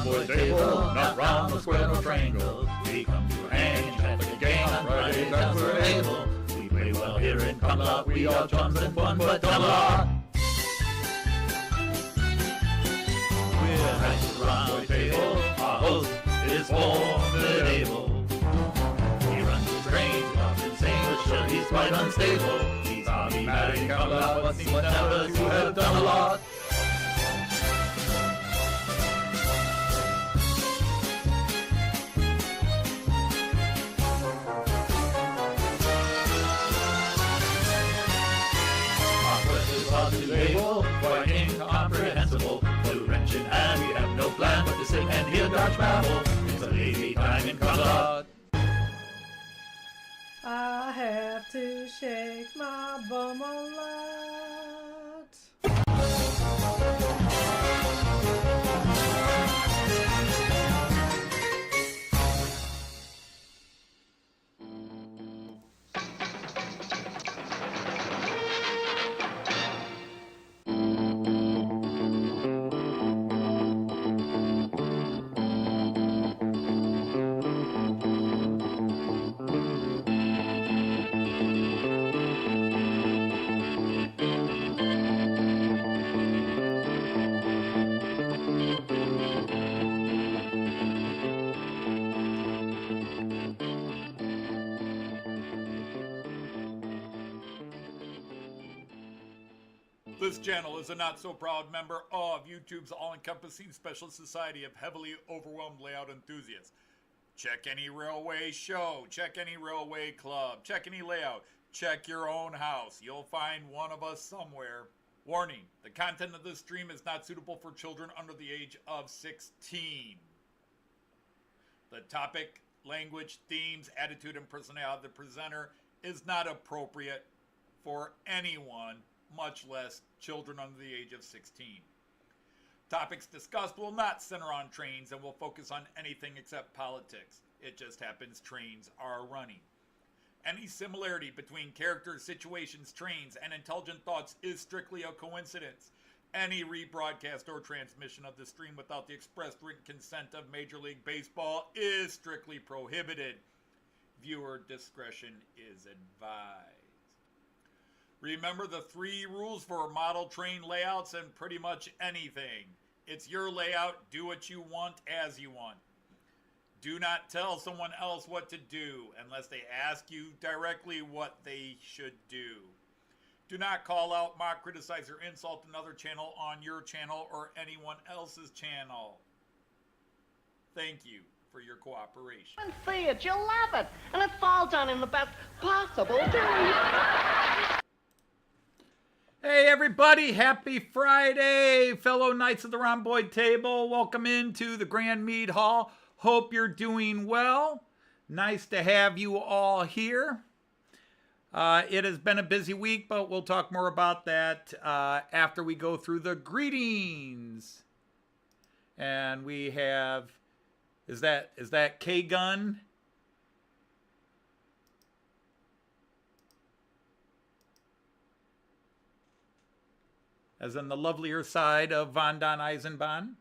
rhomboid table, not round the square or triangle. We come to hang traffic gang on Fridays as we're able. We play well here in Camelot, we are chums and fun, but Camelot. We're nice to the rhomboid table, our host is formidable. He runs his trains, loves insane, but sure he's quite unstable. He's automatic in Camelot, but seems never to have done a lot. Label, quite incomprehensible. Blue wrench in hand, we have no plan but to sit and hear Dodge babble. It's a lazy time in Camelot. I have to shake my bum a lot. This channel is a not-so-proud member of YouTube's all-encompassing special society of heavily overwhelmed layout enthusiasts. Check any railway show, check any railway club, check any layout, check your own house. You'll find one of us somewhere. Warning, the content of this stream is not suitable for children under the age of 16. The topic, language, themes, attitude, and personality of the presenter is not appropriate for anyone, much less children under the age of 16. Topics discussed will not center on trains and will focus on anything except politics. It just happens trains are running. Any similarity between characters, situations, trains, and intelligent thoughts is strictly a coincidence. Any rebroadcast or transmission of the stream without the expressed written consent of Major League Baseball is strictly prohibited. Viewer discretion is advised. Remember the 3 rules for model train layouts and pretty much anything. It's your layout, do what you want as you want. Do not tell someone else what to do unless they ask you directly what they should do. Do not call out, mock, criticize, or insult another channel on your channel or anyone else's channel. Thank you for your cooperation. And see it, you'll love it, and it falls on in the best possible way. Hey everybody, happy Friday, fellow Knights of the Rhomboid Table. Welcome into the Grand Mead Hall. Hope you're doing well. Nice to have you all here. It has been a busy week, but we'll talk more about that after we go through the greetings. And we have, is that K-Gun? As in the lovelier side of Von Don Eisenbahn.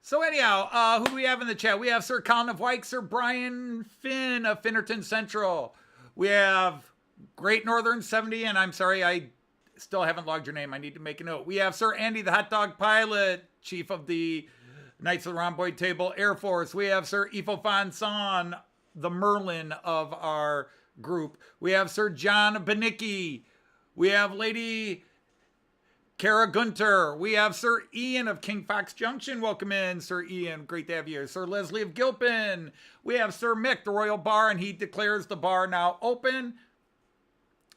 So anyhow, who do we have in the chat? We have Sir Colin of Wyke, Sir Brian Finn of Finnerton Central. We have Great Northern 70, and I'm sorry, I still haven't logged your name. I need to make a note. We have Sir Andy, the Hot Dog Pilot, Chief of the Knights of the Rhomboid Table Air Force. We have Sir Ifo Fanson, the Merlin of our group. We have Sir John Benicki. We have Lady Kara Gunter. We have Sir Ian of King Fox Junction. Welcome in, Sir Ian. Great to have you here. Sir Leslie of Gilpin. We have Sir Mick, the Royal Bar, and he declares the bar now open.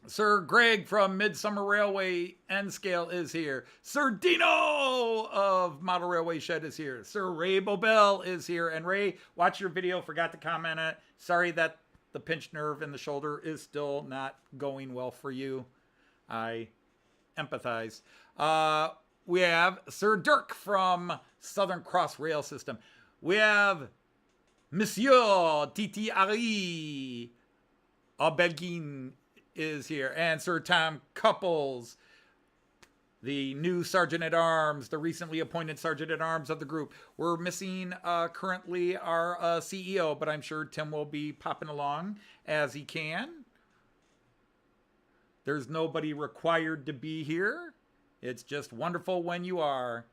Sir Greg from Midsummer Railway N-Scale is here. Sir Dino of Model Railway Shed is here. Sir Ray Bobel is here. And Ray, watch your video. Forgot to comment on it. Sorry that the pinched nerve in the shoulder is still not going well for you. I empathize. We have Sir Dirk from Southern Cross Rail System. We have Monsieur Titi Ari of Belgium is here. And Sir Tom Couples the new Sergeant at Arms, the recently appointed Sergeant at Arms of the group. We're missing currently our CEO, but I'm sure Tim will be popping along as he can. There's nobody required to be here. It's just wonderful when you are.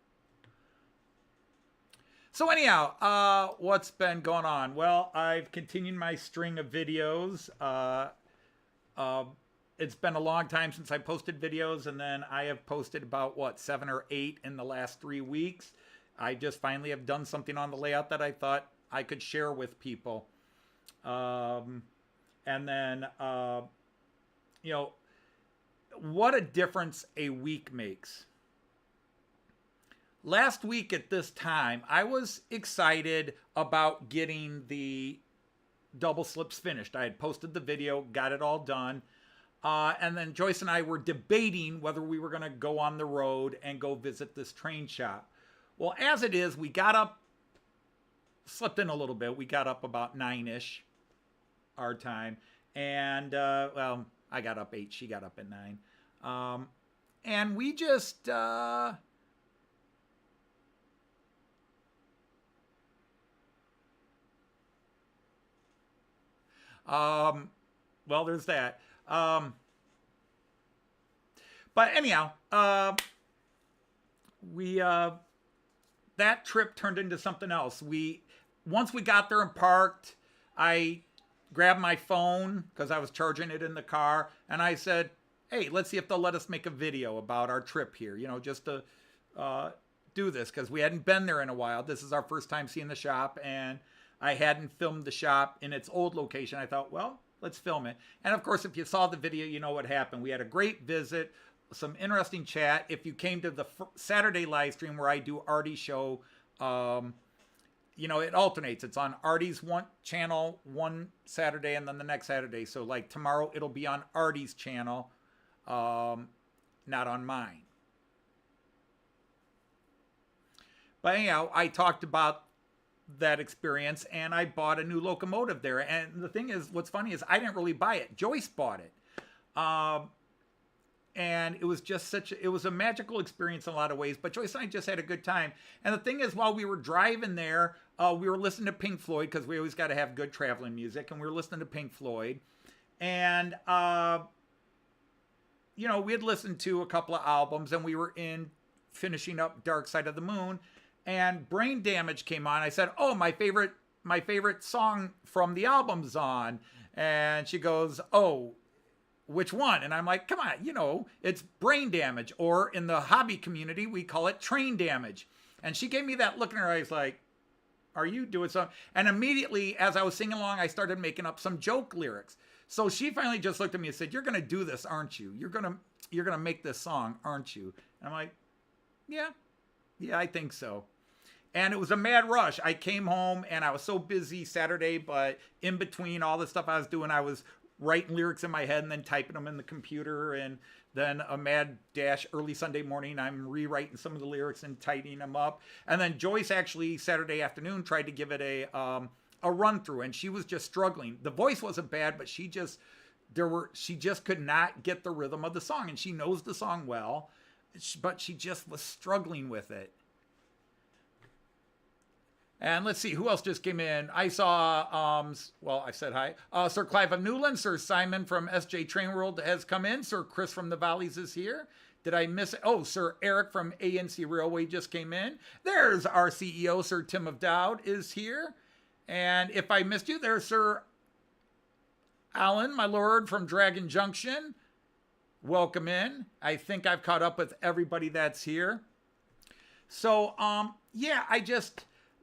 So anyhow, what's been going on? Well, I've continued my string of videos. It's been a long time since I posted videos, and then I have posted about, 7 or 8 in the last 3 weeks. I just finally have done something on the layout that I thought I could share with people. And then, what a difference a week makes. Last week at this time, I was excited about getting the double slips finished. I had posted the video, got it all done. And then Joyce and I were debating whether we were going to go on the road and go visit this train shop. Well, as it is, we got up, slept in a little bit. We got up about 9-ish our time. And, I got up 8. She got up at 9. And we just... well, there's that. But anyhow, that trip turned into something else. Once we got there and parked, I grabbed my phone because I was charging it in the car, and I said, hey, let's see if they'll let us make a video about our trip here, just to do this, because we hadn't been there in a while. This is our first time seeing the shop, and I hadn't filmed the shop in its old location. I thought, well, let's film it. And of course, if you saw the video, you know what happened. We had a great visit, some interesting chat. If you came to the Saturday live stream where I do Artie's show, it alternates. It's on Artie's channel one Saturday and then the next Saturday. So like tomorrow, it'll be on Artie's channel, not on mine. But anyhow, I talked about that experience, and I bought a new locomotive there. And the thing is, what's funny is I didn't really buy it. Joyce bought it. And it was just it was a magical experience in a lot of ways, but Joyce and I just had a good time. And the thing is, while we were driving there, we were listening to Pink Floyd, because we always got to have good traveling music, and we were listening to Pink Floyd. And, we had listened to a couple of albums, and we were finishing up Dark Side of the Moon, and Brain Damage came on. I said, oh, my favorite song from the album's on. And she goes, oh, which one? And I'm like, come on, it's Brain Damage, or in the hobby community, we call it Train Damage. And she gave me that look in her eyes like, are you doing something? And immediately, as I was singing along, I started making up some joke lyrics. So she finally just looked at me and said, you're going to do this, aren't you? You're going to make this song, aren't you? And I'm like, yeah, I think so. And it was a mad rush. I came home and I was so busy Saturday, but in between all the stuff I was doing, I was writing lyrics in my head and then typing them in the computer. And then a mad dash early Sunday morning, I'm rewriting some of the lyrics and tidying them up. And then Joyce actually Saturday afternoon tried to give it a run through, and she was just struggling. The voice wasn't bad, but she just could not get the rhythm of the song, and she knows the song well, but she just was struggling with it. And let's see, who else just came in? I saw, I said hi. Sir Clive of Newland, Sir Simon from SJ Train World has come in. Sir Chris from the Valleys is here. Did I miss it? Oh, Sir Eric from ANC Railway just came in. There's our CEO, Sir Tim of Dowd, is here. And if I missed you, there's Sir Alan, my lord, from Dragon Junction. Welcome in. I think I've caught up with everybody that's here. So,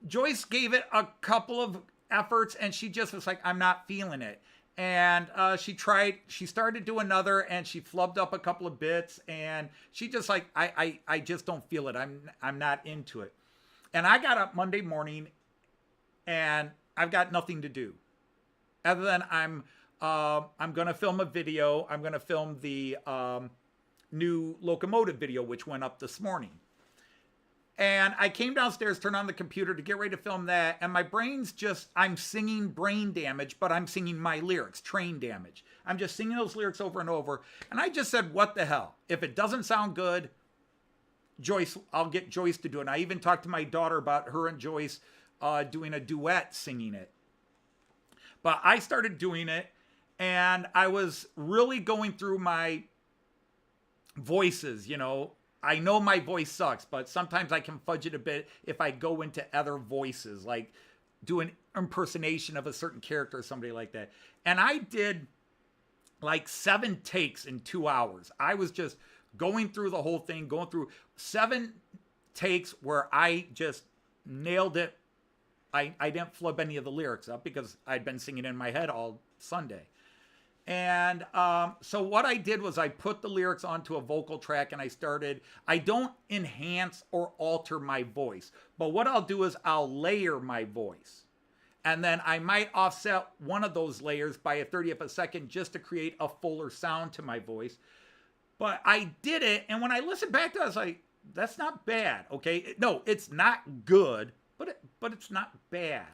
Joyce gave it a couple of efforts, and she just was like, I'm not feeling it. And she started to do another, and she flubbed up a couple of bits, and she just like, I just don't feel it. I'm not into it. And I got up Monday morning, and I've got nothing to do other than I'm going to film a video. I'm going to film the new locomotive video, which went up this morning. And I came downstairs, turned on the computer to get ready to film that. And my brain's I'm singing Brain Damage, but I'm singing my lyrics, Train Damage. I'm just singing those lyrics over and over. And I just said, what the hell? If it doesn't sound good, Joyce, I'll get Joyce to do it. And I even talked to my daughter about her and Joyce doing a duet singing it. But I started doing it, and I was really going through my voices, you know. I know my voice sucks, but sometimes I can fudge it a bit if I go into other voices, like do an impersonation of a certain character or somebody like that. And I did like 7 takes in 2 hours. I was just going through the whole thing, going through 7 takes where I just nailed it. I didn't flub any of the lyrics up because I'd been singing in my head all Sunday. And so what I did was I put the lyrics onto a vocal track, and I don't enhance or alter my voice. But what I'll do is I'll layer my voice. And then I might offset one of those layers by a 30th of a second just to create a fuller sound to my voice. But I did it, and when I listened back to it, I was like, that's not bad, okay? No, it's not good, but it's not bad.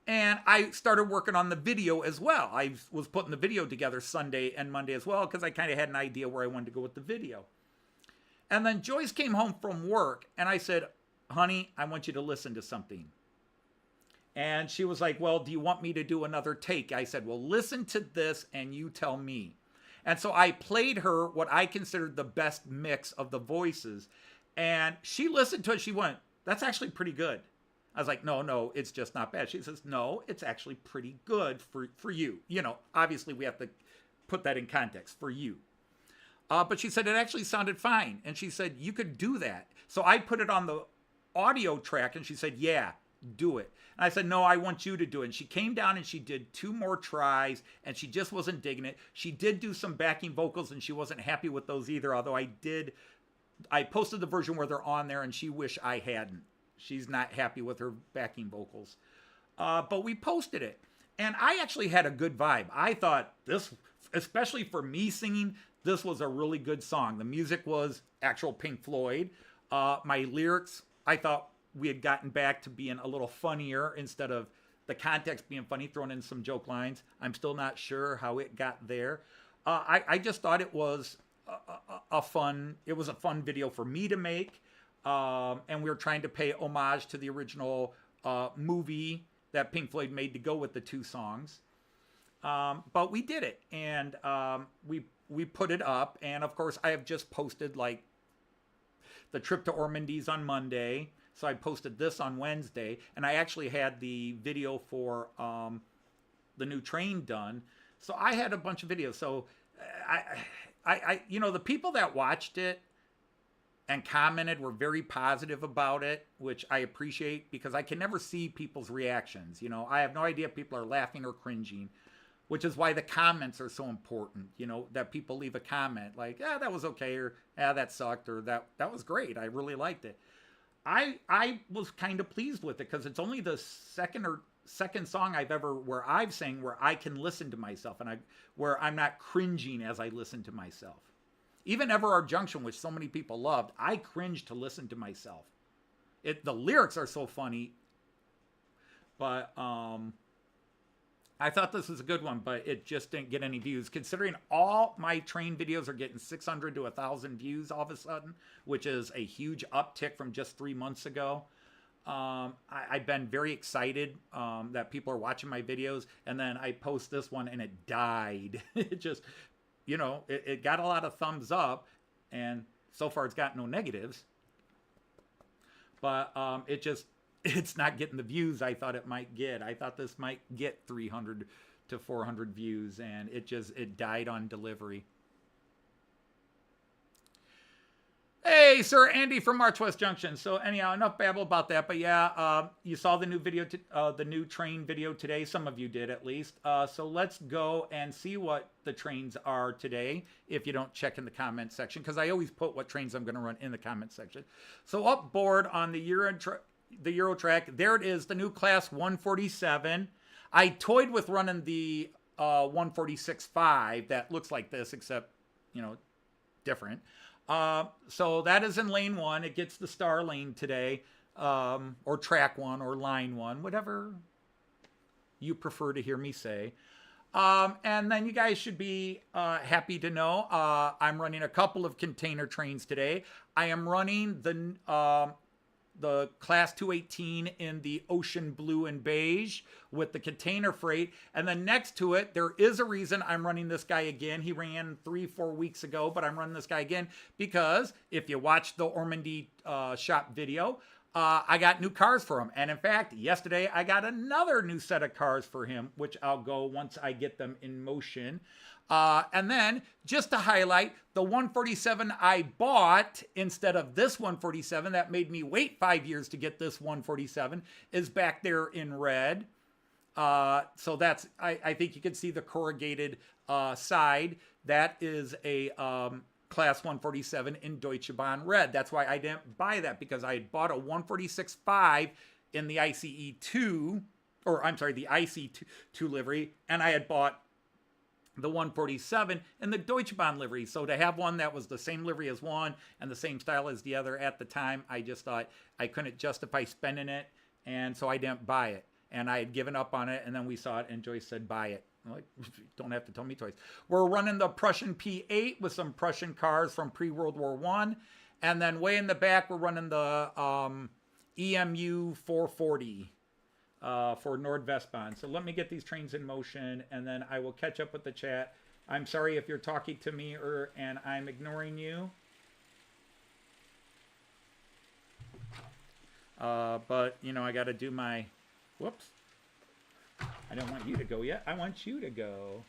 And I started working on the video as well. I was putting the video together Sunday and Monday as well because I kind of had an idea where I wanted to go with the video. And then Joyce came home from work, and I said, honey, I want you to listen to something. And she was like, well, do you want me to do another take? I said, well, listen to this and you tell me. And so I played her what I considered the best mix of the voices. And she listened to it. She went, that's actually pretty good. I was like, no, it's just not bad. She says, no, it's actually pretty good for you. You know, obviously we have to put that in context for you. But she said it actually sounded fine. And she said, you could do that. So I put it on the audio track, and she said, yeah, do it. And I said, no, I want you to do it. And she came down and she did 2 more tries, and she just wasn't digging it. She did do some backing vocals, and she wasn't happy with those either, although I posted the version where they're on there, and she wished I hadn't. She's not happy with her backing vocals. But we posted it. And I actually had a good vibe. I thought this, especially for me singing, this was a really good song. The music was actual Pink Floyd. My lyrics, I thought we had gotten back to being a little funnier instead of the context being funny, throwing in some joke lines. I'm still not sure how it got there. I just thought it was a fun video for me to make. And we were trying to pay homage to the original movie that Pink Floyd made to go with the 2 songs. But we did it, and we put it up. And of course, I have just posted like the trip to Ormondy's on Monday. So I posted this on Wednesday, and I actually had the video for the new train done. So I had a bunch of videos. So I you know, the people that watched it and commented were very positive about it, which I appreciate because I can never see people's reactions. You know, I have no idea if people are laughing or cringing, which is why the comments are so important. You know, that people leave a comment like, yeah, that was okay, or yeah, that sucked, or that was great. I really liked it. I was kind of pleased with it because it's only the second song where I've sang where I can listen to myself and where I'm not cringing as I listen to myself. Even Everard Junction, which so many people loved, I cringe to listen to myself. The lyrics are so funny, but I thought this was a good one, but it just didn't get any views. Considering all my train videos are getting 600 to 1,000 views all of a sudden, which is a huge uptick from just 3 months ago. I've been very excited that people are watching my videos, and then I post this one and it died. It just, you know, it got a lot of thumbs up, and so far it's got no negatives. But it's not getting the views I thought it might get. I thought this might get 300 to 400 views, and it died on delivery. Hey, Sir Andy from Northwest Junction. So anyhow, enough babble about that. But yeah, you saw the new video, the new train video today. Some of you did at least. So let's go and see what the trains are today. If you don't check in the comment section, because I always put what trains I'm going to run in the comment section. So up board on the Euro track, there it is, the new class 147. I toyed with running the 146.5 that looks like this, except, you know, different. So that is in lane 1. It gets the star lane today, or track 1 or line 1, whatever you prefer to hear me say. And then you guys should be happy to know I'm running a couple of container trains today. I am running the Class 218 in the Ocean Blue and Beige with the container freight. And then next to it, there is a reason I'm running this guy again. He ran 3-4 weeks ago, but I'm running this guy again because if you watch the Hornby shop video, I got new cars for him. And in fact, yesterday I got another new set of cars for him, which I'll go once I get them in motion. And then just to highlight, the 147 I bought instead of this 147 that made me wait 5 years to get this 147 is back there in red. So that's, I think you can see the corrugated side. That is a Class 147 in Deutsche Bahn red. That's why I didn't buy that, because I had bought a 146.5 in the ICE2, or I'm sorry, the IC2 livery, and I had bought the 147 in the Deutsche Bahn livery. So to have one that was the same livery as one and the same style as the other at the time, I just thought I couldn't justify spending it, and so I didn't buy it. And I had given up on it, and then we saw it, and Joyce said, buy it. I'm like, don't have to tell me twice. We're running the Prussian P8 with some Prussian cars from pre-World War I. And then way in the back, we're running the EMU 440 for NordWestBahn. So let me get these trains in motion, and then I will catch up with the chat. I'm sorry if you're talking to me and I'm ignoring you. But, you know, I got to do my... Whoops. I don't want you to go yet. I want you to go.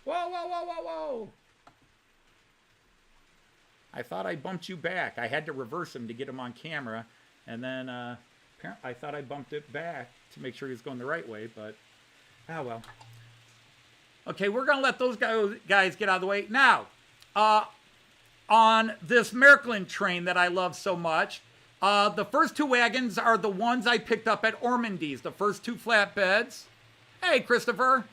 Whoa, whoa, whoa, whoa, whoa. I thought I bumped you back. I had to reverse him to get him on camera. And then I thought I bumped it back to make sure he was going the right way. But, oh well. Okay, we're going to let those guys get out of the way. Now, on this Märklin train that I love so much, the first two wagons are the ones I picked up at Ormondy's, the first two flatbeds. Hey, Christopher.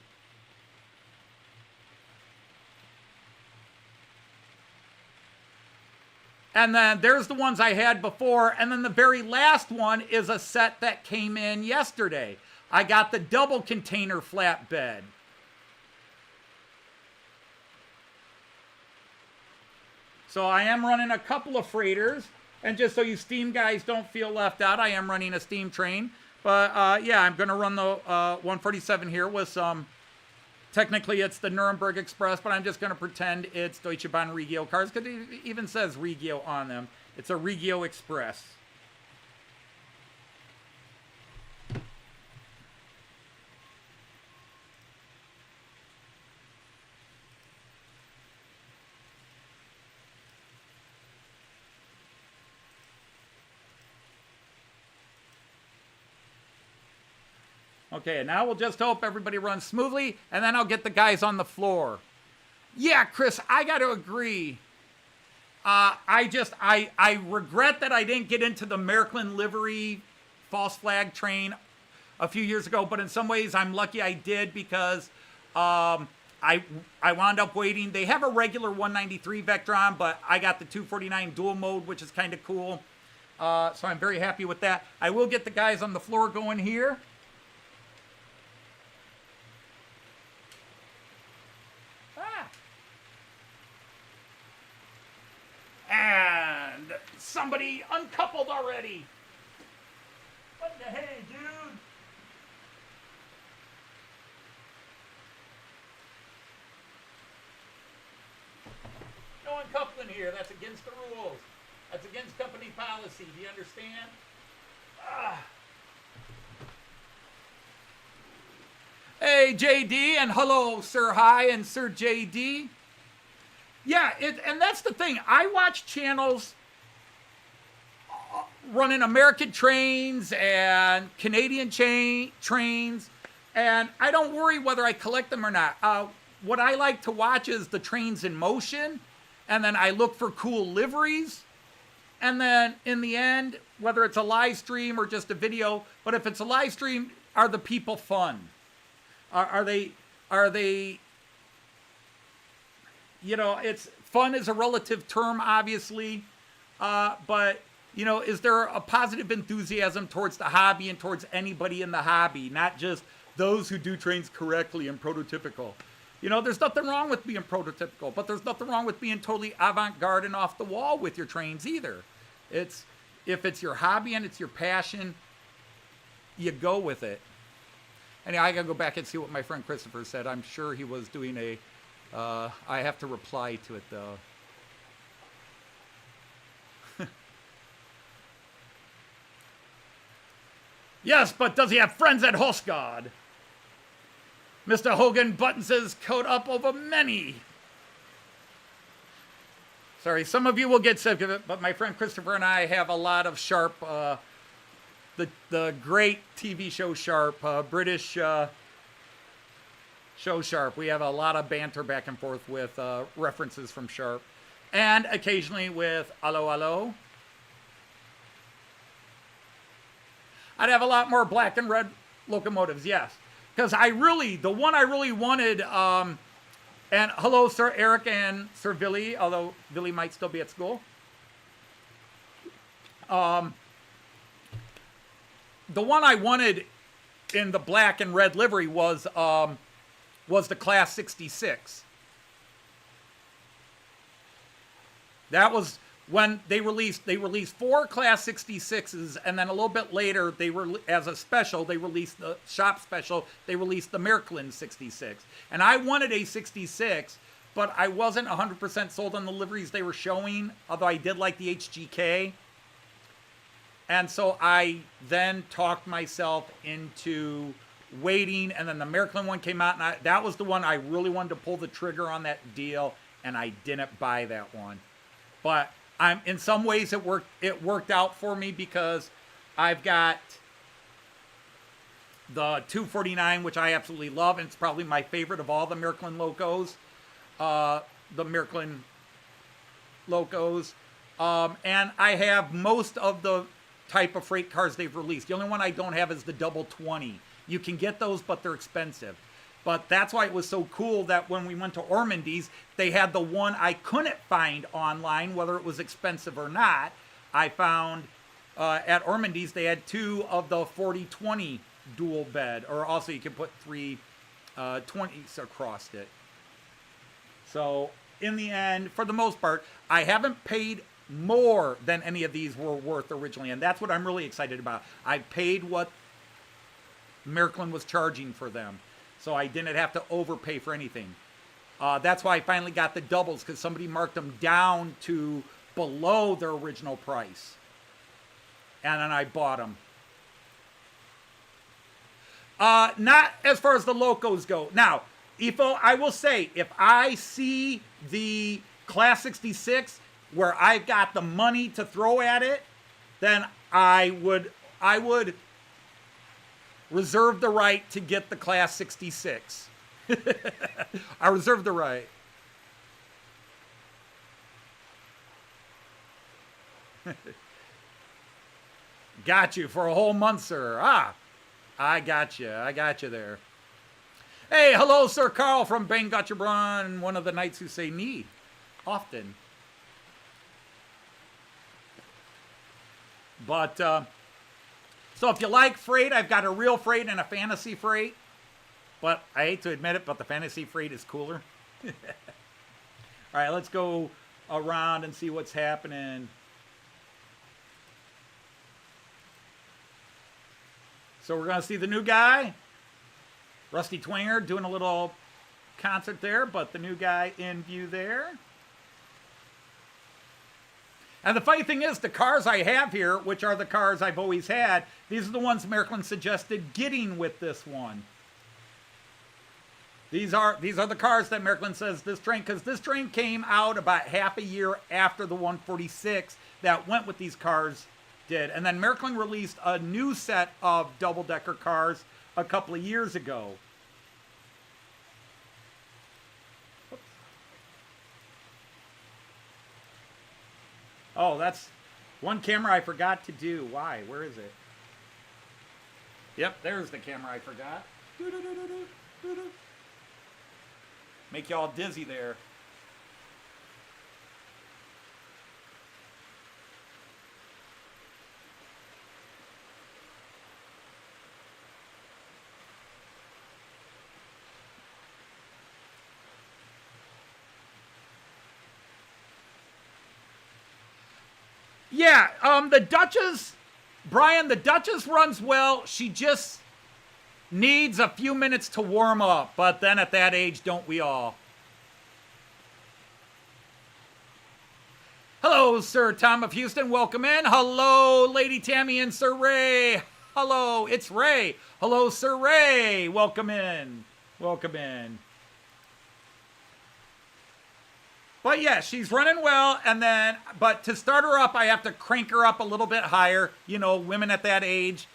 And then there's the ones I had before. And then the very last one is a set that came in yesterday. I got the double container flatbed. So I am running a couple of freighters. And just so you steam guys don't feel left out, I am running a steam train. But yeah, I'm going to run the 147 here with some, technically it's the Nuremberg Express, but I'm just going to pretend it's Deutsche Bahn Regio cars, because it even says Regio on them. It's a Regio Express. Okay, now we'll just hope everybody runs smoothly, and then I'll get the guys on the floor. Yeah, Chris, I got to agree. I regret that I didn't get into the Märklin livery false flag train a few years ago, but in some ways I'm lucky I did, because I wound up waiting. They have a regular 193 Vectron, but I got the 249 dual mode, which is kind of cool. So I'm very happy with that. I will get the guys on the floor going here. And somebody uncoupled already. What the hey, dude? No uncoupling here. That's against the rules. That's against company policy. Do you understand? Hey, JD, and hello, Sir Hi and Sir JD. Yeah, and that's the thing. I watch channels running American trains and Canadian trains, and I don't worry whether I collect them or not. What I like to watch is the trains in motion, and then I look for cool liveries, and then in the end, whether it's a live stream or just a video, but if it's a live stream, are the people fun? Are they you know, it's fun is a relative term, obviously, but, you know, is there a positive enthusiasm towards the hobby and towards anybody in the hobby, not just those who do trains correctly and prototypical. You know, there's nothing wrong with being prototypical, but there's nothing wrong with being totally avant-garde and off the wall with your trains either. If it's your hobby and it's your passion, you go with it. Anyway, I gotta go back and see what my friend Christopher said. I'm sure he was doing a, I have to reply to it though. Yes, but does he have friends at Hosgard? Mr. Hogan buttons his coat up over many. Sorry, some of you will get sick of it, but my friend Christopher and I have a lot of Sharp, the great TV show Sharp, British show Sharp. We have a lot of banter back and forth with references from Sharp. And occasionally with Allo Allo. I'd have a lot more black and red locomotives, yes. Because the one I really wanted, and hello, Sir Eric and Sir Billy, although Billy might still be at school. The one I wanted in the black and red livery was the Class 66. That was when they released 4 Class 66s, and then a little bit later, as a special, they released the shop special, they released the Märklin 66. And I wanted a 66, but I wasn't 100% sold on the liveries they were showing, although I did like the HGK. And so I then talked myself into waiting, and then the Märklin one came out, and that was the one I really wanted to pull the trigger on that deal, and I didn't buy that one. But in some ways it worked out for me because I've got the 249, which I absolutely love, and it's probably my favorite of all the Märklin locos. And I have most of the type of freight cars they've released. The only one I don't have is the double 20. You can get those, but they're expensive. But that's why it was so cool that when we went to Ormondy's, they had the one I couldn't find online, whether it was expensive or not. I found at Ormondy's they had 2 of the 40-20 dual bed, or also you can put 3 20s across it. So in the end, for the most part, I haven't paid more than any of these were worth originally, and that's what I'm really excited about. I paid what Märklin was charging for them. So I didn't have to overpay for anything. That's why I finally got the doubles, because somebody marked them down to below their original price. And then I bought them. Not as far as the locos go. Now, I will say, if I see the Class 66 where I've got the money to throw at it, then I would reserve the right to get the Class 66. I reserve the right. Got you for a whole month, sir. I got you. I got you there. Hey, hello, Sir Carl from Bangotchabrun, one of the knights who say "me" often. But so if you like freight, I've got a real freight and a fantasy freight. But I hate to admit it, but the fantasy freight is cooler. All right, let's go around and see what's happening. So we're going to see the new guy, Rusty Twanger, doing a little concert there, but the new guy in view there. And the funny thing is, the cars I have here, which are the cars I've always had, these are the ones Märklin suggested getting with this one. These are the cars that Märklin says this train, because this train came out about half a year after the 146 that went with these cars did. And then Märklin released a new set of double-decker cars a couple of years ago. Oh, that's one camera I forgot to do. Why? Where is it? Yep, there's the camera I forgot. Make y'all dizzy there. Yeah, the Duchess, Brian, the Duchess runs well. She just needs a few minutes to warm up, but then at that age, don't we all? Hello, Sir Tom of Houston. Welcome in. Hello, Lady Tammy and Sir Ray. Hello, it's Ray. Hello, Sir Ray. Welcome in. Welcome in. But yeah, she's running well, and then, but to start her up, I have to crank her up a little bit higher. You know, women at that age,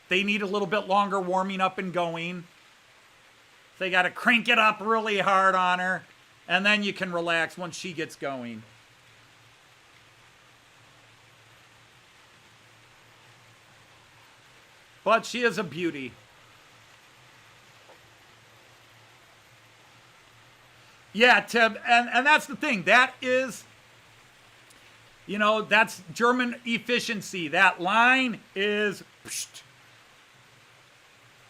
they need a little bit longer warming up and going. They got to crank it up really hard on her, and then you can relax once she gets going. But she is a beauty. Yeah, Tim, and that's the thing. That is, you know, that's German efficiency. That line is, psht.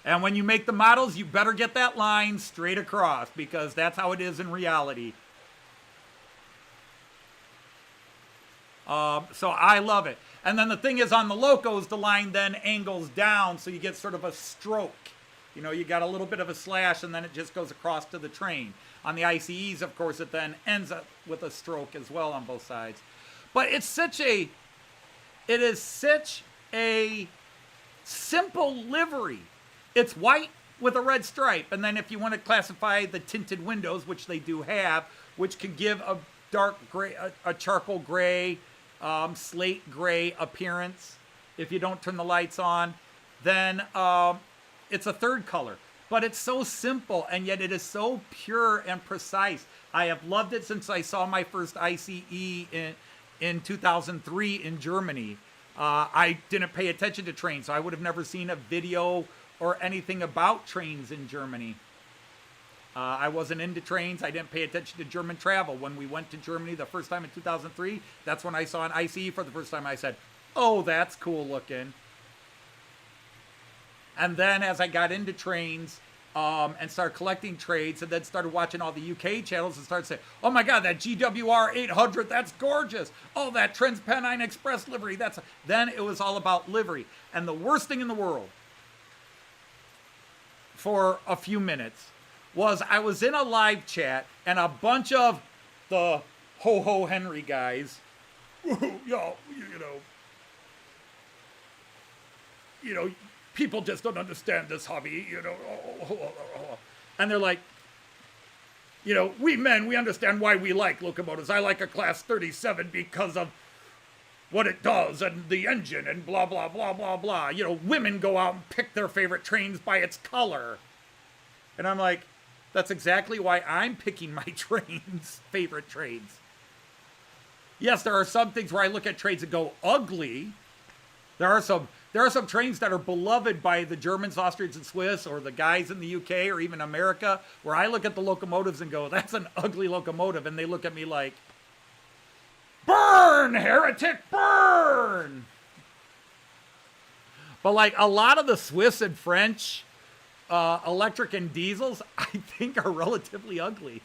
And when you make the models, you better get that line straight across because that's how it is in reality. So I love it. And then the thing is on the locos, the line then angles down, so you get sort of a stroke. You know, you got a little bit of a slash, and then it just goes across to the train. On the ICEs, of course, it then ends up with a stroke as well on both sides. But it is such a simple livery. It's white with a red stripe. And then if you want to classify the tinted windows, which they do have, which can give a dark gray, a charcoal gray, slate gray appearance, if you don't turn the lights on, then it's a third color. But it's so simple, and yet it is so pure and precise. I have loved it since I saw my first ICE in 2003 in Germany. I didn't pay attention to trains, so I would have never seen a video or anything about trains in Germany. I wasn't into trains. I didn't pay attention to German travel. When we went to Germany the first time in 2003, that's when I saw an ICE for the first time. I said, oh, that's cool looking. And then as I got into trains and started collecting trades and then started watching all the UK channels and started saying, oh my God, that GWR 800, that's gorgeous. Oh, that Transpennine Express livery, then it was all about livery. And the worst thing in the world for a few minutes was I was in a live chat and a bunch of the Ho-Ho Henry guys, you know, people just don't understand this hobby, you know. And they're like, you know, we men, we understand why we like locomotives. I like a Class 37 because of what it does and the engine and blah, blah, blah, blah, blah. You know, women go out and pick their favorite trains by its color. And I'm like, that's exactly why I'm picking my favorite trains. Yes, there are some things where I look at trains and go ugly. There are some trains that are beloved by the Germans, Austrians, and Swiss, or the guys in the UK, or even America, where I look at the locomotives and go, that's an ugly locomotive, and they look at me like, burn, heretic, burn! But like a lot of the Swiss and French electric and diesels, I think are relatively ugly.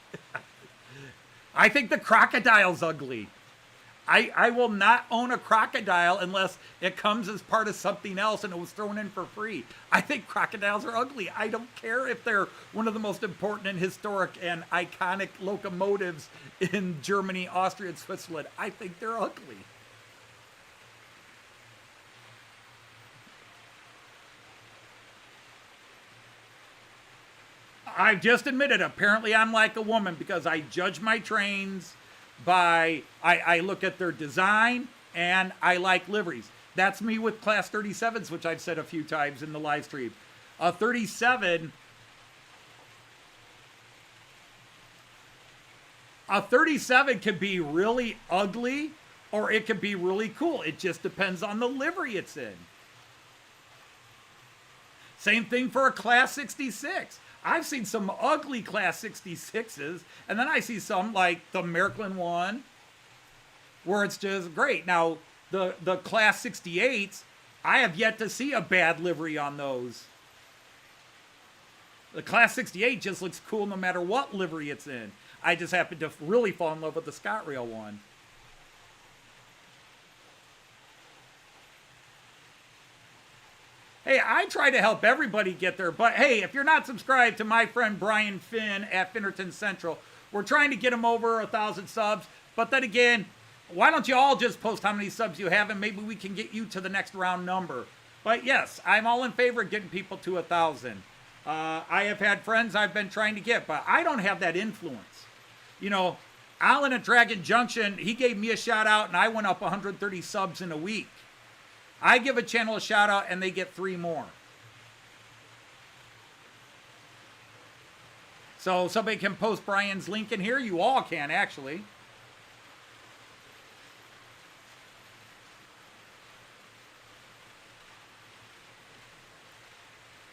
I think the Crocodile's ugly. I will not own a Crocodile unless it comes as part of something else and it was thrown in for free. I think crocodiles are ugly. I don't care if they're one of the most important and historic and iconic locomotives in Germany, Austria, and Switzerland. I think they're ugly. I've just admitted, apparently I'm like a woman because I judge my trains by, I look at their design and I like liveries. That's me with Class 37s, which I've said a few times in the live stream. A 37 can be really ugly or it can be really cool. It just depends on the livery it's in. Same thing for a Class 66. I've seen some ugly Class 66s, and then I see some like the Märklin one, where it's just great. Now, the Class 68s, I have yet to see a bad livery on those. The Class 68 just looks cool no matter what livery it's in. I just happen to really fall in love with the ScotRail one. Hey, I try to help everybody get there, but hey, if you're not subscribed to my friend Brian Finn at Finnerton Central, we're trying to get him over 1,000 subs. But then again, why don't you all just post how many subs you have, and maybe we can get you to the next round number. But yes, I'm all in favor of getting people to 1,000. I have had friends I've been trying to get, but I don't have that influence. You know, Alan at Dragon Junction, he gave me a shout out, and I went up 130 subs in a week. I give a channel a shout out, and they get 3 more. So somebody can post Brian's link in here. You all can, actually.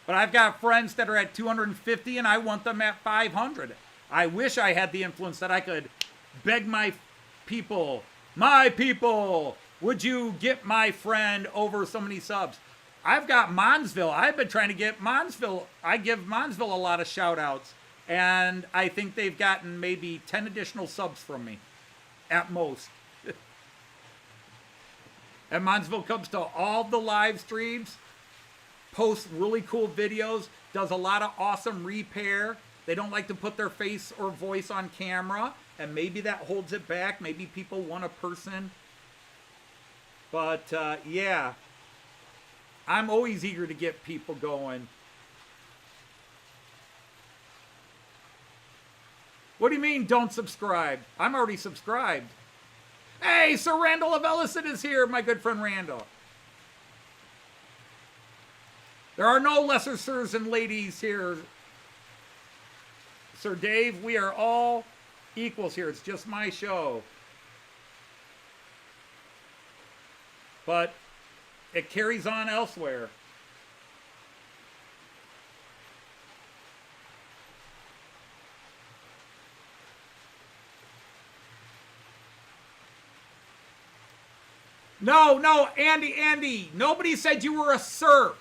But I've got friends that are at 250, and I want them at 500. I wish I had the influence that I could beg my people, would you get my friend over so many subs? I've got Monsville. I've been trying to get Monsville. I give Monsville a lot of shout outs, and I think they've gotten maybe 10 additional subs from me at most. And Monsville comes to all the live streams, posts really cool videos, does a lot of awesome repair. They don't like to put their face or voice on camera, and maybe that holds it back. Maybe people want a person. But, yeah, I'm always eager to get people going. What do you mean, don't subscribe? I'm already subscribed. Hey, Sir Randall of Ellison is here, my good friend Randall. There are no lesser sirs and ladies here, Sir Dave. We are all equals here. It's just my show. But it carries on elsewhere. No, Andy, nobody said you were a serf.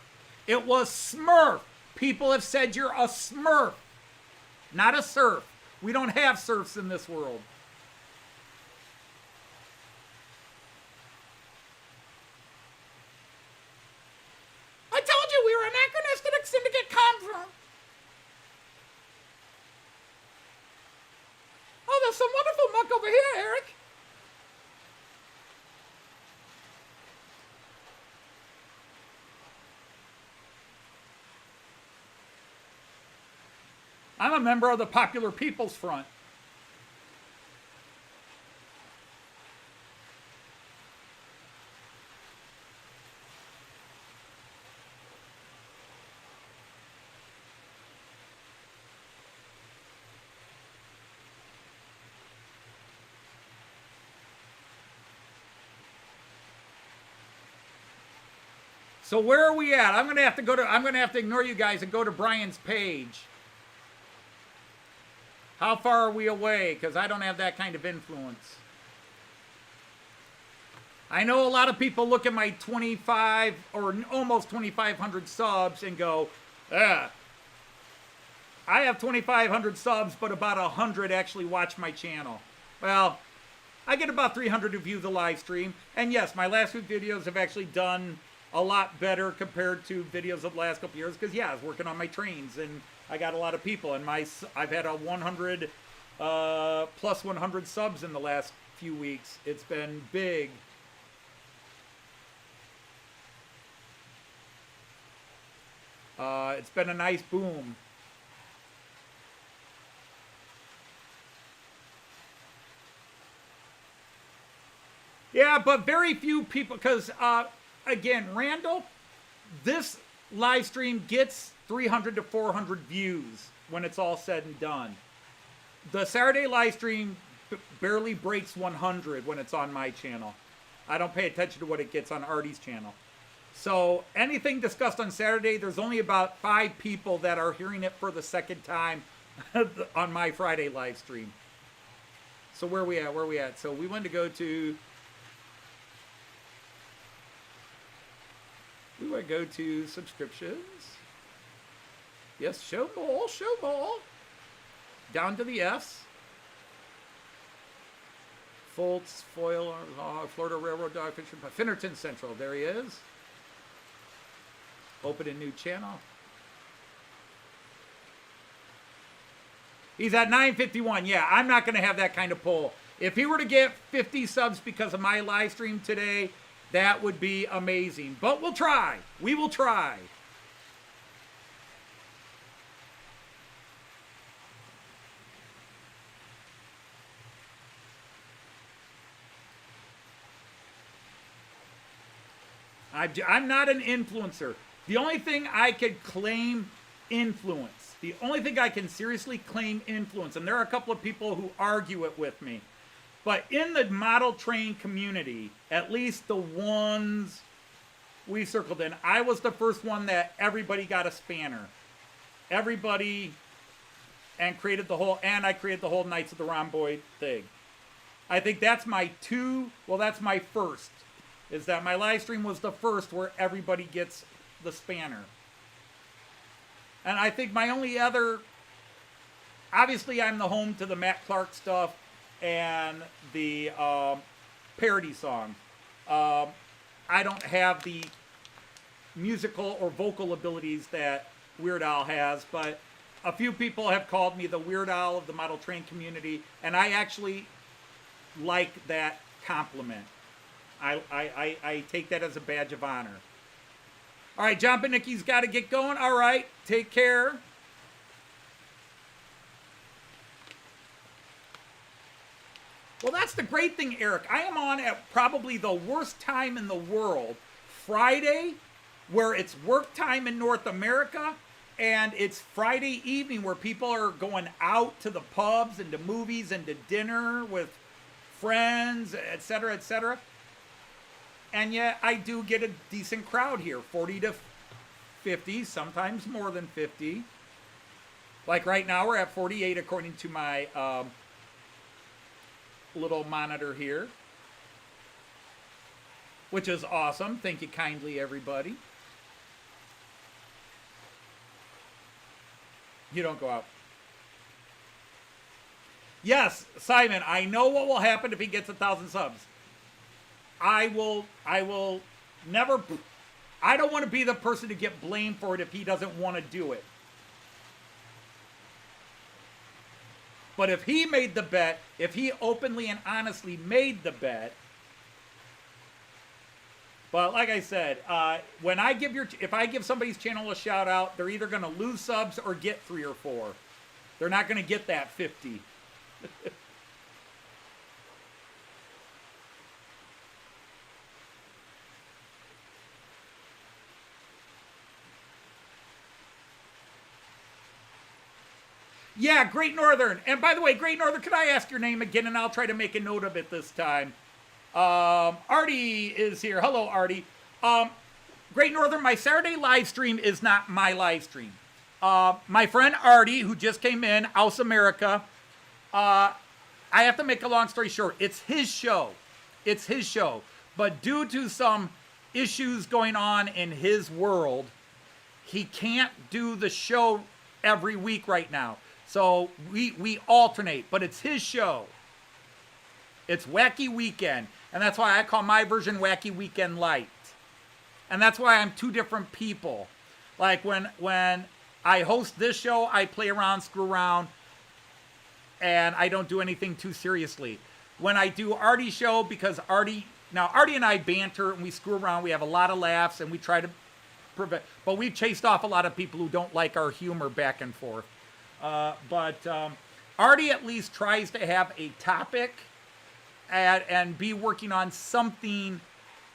It was Smurf. People have said you're a Smurf, not a serf. We don't have serfs in this world. I told you we were anachronistic syndicate confirm. Oh, there's some wonderful muck over here, Eric. I'm a member of the Popular People's Front. So where are we at? I'm gonna have to ignore you guys and go to Brian's page. How far are we away? Because I don't have that kind of influence. I know a lot of people look at my 25 or almost 2,500 subs and go, I have 2,500 subs, but about 100 actually watch my channel. Well, I get about 300 who view the live stream. And yes, my last few videos have actually done a lot better compared to videos of the last couple years. Because, yeah, I was working on my trains and I got a lot of people, and I've had a 100 plus 100 subs in the last few weeks. It's been big. It's been a nice boom. Yeah, but very few people, because again, Randall, this live stream gets 300 to 400 views when it's all said and done. The Saturday live stream barely breaks 100 when it's on my channel. I don't pay attention to what it gets on Artie's channel. So anything discussed on Saturday, there's only about 5 people that are hearing it for the second time on my Friday live stream. So where are we at? So we want to go to... We want to go to subscriptions. Yes, show ball. Down to the F's. Foltz, Foil, Florida Railroad Dog Fisher, Finnerton Central. There he is. Open a new channel. He's at 951. Yeah, I'm not going to have that kind of pull. If he were to get 50 subs because of my live stream today, that would be amazing. But we'll try. We will try. I'm not an influencer. The only thing I could claim influence, the only thing I can seriously claim influence, and there are a couple of people who argue it with me, but in the model train community, at least the ones we circled in, I was the first one that everybody got a spanner. Everybody, and I created the whole Knights of the Rhomboid thing. I think that's that's my first. Is that my live stream was the first where everybody gets the spanner. And I think my only other, obviously I'm the home to the Matt Clark stuff and the parody song. I don't have the musical or vocal abilities that Weird Al has, but a few people have called me the Weird Al of the model train community, and I actually like that compliment. I take that as a badge of honor. All right, John Panicki's got to get going. All right, take care. Well, that's the great thing, Eric. I am on at probably the worst time in the world. Friday, where it's work time in North America, and it's Friday evening where people are going out to the pubs and to movies and to dinner with friends, etc., etc. And yet I do get a decent crowd here, 40 to 50, sometimes more than 50. Like right now we're at 48 according to my little monitor here, which is awesome. Thank you kindly, everybody. You don't go out. Yes, Simon, I know what will happen if he gets 1,000 subs. I will never, I don't want to be the person to get blamed for it if he doesn't want to do it. But if he made the bet, if he openly and honestly made the bet, but like I said, when I give if I give somebody's channel a shout out, they're either going to lose subs or get 3 or 4. They're not going to get that 50. Yeah, Great Northern. And by the way, Great Northern, could I ask your name again? And I'll try to make a note of it this time. Artie is here. Hello, Artie. Great Northern, my Saturday live stream is not my live stream. My friend Artie, who just came in, Aus America, I have to make a long story short. It's his show. It's his show. But due to some issues going on in his world, he can't do the show every week right now. So we alternate, but it's his show. It's Wacky Weekend. And that's why I call my version Wacky Weekend Light. And that's why I'm 2 different people. Like when I host this show, I play around, screw around, and I don't do anything too seriously. When I do Artie's show, because Artie and I banter and we screw around, we have a lot of laughs and we try to prevent, but we've chased off a lot of people who don't like our humor back and forth. But Artie at least tries to have a topic and be working on something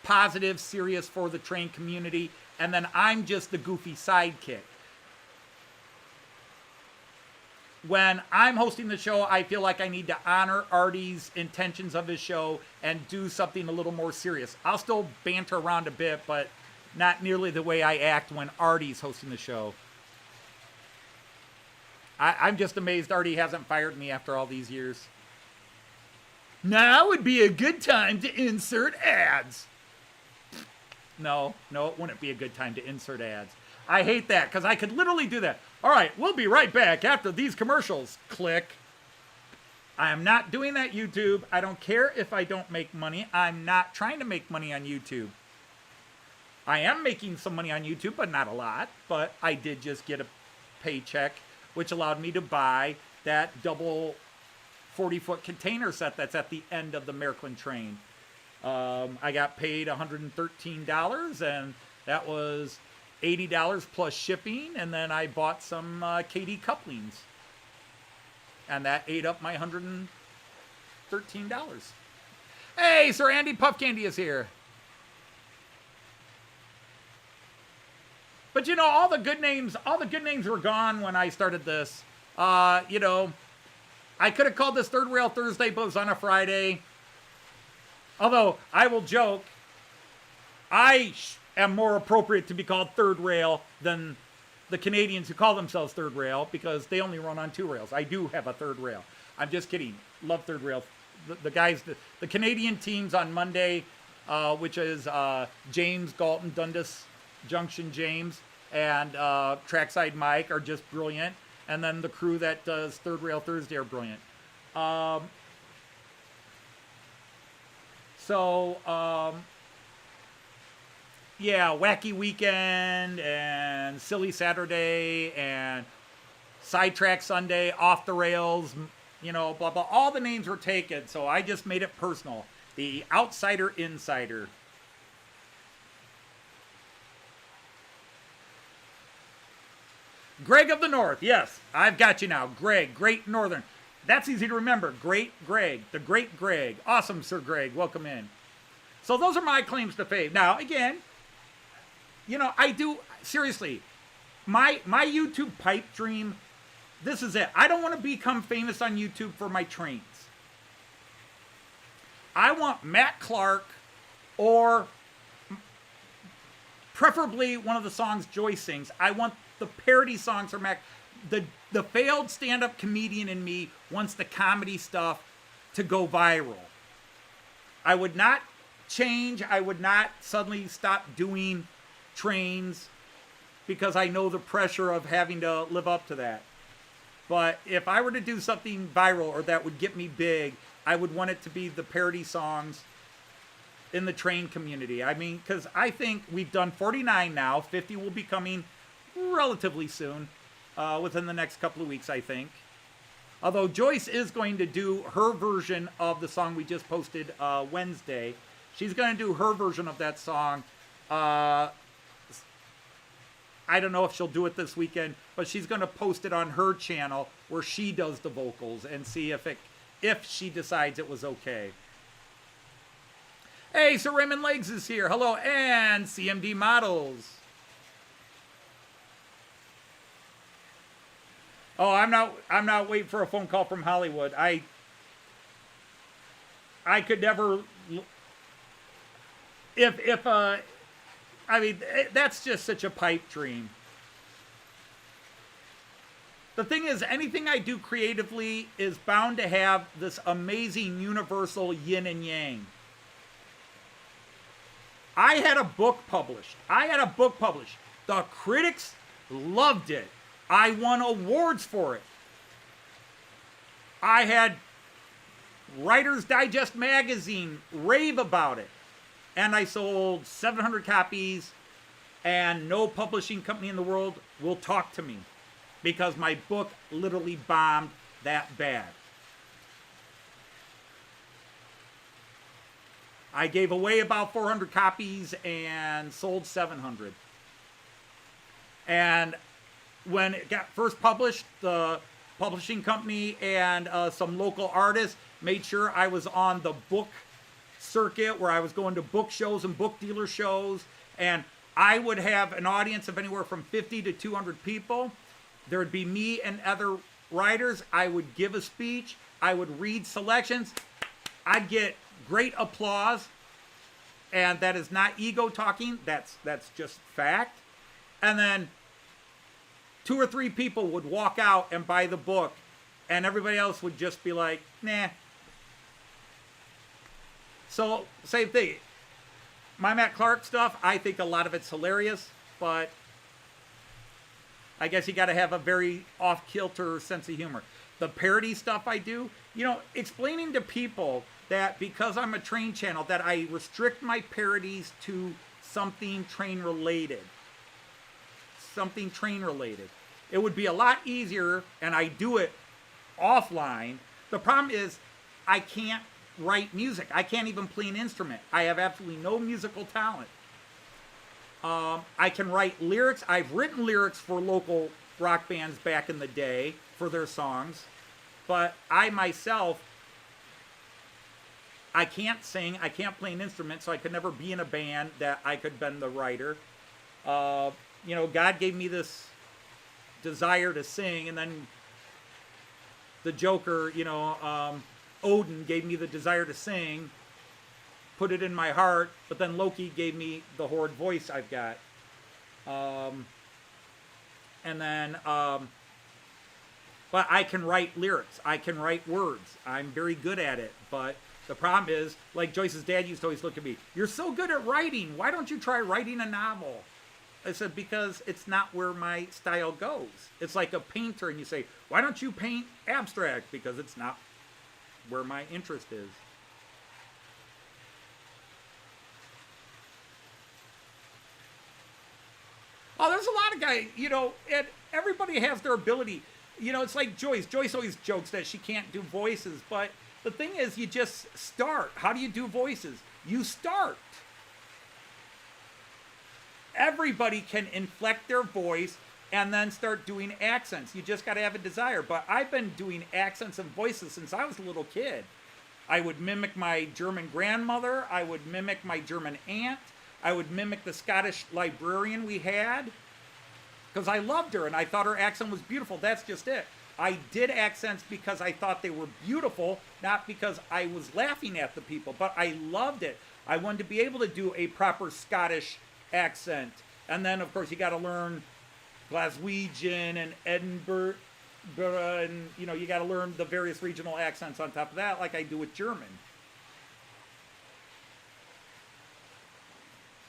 positive, serious for the train community, and then I'm just the goofy sidekick. When I'm hosting the show, I feel like I need to honor Artie's intentions of his show and do something a little more serious. I'll still banter around a bit, but not nearly the way I act when Artie's hosting the show. I'm just amazed Artie hasn't fired me after all these years. Now would be a good time to insert ads. No, it wouldn't be a good time to insert ads. I hate that because I could literally do that. All right, we'll be right back after these commercials. Click. I am not doing that, YouTube. I don't care if I don't make money. I'm not trying to make money on YouTube. I am making some money on YouTube, but not a lot. But I did just get a paycheck, which allowed me to buy that double 40-foot container set that's at the end of the Märklin train. I got paid $113, and that was $80 plus shipping, and then I bought some KD couplings, and that ate up my $113. Hey, Sir Andy Puff Candy is here. But you know, all the good names were gone when I started this. You know, I could have called this Third Rail Thursday, but it was on a Friday. Although, I will joke, I am more appropriate to be called Third Rail than the Canadians who call themselves Third Rail, because they only run on 2 rails. I do have a third rail. I'm just kidding. Love Third Rail. The guys, the Canadian teams on Monday, which is James, Galton, Dundas, Junction James, and Trackside Mike are just brilliant. And then the crew that does Third Rail Thursday are brilliant. Yeah, Wacky Weekend and Silly Saturday and Sidetrack Sunday, Off the Rails, you know, blah, blah. All the names were taken, so I just made it personal. The Outsider Insider. Greg of the North, yes, I've got you now. Greg, Great Northern. That's easy to remember. Great Greg, the Great Greg. Awesome, Sir Greg. Welcome in. So those are my claims to fame. Now, again, you know, I do, seriously, my YouTube pipe dream, this is it. I don't want to become famous on YouTube for my trains. I want Matt Clark, or preferably one of the songs Joyce sings. I want the parody songs from Mac. The failed stand-up comedian in me wants the comedy stuff to go viral. I would not change. I would not suddenly stop doing trains because I know the pressure of having to live up to that. But if I were to do something viral or that would get me big, I would want it to be the parody songs in the train community. I mean, because I think we've done 49 now. 50 will be coming relatively soon, within the next couple of weeks, I think. Although Joyce is going to do her version of the song we just posted Wednesday. She's going to do her version of that song. I don't know if she'll do it this weekend, but she's going to post it on her channel where she does the vocals and see if she decides it was okay. Hey, Sir Raymond Legs is here. Hello, and CMD Models. Oh, I'm not waiting for a phone call from Hollywood. I could never, I mean, that's just such a pipe dream. The thing is, anything I do creatively is bound to have this amazing universal yin and yang. I had a book published. The critics loved it. I won awards for it. I had Writer's Digest magazine rave about it. And I sold 700 copies, and no publishing company in the world will talk to me because my book literally bombed that bad. I gave away about 400 copies and sold 700. And when it got first published, the publishing company and some local artists made sure I was on the book circuit, where I was going to book shows and book dealer shows, and I would have an audience of anywhere from 50 to 200 people. There would be me and other writers. I would give a speech. I would read selections. I'd get great applause, and that is not ego talking. That's just fact. And then 2 or 3 people would walk out and buy the book, and everybody else would just be like, nah. So, same thing. My Matt Clark stuff, I think a lot of it's hilarious, but I guess you got to have a very off-kilter sense of humor. The parody stuff I do, you know, explaining to people that because I'm a train channel, that I restrict my parodies to something train related. Something train related. It would be a lot easier, and I do it offline. The problem is I can't write music. I can't even play an instrument. I have absolutely no musical talent. I can write lyrics. I've written lyrics for local rock bands back in the day for their songs, but I myself, I can't sing. I can't play an instrument, so I could never be in a band that I could been the writer. You know, God gave me this desire to sing, and then the Joker, you know, Odin gave me the desire to sing, put it in my heart, but then Loki gave me the horrid voice I've got. And then, but I can write lyrics. I can write words. I'm very good at it. But the problem is, like Joyce's dad used to always look at me, "You're so good at writing. Why don't you try writing a novel?" I said, because it's not where my style goes. It's like a painter, and you say, "Why don't you paint abstract?" Because it's not where my interest is. Oh, there's a lot of guys, you know, and everybody has their ability. You know, it's like Joyce. Joyce always jokes that she can't do voices, but the thing is, you just start. How do you do voices? You start. Everybody can inflect their voice and then start doing accents. You just got to have a desire. But I've been doing accents and voices since I was a little kid. I would mimic my German grandmother. I would mimic my German aunt. I would mimic the Scottish librarian we had because I loved her and I thought her accent was beautiful. That's just it. I did accents because I thought they were beautiful, not because I was laughing at the people, but I loved it. I wanted to be able to do a proper Scottish accent. And then, of course, you got to learn Glaswegian and Edinburgh, and, you know, you got to learn the various regional accents on top of that, like I do with German.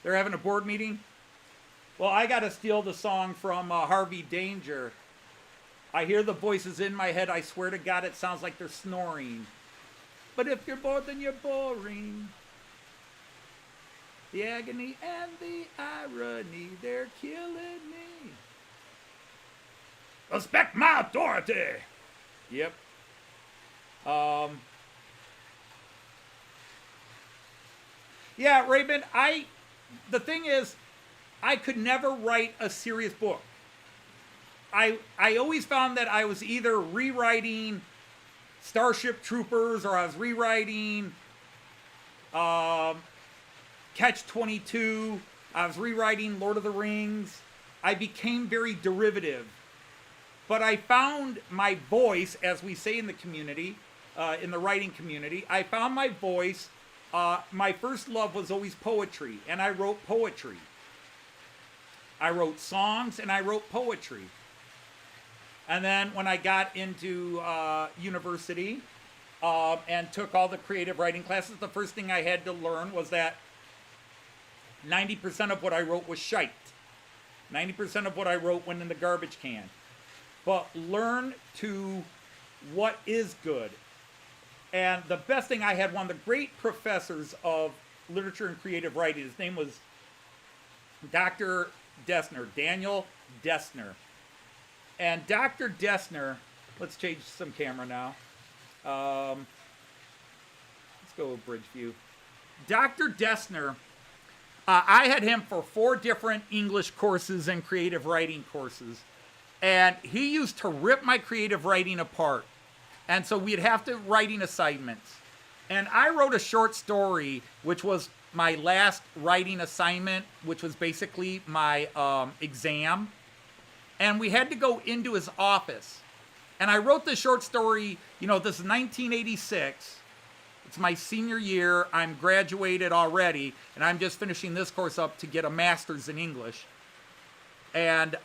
They're having a board meeting? Well, I got to steal the song from Harvey Danger. I hear the voices in my head. I swear to God, it sounds like they're snoring. But if you're bored, then you're boring. The agony and the irony, they're killing me. Respect my authority. Yep. Yeah, Raymond, the thing is, I could never write a serious book. I always found that I was either rewriting Starship Troopers or I was rewriting Catch-22. I was rewriting Lord of the Rings. I became very derivative. But I found my voice, as we say in the community, in the writing community, I found my voice. My first love was always poetry, and I wrote poetry. I wrote songs, and I wrote poetry. And then when I got into university and took all the creative writing classes, the first thing I had to learn was that 90% of what I wrote was shite. 90% of what I wrote went in the garbage can. But learn to what is good. And the best thing, I had one of the great professors of literature and creative writing. His name was Dr. Dessner, Daniel Dessner. And Dr. Dessner, let's change some camera now. Let's go bridge view. Dr. Dessner, I had him for 4 different English courses and creative writing courses. And he used to rip my creative writing apart. And so we'd have to writing assignments. And I wrote a short story, which was my last writing assignment, which was basically my exam. And we had to go into his office. And I wrote this short story, you know, this is 1986. It's my senior year. I'm graduated already. And I'm just finishing this course up to get a master's in English. And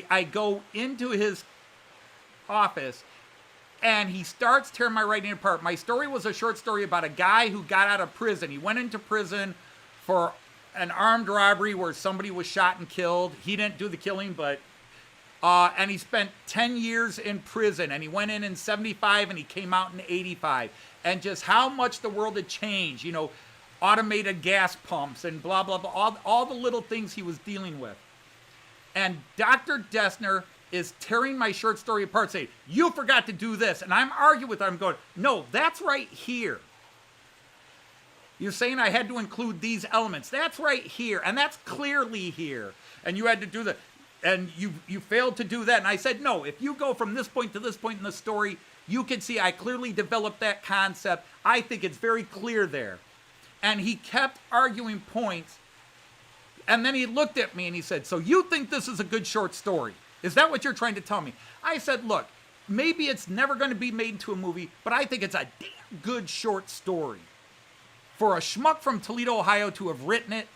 I go into his office, and he starts tearing my writing apart. My story was a short story about a guy who got out of prison. He went into prison for an armed robbery where somebody was shot and killed. He didn't do the killing, but and he spent 10 years in prison, and he went in 75 and he came out in 85. and just how much the world had changed, you know, automated gas pumps and blah, blah, blah, all the little things he was dealing with. And Dr. Dessner is tearing my short story apart, saying, you forgot to do this. And I'm arguing with him. I'm going, no, that's right here. You're saying I had to include these elements. That's right here. And that's clearly here. And you had to do that. And you failed to do that. And I said, no, if you go from this point to this point in the story, you can see I clearly developed that concept. I think it's very clear there. And he kept arguing points. And then he looked at me and he said, so you think this is a good short story? Is that what you're trying to tell me? I said, look, maybe it's never going to be made into a movie, but I think it's a damn good short story. For a schmuck from Toledo, Ohio to have written it,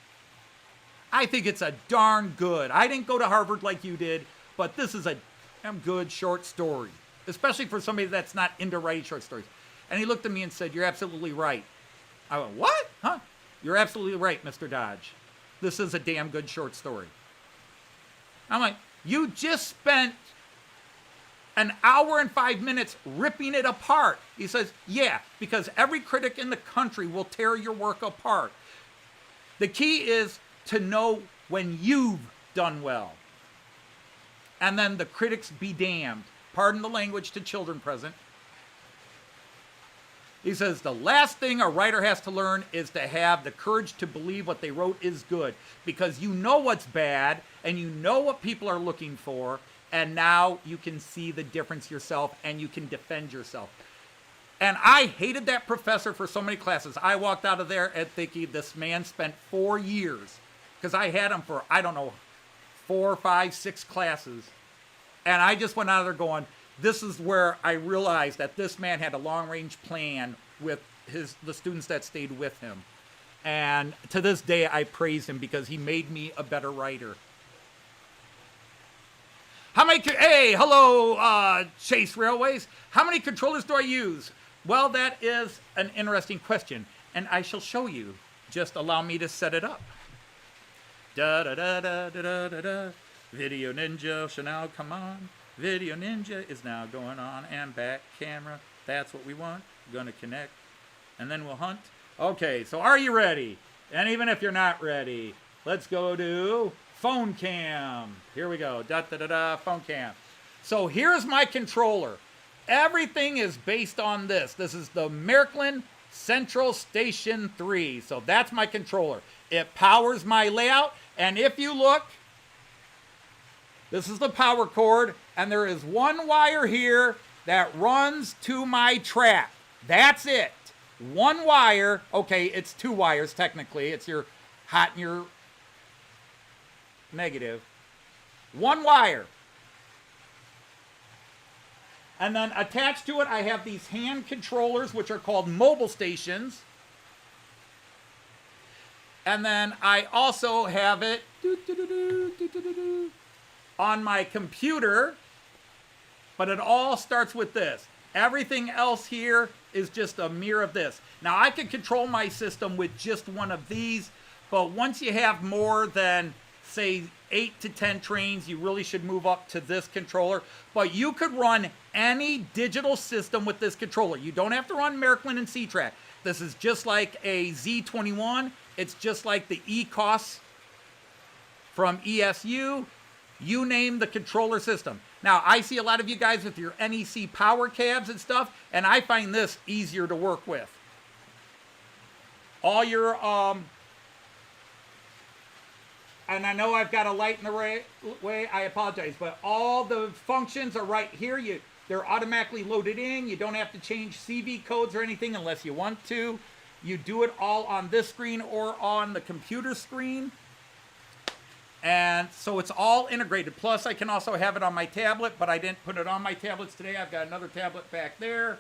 I think it's a darn good. I didn't go to Harvard like you did, but this is a damn good short story, especially for somebody that's not into writing short stories. And he looked at me and said, you're absolutely right. I went, what? Huh? You're absolutely right, Mr. Dodge. This is a damn good short story. I'm like, you just spent an hour and 5 minutes ripping it apart. He says, yeah, because every critic in the country will tear your work apart. The key is to know when you've done well. And then the critics be damned. Pardon the language to children present. He says, the last thing a writer has to learn is to have the courage to believe what they wrote is good. Because you know what's bad, and you know what people are looking for, and now you can see the difference yourself, and you can defend yourself. And I hated that professor for so many classes. I walked out of there and thinking this man spent 4 years, because I had him for, I don't know, 4, 5, 6 classes. And I just went out of there going, this is where I realized that this man had a long-range plan with the students that stayed with him. And to this day, I praise him because he made me a better writer. How many, hey, hello, Chase Railways. How many controllers do I use? Well, that is an interesting question, and I shall show you. Just allow me to set it up. Da-da-da-da-da-da-da. Video Ninja shall now come on. Video Ninja is now going on, and back camera. That's what we want. We're going to connect, and then we'll hunt. Okay, so are you ready? And even if you're not ready, let's go to phone cam. Here we go. Da-da-da-da, phone cam. So here's my controller. Everything is based on this. This is the Märklin Central Station 3. So that's my controller. It powers my layout, and if you look, this is the power cord, and there is one wire here that runs to my track. That's it. One wire. Okay, it's 2 wires technically. It's your hot and your negative. One wire. And then attached to it, I have these hand controllers, which are called mobile stations. And then I also have it on my computer, but it all starts with this. Everything else here is just a mirror of this. Now, I can control my system with just one of these, but once you have more than, say, 8 to 10 trains, you really should move up to this controller. But you could run any digital system with this controller. You don't have to run Märklin and C-Track. This is just like a Z21. It's just like the ECOS from ESU. You name the controller system. Now, I see a lot of you guys with your NEC power cabs and stuff, and I find this easier to work with. All your, and I know I've got a light in the way, I apologize, but all the functions are right here. They're automatically loaded in. You don't have to change CV codes or anything unless you want to. You do it all on this screen or on the computer screen. And so it's all integrated. Plus, I can also have it on my tablet, but I didn't put it on my tablets today. I've got another tablet back there,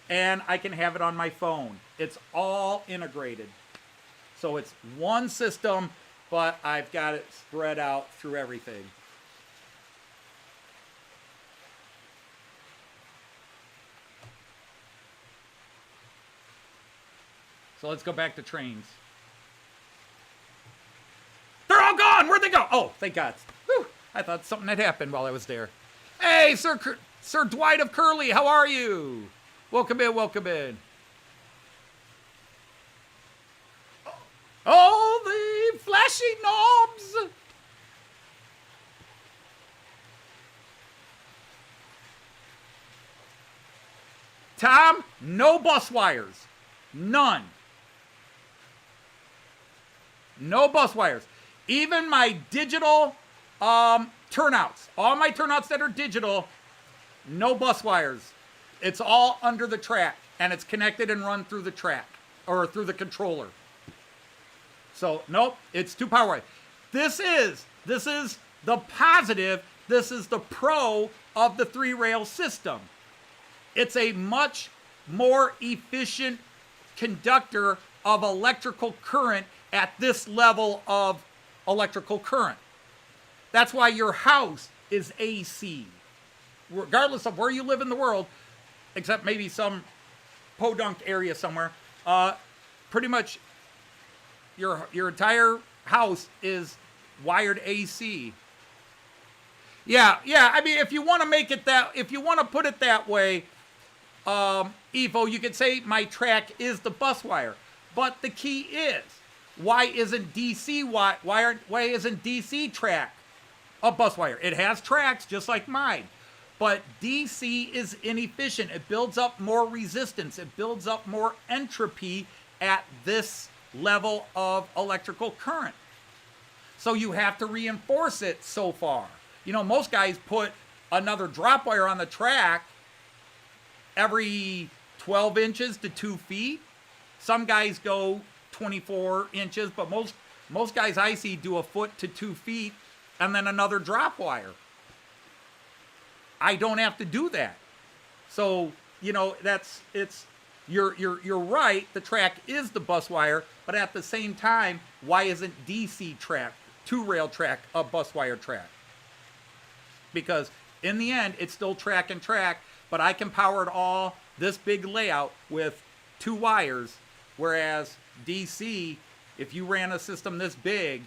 and I can have it on my phone. It's all integrated. So it's one system, but I've got it spread out through everything. So let's go back to trains. They're all gone. Where'd they go? Oh, thank God. Whew. I thought something had happened while I was there. Hey, Sir Dwight of Curly, how are you? Welcome in, welcome in. Fleshy knobs. Tom, no bus wires. None. No bus wires. Even my digital turnouts, all my turnouts that are digital, no bus wires. It's all under the track, and it's connected and run through the track, or through the controller. So, nope, it's 2 power wires. This is the positive, this is the pro of the 3-rail system. It's a much more efficient conductor of electrical current at this level of electrical current. That's why your house is AC. Regardless of where you live in the world, except maybe some podunk area somewhere, pretty much your entire house is wired AC. Yeah, I mean, if you want to make it that, if you want to put it that way, Evo, you could say my track is the bus wire. But the key is, why isn't DC track a bus wire? It has tracks just like mine. But DC is inefficient. It builds up more resistance. It builds up more entropy at this level of electrical current. So you have to reinforce it so far. You know, most guys put another drop wire on the track every 12 inches to 2 feet. Some guys go 24 inches, but most guys I see do a foot to 2 feet and then another drop wire. I don't have to do that. So, you know, you're right, the track is the bus wire, but at the same time, why isn't DC track, 2-rail track, a bus wire track? Because in the end, it's still track and track, but I can power it all, this big layout, with 2 wires, whereas DC, if you ran a system this big,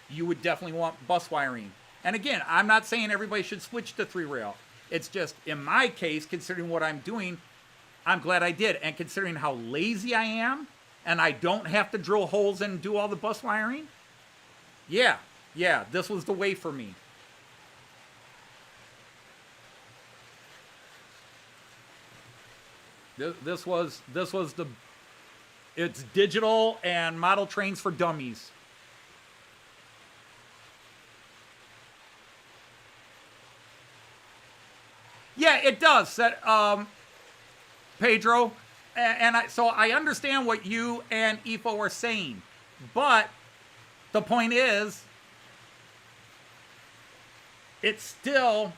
you would definitely want bus wiring. And again, I'm not saying everybody should switch to 3-rail. It's just, in my case, considering what I'm doing, I'm glad I did. And considering how lazy I am, and I don't have to drill holes and do all the bus wiring, yeah, this was the way for me. This was it's digital and model trains for dummies. Yeah, it does, Pedro. So I understand what you and EFO are saying, but the point is, it's still,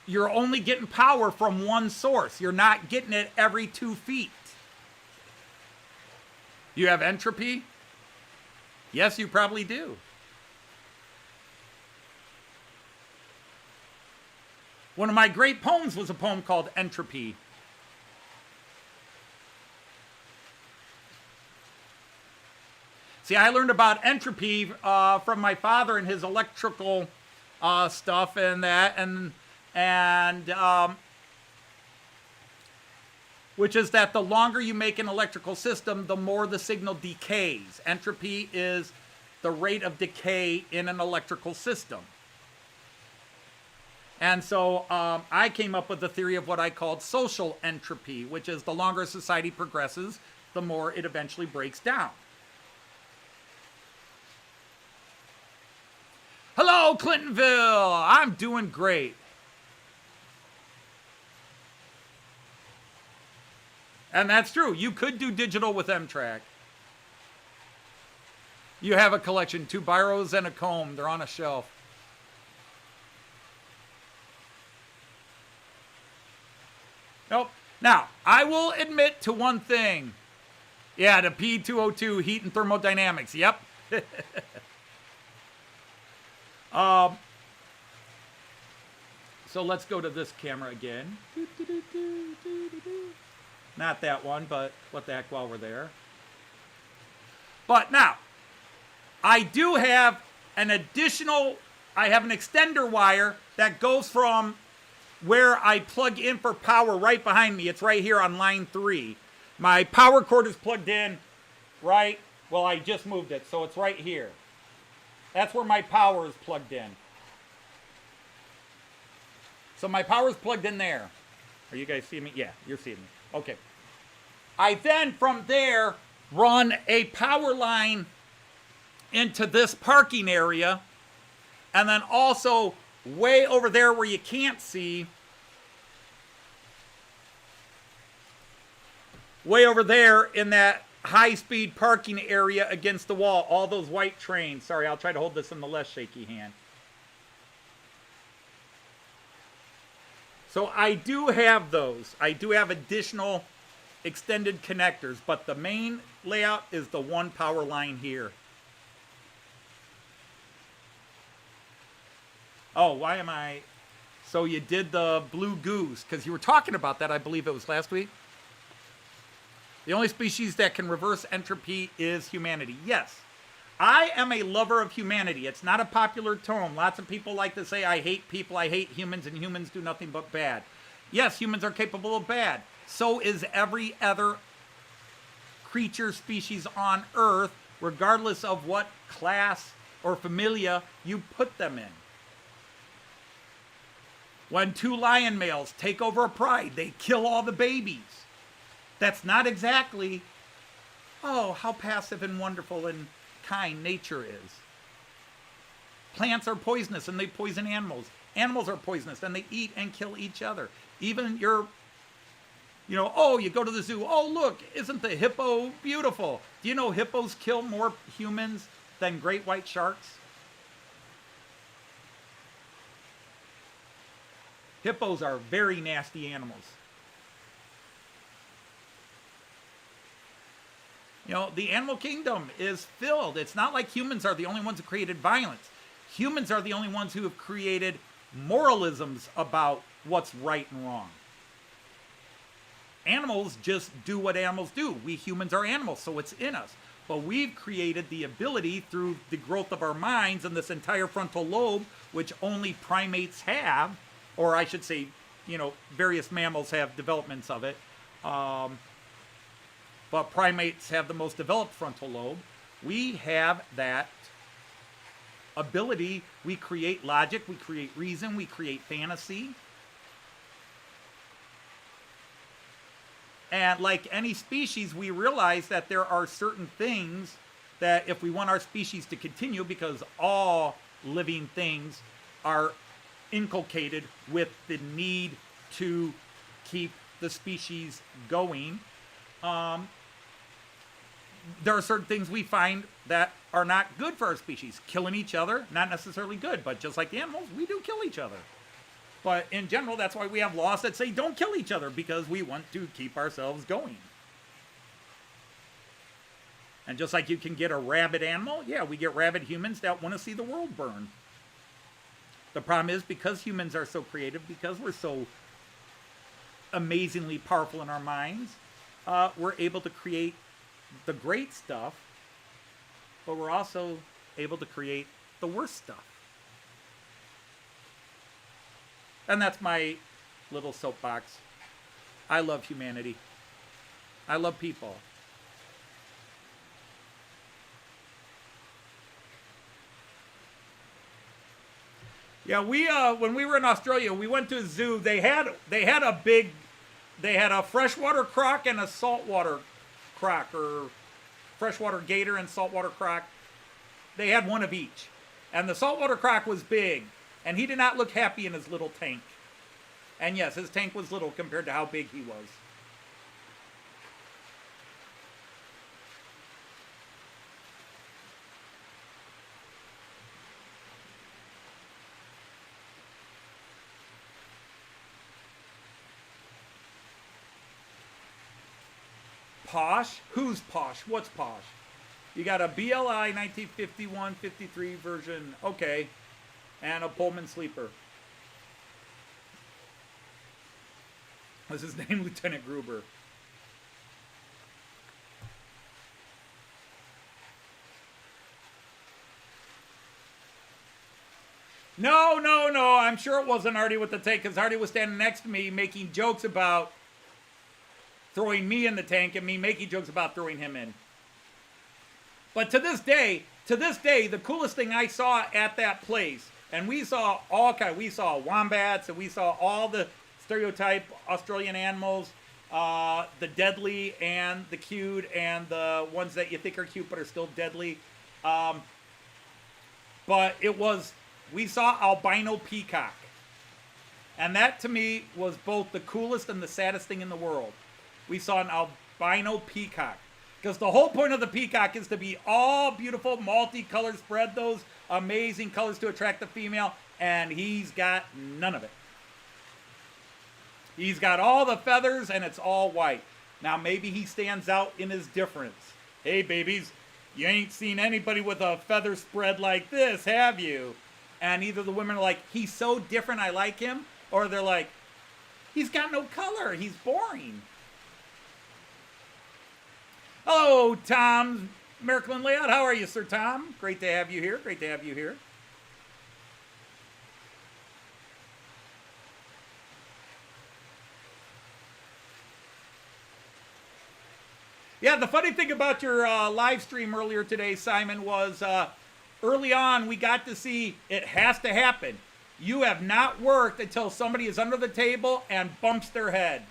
you're only getting power from one source. You're not getting it every 2 feet. You have entropy? Yes, you probably do. One of my great poems was a poem called Entropy. See, I learned about entropy from my father and his electrical stuff and that, and which is that the longer you make an electrical system, the more the signal decays. Entropy is the rate of decay in an electrical system. And so I came up with the theory of what I called social entropy, which is the longer society progresses, the more it eventually breaks down. Hello, Clintonville. I'm doing great. And that's true. You could do digital with M-Track. You have a collection, 2 biros and a comb. They're on a shelf. Nope. Now, I will admit to one thing. Yeah, the P202 heat and thermodynamics. Yep. So let's go to this camera again. Not that one, but what the heck while we're there. But now, I do have an additional, I have an extender wire that goes from where I plug in for power right behind me. It's right here on line 3. My power cord is plugged in right, well, I just moved it, so it's right here. That's where my power is plugged in. So my power is plugged in there. Are you guys seeing me? Yeah, you're seeing me. Okay. I then, from there, run a power line into this parking area. And then also, way over there where you can't see, way over there in that high-speed parking area against the wall, all those white trains. Sorry, I'll try to hold this in the less shaky hand. So I do have those. I do have additional extended connectors, but the main layout is the one power line here. Oh, why am I... So you did the blue goose, because you were talking about that, I believe it was last week. The only species that can reverse entropy is humanity. Yes, I am a lover of humanity. It's not a popular tone. Lots of people like to say, I hate people, I hate humans, and humans do nothing but bad. Yes, humans are capable of bad. So is every other creature, species on Earth, regardless of what class or familia you put them in. When two lion males take over a pride, they kill all the babies. That's not exactly, oh, how passive and wonderful and kind nature is. Plants are poisonous and they poison animals. Animals are poisonous and they eat and kill each other. Even your, oh, you go to the zoo. Oh, look, isn't the hippo beautiful? Do you know hippos kill more humans than great white sharks? Hippos are very nasty animals. The animal kingdom is filled. It's not like humans are the only ones who created violence. Humans are the only ones who have created moralisms about what's right and wrong. Animals just do what animals do. We humans are animals, so it's in us. But we've created the ability through the growth of our minds and this entire frontal lobe, which only primates have, or I should say, various mammals have developments of it. But primates have the most developed frontal lobe. We have that ability. We create logic, we create reason, we create fantasy. And like any species, we realize that there are certain things that if we want our species to continue, because all living things are inculcated with the need to keep the species going, there are certain things we find that are not good for our species. Killing each other, not necessarily good, but just like the animals, we do kill each other. But in general, that's why we have laws that say don't kill each other, because we want to keep ourselves going. And just like you can get a rabid animal, yeah, we get rabid humans that want to see the world burn. The problem is, because humans are so creative, because we're so amazingly powerful in our minds, we're able to create the great stuff, but we're also able to create the worst stuff. And that's my little soapbox. I love humanity. I love people. Yeah, when we were in Australia, we went to a zoo. They had a freshwater croc and a saltwater croc, or freshwater gator and saltwater croc. They had one of each. And the saltwater croc was big, and he did not look happy in his little tank. And yes, his tank was little compared to how big he was. Posh? Who's posh? What's posh? You got a BLI 1951-53 version. Okay. And a Pullman sleeper. What's his name? Lieutenant Gruber. No. I'm sure it wasn't Artie with the tank, because Artie was standing next to me making jokes about throwing me in the tank and me making jokes about throwing him in. But to this day, to this day, the coolest thing I saw at that place, and we saw we saw wombats, and we saw all the stereotype Australian animals, the deadly and the cute, and the ones that you think are cute but are still deadly. But we saw albino peacock. And that to me was both the coolest and the saddest thing in the world. We saw an albino peacock. Because the whole point of the peacock is to be all beautiful, multicolored, spread those amazing colors to attract the female, and he's got none of it. He's got all the feathers, and it's all white. Now, maybe he stands out in his difference. Hey, babies, you ain't seen anybody with a feather spread like this, have you? And either the women are like, he's so different, I like him, or they're like, he's got no color, he's boring. Hello, Tom Märklin Layout. How are you, Sir Tom? Great to have you here. Great to have you here. Yeah, the funny thing about your live stream earlier today, Simon, was early on we got to see it has to happen. You have not worked until somebody is under the table and bumps their head.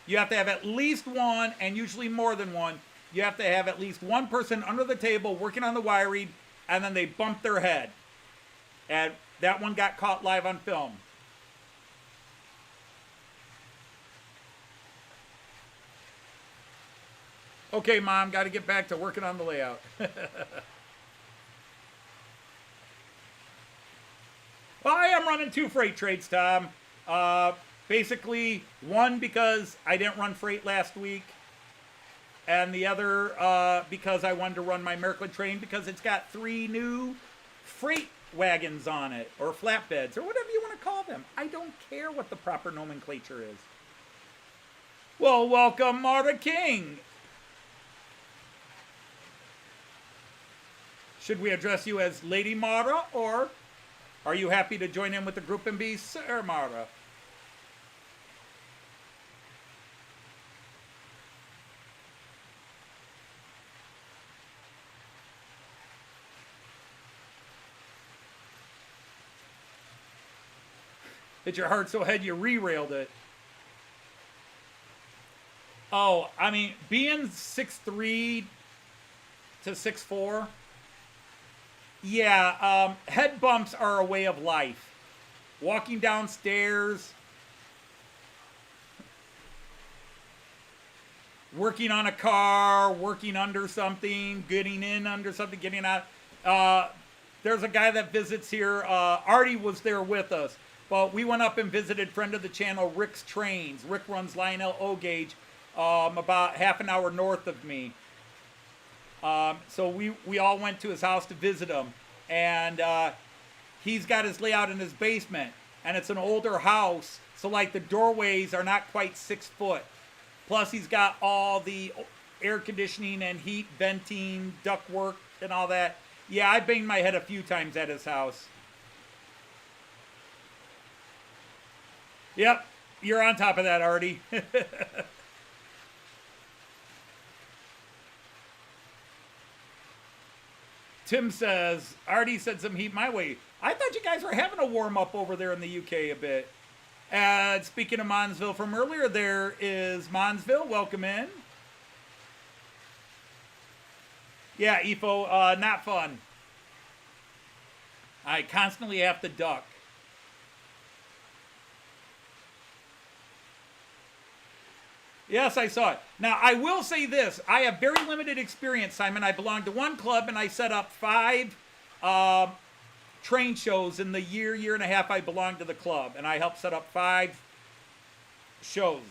You have to have at least one, and usually more than one. You have to have at least one person under the table working on the wiring, and then they bump their head. And that one got caught live on film. Okay, Mom, got to get back to working on the layout. Well, I am running 2 freight trades, Tom. Basically, one because I didn't run freight last week, and the other because I wanted to run my Märklin train because it's got 3 new freight wagons on it, or flatbeds, or whatever you want to call them. I don't care what the proper nomenclature is. Well, welcome, Marta King. Should we address you as Lady Marta, or are you happy to join in with the group and be Sir Marta? Hit your heart so head you re-railed it. Oh, I mean, being 6'3" to 6'4", yeah, head bumps are a way of life. Walking downstairs, working on a car, working under something, getting in under something, getting out. There's a guy that visits here. Artie was there with us. But we went up and visited friend of the channel, Rick's Trains. Rick runs Lionel O Gauge about half an hour north of me. So we all went to his house to visit him. And he's got his layout in his basement. And it's an older house. So like the doorways are not quite 6 foot. Plus he's got all the air conditioning and heat, venting, ductwork and all that. Yeah, I banged my head a few times at his house. Yep, you're on top of that, Artie. Tim says, Artie said some heat my way. I thought you guys were having a warm-up over there in the UK a bit. And speaking of Monsville from earlier, there is Monsville. Welcome in. Yeah, EFO, not fun. I constantly have to duck. Yes, I saw it. Now, I will say this. I have very limited experience, Simon. I belong to one club, and I set up 5 train shows in the year and a half I belonged to the club. And I helped set up 5 shows.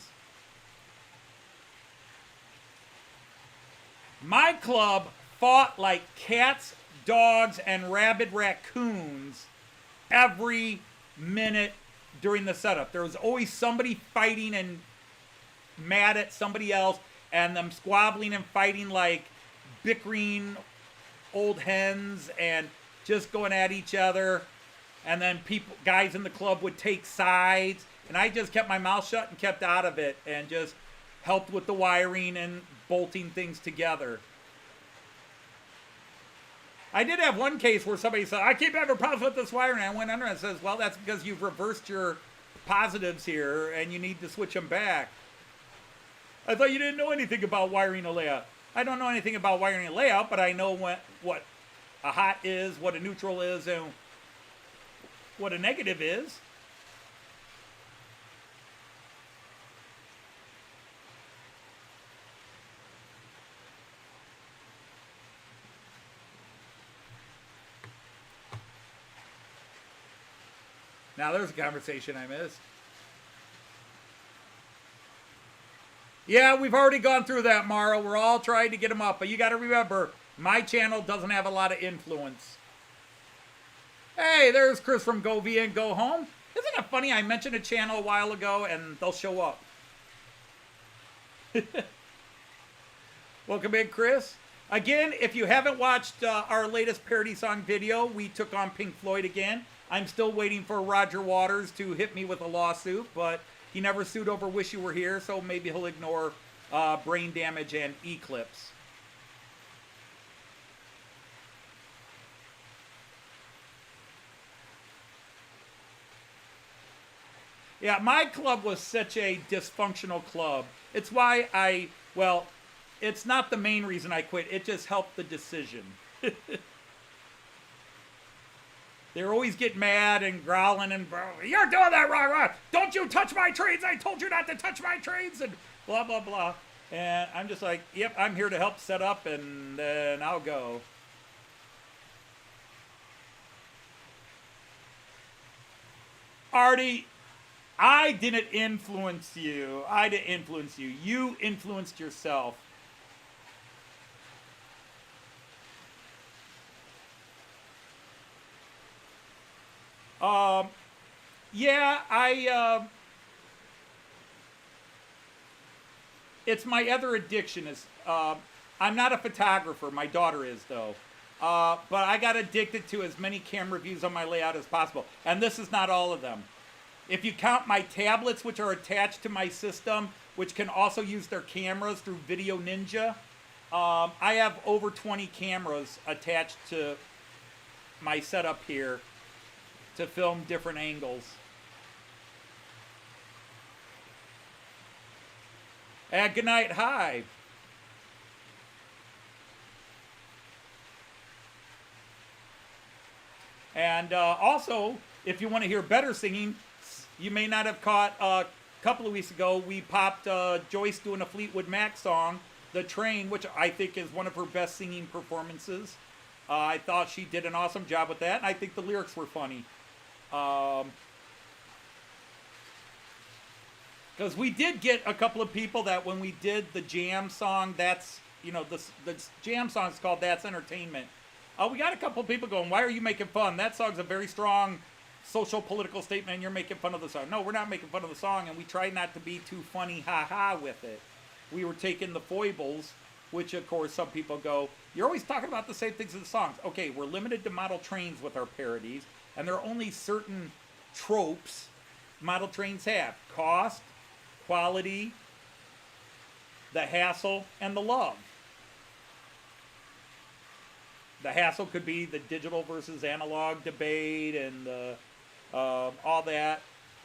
My club fought like cats, dogs, and rabid raccoons every minute during the setup. There was always somebody fighting and mad at somebody else, and them squabbling and fighting like bickering old hens and just going at each other. And then guys in the club would take sides, and I just kept my mouth shut and kept out of it and just helped with the wiring and bolting things together. I did have one case where somebody said, I keep having problems with this wiring. And I went under and says, well, that's because you've reversed your positives here and you need to switch them back. I thought you didn't know anything about wiring a layout. I don't know anything about wiring a layout, but I know what a hot is, what a neutral is, and what a negative is. Now there's a conversation I missed. Yeah, we've already gone through that, Mara. We're all trying to get them up. But you got to remember, my channel doesn't have a lot of influence. Hey, there's Chris from Go Via and Go Home. Isn't it funny? I mentioned a channel a while ago, and they'll show up. Welcome in, Chris. Again, if you haven't watched our latest parody song video, we took on Pink Floyd again. I'm still waiting for Roger Waters to hit me with a lawsuit, but he never sued over Wish You Were Here, so maybe he'll ignore Brain Damage and Eclipse. Yeah, my club was such a dysfunctional club. It's why well, it's not the main reason I quit. It just helped the decision. They're always getting mad and growling and, you're doing that wrong. Don't you touch my trades. I told you not to touch my trades and blah, blah, blah. And I'm just like, yep, I'm here to help set up and then I'll go. Artie, I didn't influence you. I didn't influence you. You influenced yourself. Yeah, it's my other addiction is, I'm not a photographer. My daughter is, though. But I got addicted to as many camera views on my layout as possible. And this is not all of them. If you count my tablets, which are attached to my system, which can also use their cameras through Video Ninja, I have over 20 cameras attached to my setup here to film different angles. And good night, hi. And also, if you want to hear better singing, you may not have caught a couple of weeks ago, we popped Joyce doing a Fleetwood Mac song, The Train, which I think is one of her best singing performances. I thought she did an awesome job with that, and I think the lyrics were funny. Because we did get a couple of people that when we did the jam song, that's, you know, the jam song is called That's Entertainment. We got a couple of people going, why are you making fun? That song's a very strong social political statement and you're making fun of the song. No, we're not making fun of the song, and we tried not to be too funny ha-ha with it. We were taking the foibles, which of course some people go, you're always talking about the same things as the songs. Okay, we're limited to model trains with our parodies, and there are only certain tropes model trains have. Cost, quality, the hassle, and the love. The hassle could be the digital versus analog debate and all that.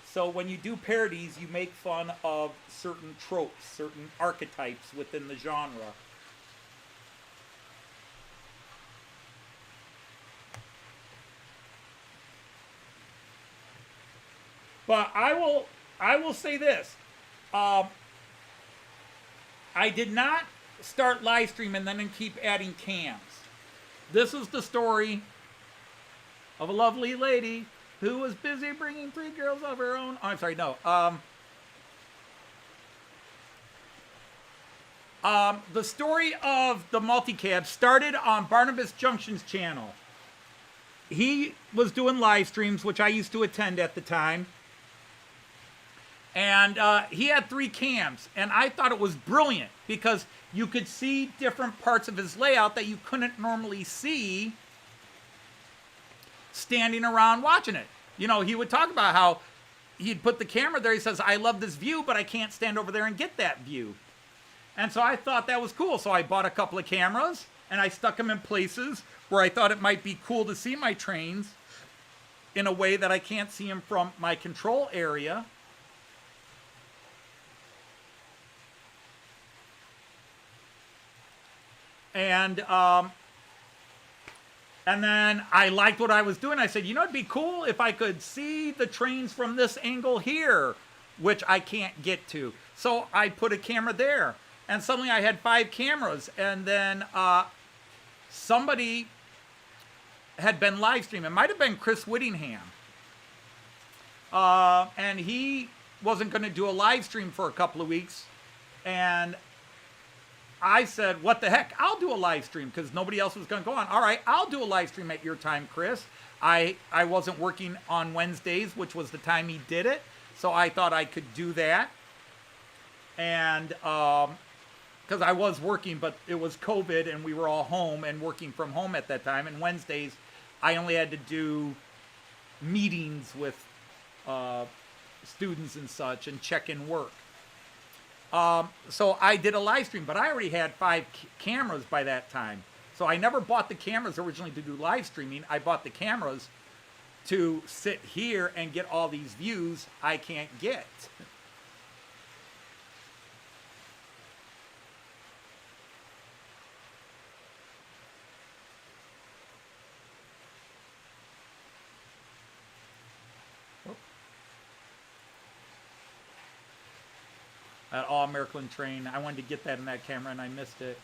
So when you do parodies, you make fun of certain tropes, certain archetypes within the genre. But I will say this. I did not start live streaming and then keep adding cams. This is the story of a lovely lady who was busy bringing 3 girls of her own. Oh, I'm sorry, no. The story of the multicab started on Barnabas Junction's channel. He was doing live streams, which I used to attend at the time. And he had 3 cams, and I thought it was brilliant because you could see different parts of his layout that you couldn't normally see standing around watching it. You know, he would talk about how he'd put the camera there. He says, I love this view, but I can't stand over there and get that view. And so I thought that was cool. So I bought a couple of cameras, and I stuck them in places where I thought it might be cool to see my trains in a way that I can't see them from my control area. And then I liked what I was doing. I said, you know, it'd be cool if I could see the trains from this angle here, which I can't get to. So I put a camera there. And suddenly I had 5 cameras. And then somebody had been live streaming. It might have been Chris Whittingham. And he wasn't going to do a live stream for a couple of weeks. And I said, what the heck? I'll do a live stream because nobody else was going to go on. All right, I'll do a live stream at your time, Chris. I wasn't working on Wednesdays, which was the time he did it. So I thought I could do that. And because I was working, but it was COVID and we were all home and working from home at that time. And Wednesdays, I only had to do meetings with students and such and check in work. So I did a live stream, but I already had 5 cameras by that time. So I never bought the cameras originally to do live streaming. I bought the cameras to sit here and get all these views I can't get. That all Märklin train. I wanted to get that in that camera and I missed it.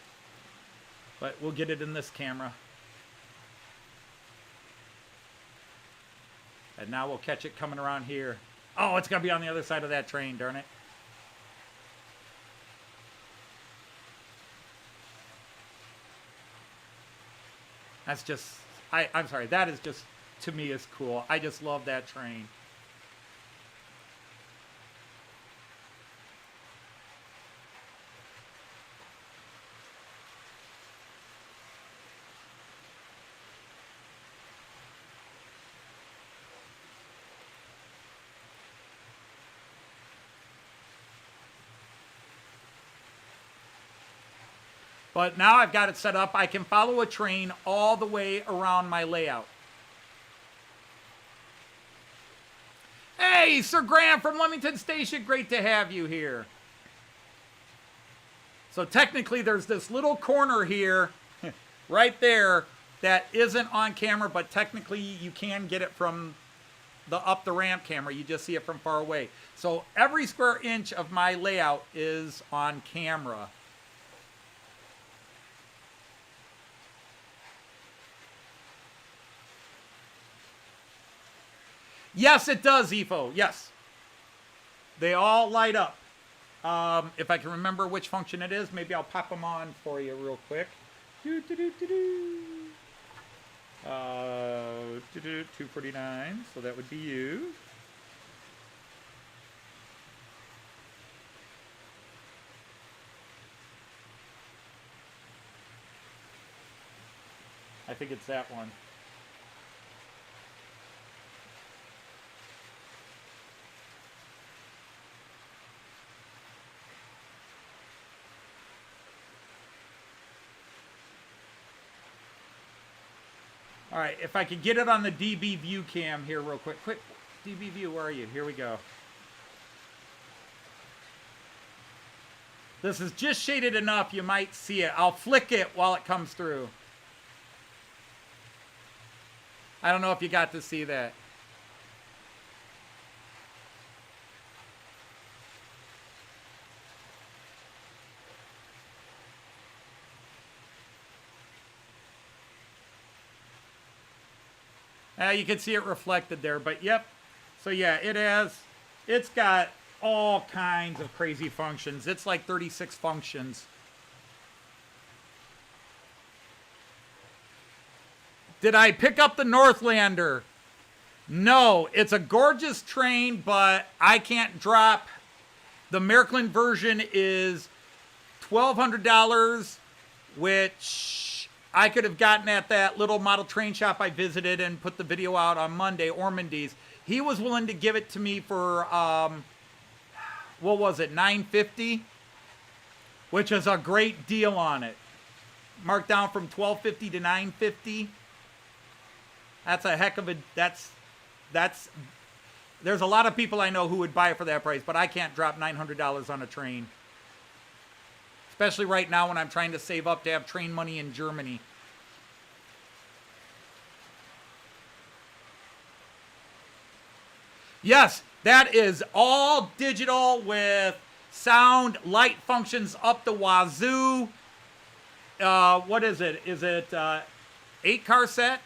But we'll get it in this camera. And now we'll catch it coming around here. Oh, it's going to be on the other side of that train, darn it. That's just, I'm sorry, that is just, to me, is cool. I just love that train. But now I've got it set up. I can follow a train all the way around my layout. Hey, Sir Graham from Leamington Station. Great to have you here. So technically there's this little corner here, right there, that isn't on camera, but technically you can get it from the up the ramp camera. You just see it from far away. So every square inch of my layout is on camera. Yes, it does, Efo. Yes. They all light up. If I can remember which function it is, maybe I'll pop them on for you real quick. 249, so that would be you. I think it's that one. All right, if I could get it on the DB view cam here real quick. Quick, DB view, where are you? Here we go. This is just shaded enough you might see it. I'll flick it while it comes through. I don't know if you got to see that. You can see it reflected there, but yep. So yeah, it's got all kinds of crazy functions. It's like 36 functions. Did I pick up the Northlander? No, it's a gorgeous train, but I can't drop. The Märklin version is $1,200, which I could have gotten at that little model train shop I visited and put the video out on Monday, Ormondy's. He was willing to give it to me for, what was it, $950? Which is a great deal on it. marked down from $1,250 to $950. That's a heck of a, that's, there's a lot of people I know who would buy it for that price, but I can't drop $900 on a train. Especially right now when I'm trying to save up to have train money in Germany. Yes, that is all digital with sound, light functions up the wazoo. What is it? Is it 8-car set?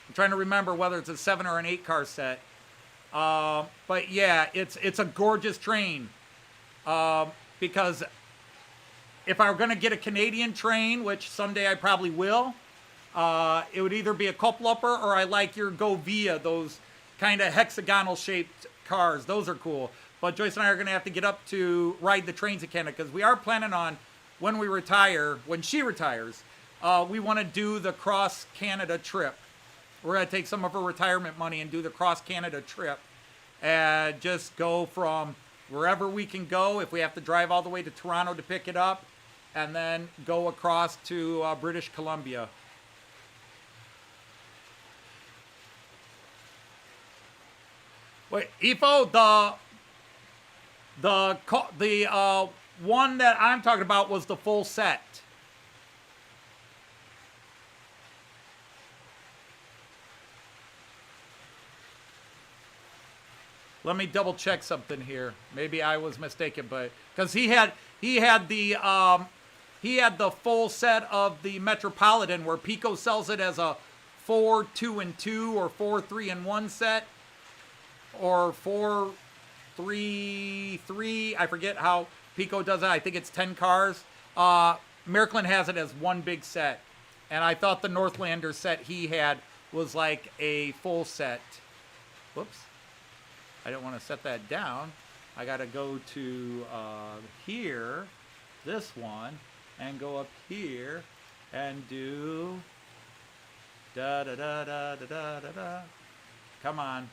I'm trying to remember whether it's a 7 or an 8-car set. But yeah, it's a gorgeous train. Because if I were going to get a Canadian train, which someday I probably will, it would either be a Kopplupper or I like your Go Via, those kind of hexagonal shaped cars. Those are cool. But Joyce and I are going to have to get up to ride the trains in Canada because we are planning on, when we retire, when she retires, we want to do the cross Canada trip. We're going to take some of her retirement money and do the cross Canada trip and just go from wherever we can go, if we have to drive all the way to Toronto to pick it up, and then go across to British Columbia. Wait, Ifo, the one that I'm talking about was the full set. Let me double check something here. Maybe I was mistaken, but because he had the full set of the Metropolitan, where Piko sells it as a 4 2 and 2 or 4 3 and 1 set, or 4 3 3. I forget how Piko does it. I think it's 10 cars. Märklin has it as one big set, and I thought the Northlander set he had was like a full set. Whoops. I don't want to set that down. I got to go to here, this one, and go up here and do da da da da da da da da. Come on.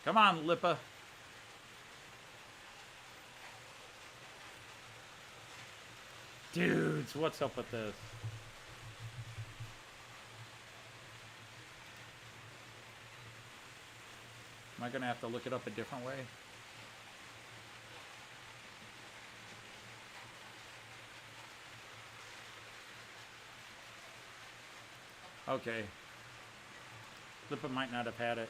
Come on, Lippa. Dudes, what's up with this? Am I going to have to look it up a different way? Okay. Lippa might not have had it.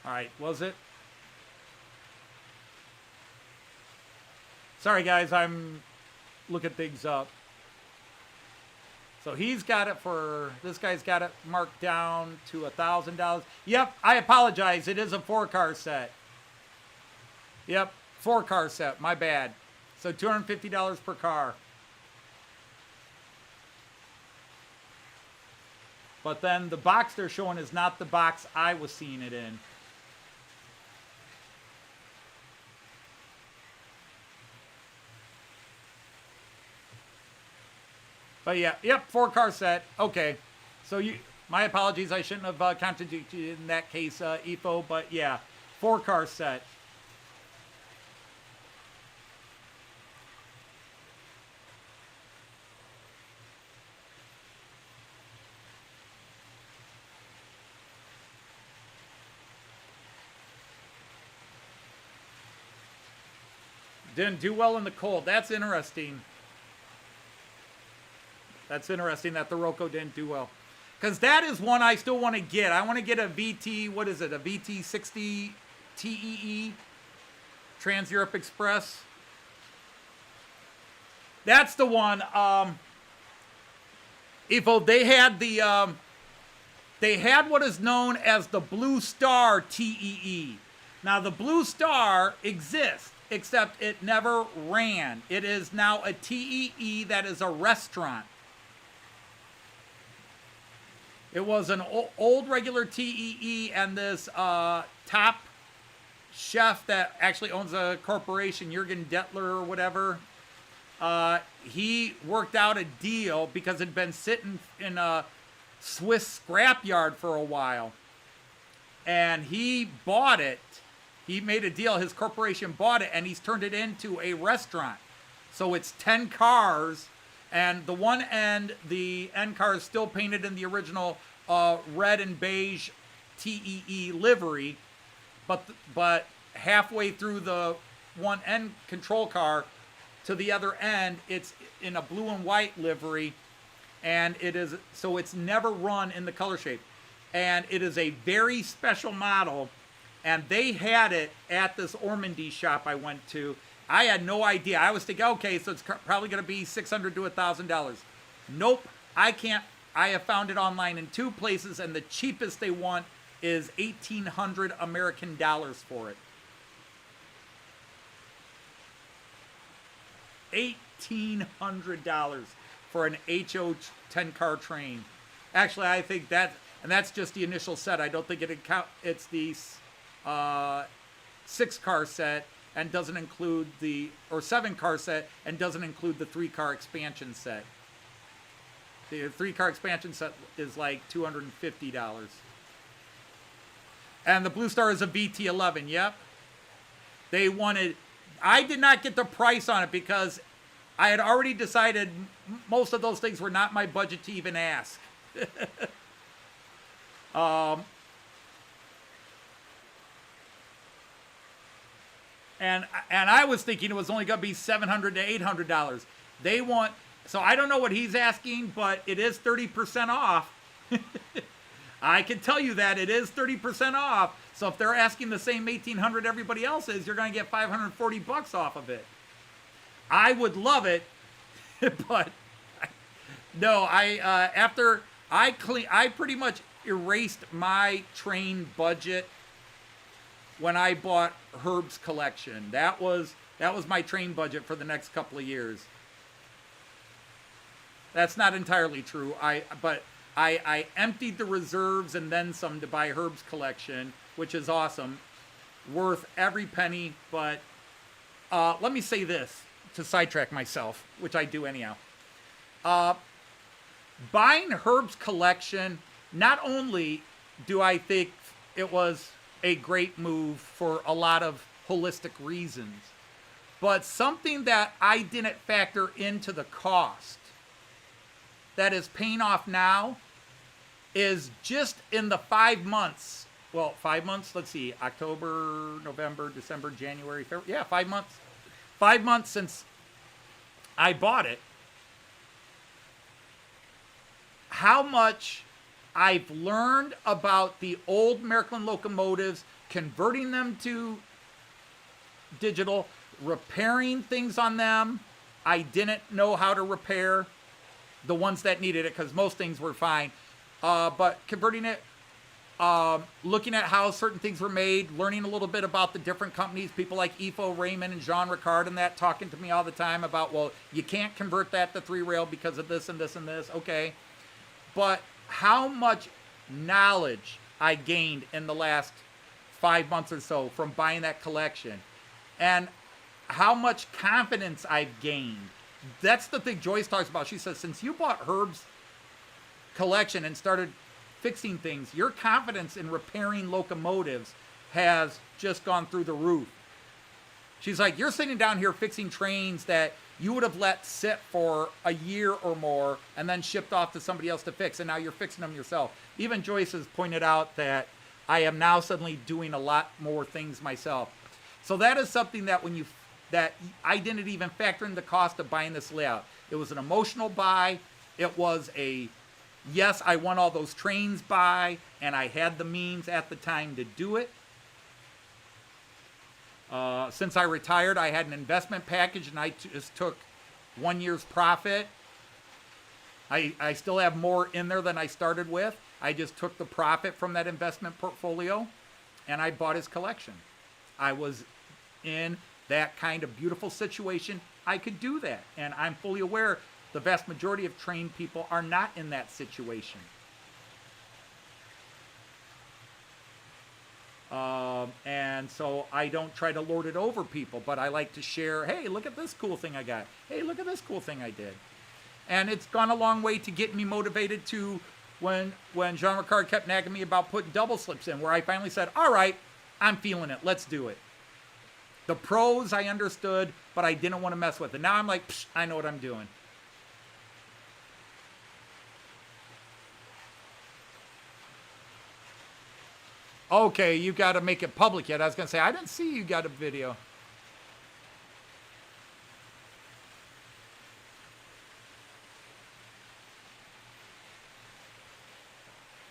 All right, was it? Sorry, guys, I'm looking things up. So he's got it for, this guy's got it marked down to $1,000. Yep, I apologize. It is a 4-car set. Yep, 4-car set, my bad. So $250 per car. But then the box they're showing is not the box I was seeing it in. But yeah, yep, 4-car set. Okay. So my apologies, I shouldn't have contradicted you in that case, Ifo, but yeah, 4-car set. Didn't do well in the cold. That's interesting. That's interesting that the Roco didn't do well. Because that is one I still want to get. I want to get a VT, what is it, a VT60 TEE Trans-Europe Express. That's the one. Ifo, they had what is known as the Blue Star TEE. Now, the Blue Star exists, except it never ran. It is now a TEE that is a restaurant. It was an old regular TEE, and this top chef that actually owns a corporation, Jürgen Dettler or whatever, he worked out a deal because it had been sitting in a Swiss scrapyard for a while. And he bought it. He made a deal. His corporation bought it, and he's turned it into a restaurant. So it's 10 cars, and the one end, the end car is still painted in the original red and beige TEE livery, but halfway through the one end control car to the other end, it's in a blue and white livery, and it is, so it's never run in the color shape. And it is a very special model, and they had it at this Ormandy shop I went to. I had no idea. I was thinking, okay, so it's probably going to be $600 to $1,000. Nope, I can't. I have found it online in 2 places, and the cheapest they want is $1,800 American dollars for it. $1,800 for an HO 10-car train. Actually, I think that, and that's just the initial set. I don't think it's the 6-car set and doesn't include the, or 7-car set and doesn't include the 3-car expansion set. The 3-car expansion set is like $250. And the Blue Star is a VT11, yep. They wanted, I did not get the price on it because I had already decided most of those things were not my budget to even ask. And I was thinking it was only going to be $700 to $800. They want, so I don't know what he's asking, but it is 30% off. I can tell you that it is 30% off. So if they're asking the same $1,800 everybody else is, you're going to get $540 off of it. I would love it, but no. After I pretty much erased my train budget when I bought Herb's collection. That was my train budget for the next couple of years. That's not entirely true. But I emptied the reserves and then some to buy Herb's collection, which is awesome, worth every penny. But let me say this to sidetrack myself, which I do anyhow. Buying Herb's collection, not only do I think it was a great move for a lot of holistic reasons, but something that I didn't factor into the cost that is paying off now is just in the 5 months. Well, 5 months, let's see, October, November, December, January, February. Yeah, 5 months. 5 months since I bought it. How much I've learned about the old Märklin locomotives, converting them to digital, repairing things on them I didn't know how to repair, the ones that needed it, because most things were fine. But converting it, looking at how certain things were made, learning a little bit about the different companies, people like Ifo, Raymond, and Jean Ricard and that, talking to me all the time about, well, you can't convert that to 3-rail because of this and this and this. Okay. But how much knowledge I gained in the last 5 months or so from buying that collection, and how much confidence I've gained. That's the thing Joyce talks about. She says, since you bought Herb's collection and started fixing things, your confidence in repairing locomotives has just gone through the roof. She's like, you're sitting down here fixing trains that you would have let sit for a year or more and then shipped off to somebody else to fix, and now you're fixing them yourself. Even Joyce has pointed out that I am now suddenly doing a lot more things myself. So that is something that that I didn't even factor in the cost of buying this layout. It was an emotional buy. It was a, yes, I want all those trains buy, and I had the means at the time to do it. Since I retired, I had an investment package, and I just took 1 year's profit. I still have more in there than I started with. I just took the profit from that investment portfolio, and I bought his collection. I was in that kind of beautiful situation. I could do that, and I'm fully aware the vast majority of trained people are not in that situation. And so I don't try to lord it over people, but I like to share, hey, look at this cool thing I got. Hey, look at this cool thing I did. And it's gone a long way to get me motivated to when Jean Ricard kept nagging me about putting double slips in, where I finally said, all right, I'm feeling it. Let's do it. The pros I understood, but I didn't want to mess with it. Now I'm like, psh, I know what I'm doing. Okay, you got to make it public yet. I was going to say, I didn't see you got a video.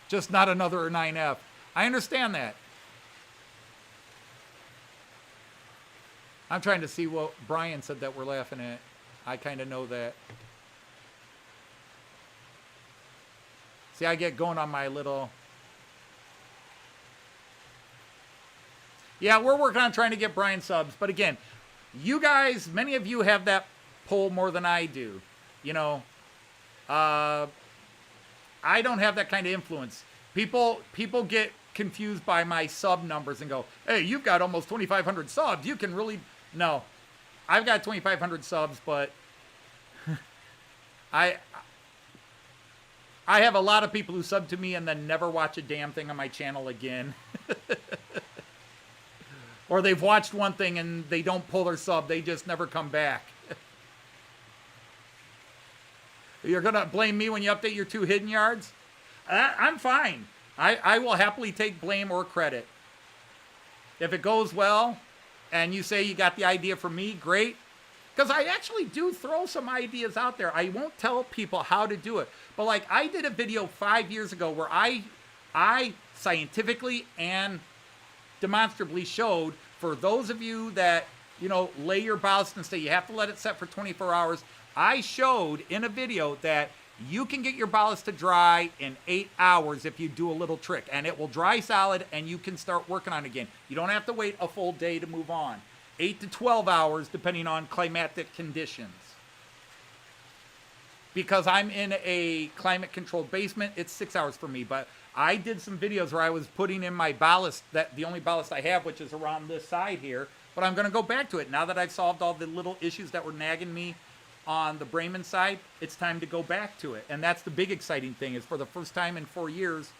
Just not another 9F. I understand that. I'm trying to see what Brian said that we're laughing at. I kind of know that. See, I get going on my little... Yeah, we're working on trying to get Brian subs. But again, you guys, many of you have that pull more than I do. You know, I don't have that kind of influence. People get confused by my sub numbers and go, hey, you've got almost 2,500 subs. You can really... No, I've got 2,500 subs, but I have a lot of people who sub to me and then never watch a damn thing on my channel again. Or they've watched one thing and they don't pull their sub. They just never come back. You're going to blame me when you update your 2 hidden yards? I'm fine. I will happily take blame or credit. If it goes well and you say you got the idea from me, great. Because I actually do throw some ideas out there. I won't tell people how to do it. But like I did a video 5 years ago where I scientifically and demonstrably showed, for those of you that, you know, lay your ballast and say you have to let it set for 24 hours, I showed in a video that you can get your ballast to dry in 8 hours if you do a little trick, and it will dry solid and you can start working on it again. You don't have to wait a full day to move on. 8 to 12 hours depending on climatic conditions. Because I'm in a climate controlled basement, it's 6 hours for me, but I did some videos where I was putting in my ballast, that the only ballast I have, which is around this side here, but I'm going to go back to it. Now that I've solved all the little issues that were nagging me on the Bremen side, it's time to go back to it. And that's the big exciting thing, is for the first time in 4 years,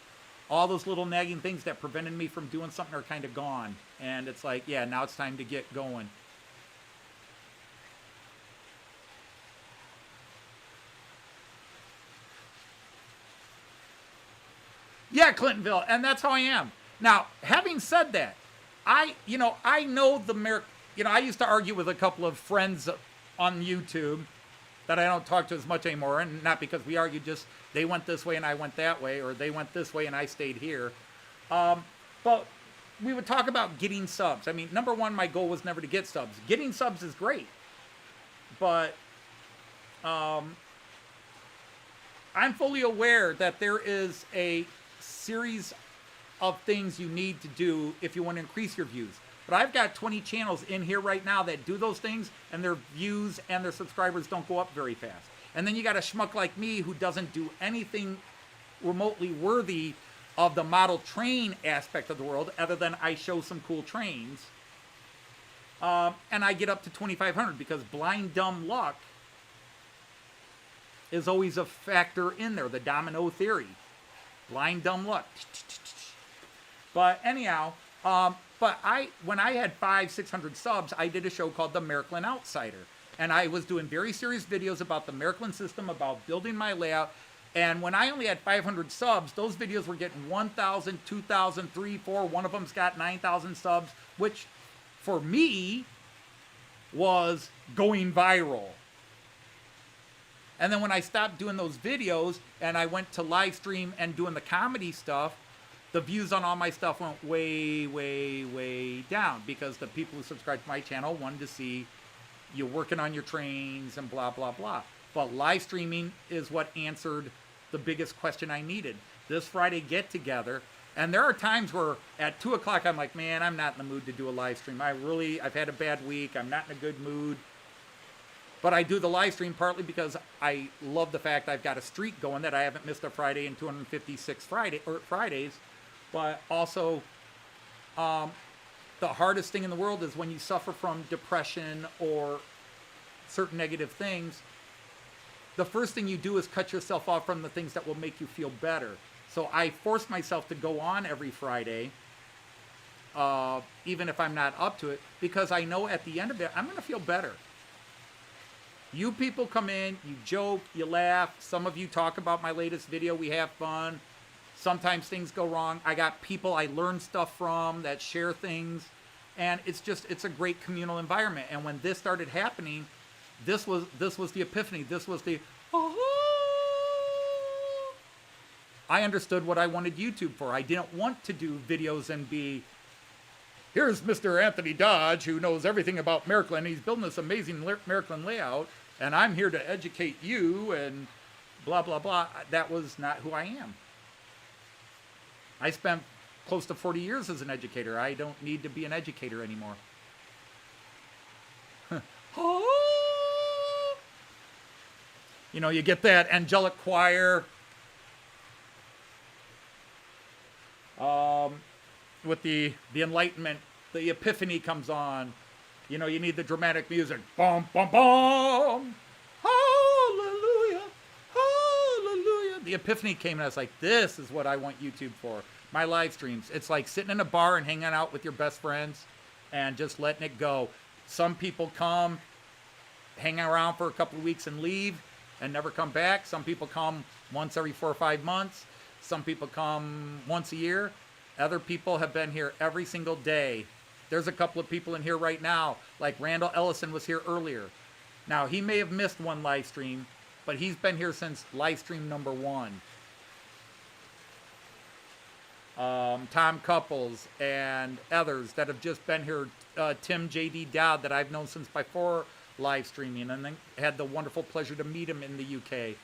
all those little nagging things that prevented me from doing something are kind of gone. And it's like, yeah, now it's time to get going. Yeah, Clintonville, and that's how I am. Now, having said that, I know I used to argue with a couple of friends on YouTube that I don't talk to as much anymore, and not because we argued, just they went this way and I went that way, or they went this way and I stayed here. But we would talk about getting subs. I mean, number one, my goal was never to get subs. Getting subs is great, but I'm fully aware that there is a series of things you need to do if you want to increase your views. But I've got 20 channels in here right now that do those things, and their views and their subscribers don't go up very fast. And then you got a schmuck like me who doesn't do anything remotely worthy of the model train aspect of the world, other than I show some cool trains. And I get up to 2,500 because blind dumb luck is always a factor in there, the domino theory. Blind dumb luck. But anyhow, when I had 500-600 subs, I did a show called The Märklin Outsider. And I was doing very serious videos about the Märklin system, about building my layout. And when I only had 500 subs, those videos were getting 1,000, 2,000, 3, 4. One of them's got 9,000 subs, which for me was going viral. And then when I stopped doing those videos and I went to live stream and doing the comedy stuff, the views on all my stuff went way, way, way down, because the people who subscribed to my channel wanted to see you working on your trains and blah, blah, blah. But live streaming is what answered the biggest question I needed. This Friday get together, and there are times where at 2 o'clock I'm like, man, I'm not in the mood to do a live stream. I've had a bad week. I'm not in a good mood. But I do the live stream partly because I love the fact I've got a streak going that I haven't missed a Friday in 256 Fridays. But also, the hardest thing in the world is when you suffer from depression or certain negative things, the first thing you do is cut yourself off from the things that will make you feel better. So I force myself to go on every Friday, even if I'm not up to it, because I know at the end of it, I'm going to feel better. You people come in, you joke, you laugh. Some of you talk about my latest video. We have fun. Sometimes things go wrong. I got people I learn stuff from that share things. And it's a great communal environment. And when this started happening, this was the epiphany. This was the, I understood what I wanted YouTube for. I didn't want to do videos and be, here's Mr. Anthony Dodge, who knows everything about Märklin. He's building this amazing Märklin layout, and I'm here to educate you, and blah, blah, blah. That was not who I am. I spent close to 40 years as an educator. I don't need to be an educator anymore. You know, you get that angelic choir with the enlightenment, the epiphany comes on. You know, you need the dramatic music. Bum, bum, bum. Hallelujah. Hallelujah. The epiphany came and I was like, this is what I want YouTube for. My live streams. It's like sitting in a bar and hanging out with your best friends and just letting it go. Some people come, hang around for a couple of weeks and leave and never come back. Some people come once every 4 or 5 months. Some people come once a year. Other people have been here every single day. There's a couple of people in here right now, like Randall Ellison was here earlier. Now, he may have missed one live stream, but he's been here since live stream number 1. Tom Couples and others that have just been here. Tim J.D. Dowd that I've known since before live streaming, and then had the wonderful pleasure to meet him in the UK.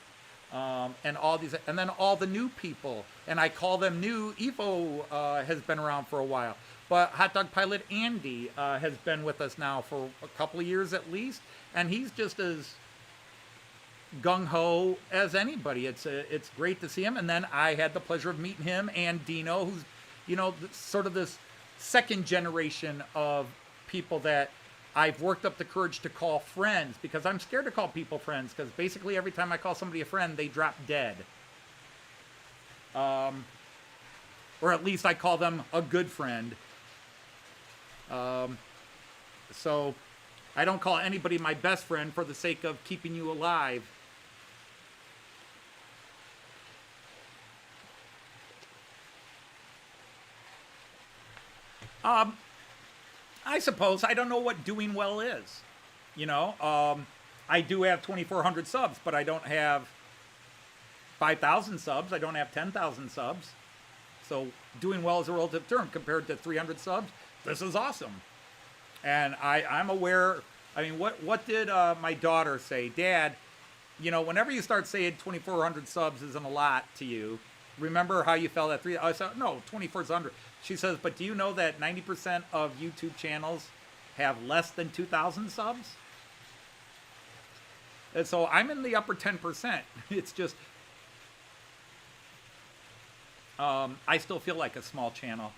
And all these, and then all the new people, and I call them new. Evo has been around for a while, but Hot Dog Pilot Andy has been with us now for a couple of years at least, and he's just as gung-ho as anybody. It's great to see him. And then I had the pleasure of meeting him and Dino, who's, you know, sort of this second generation of people that I've worked up the courage to call friends, because I'm scared to call people friends, because basically every time I call somebody a friend, they drop dead. Or at least I call them a good friend. So I don't call anybody my best friend for the sake of keeping you alive. I suppose I don't know what doing well is. You know, I do have 2,400 subs, but I don't have 5,000 subs. I don't have 10,000 subs. So doing well is a relative term. Compared to 300 subs, this is awesome. And I'm aware. I mean, what did my daughter say? Dad, you know, whenever you start saying 2,400 subs isn't a lot to you, remember how you felt at 3? I said, no, 2,400. She says, but do you know that 90% of YouTube channels have less than 2,000 subs? And so I'm in the upper 10%. It's just, I still feel like a small channel.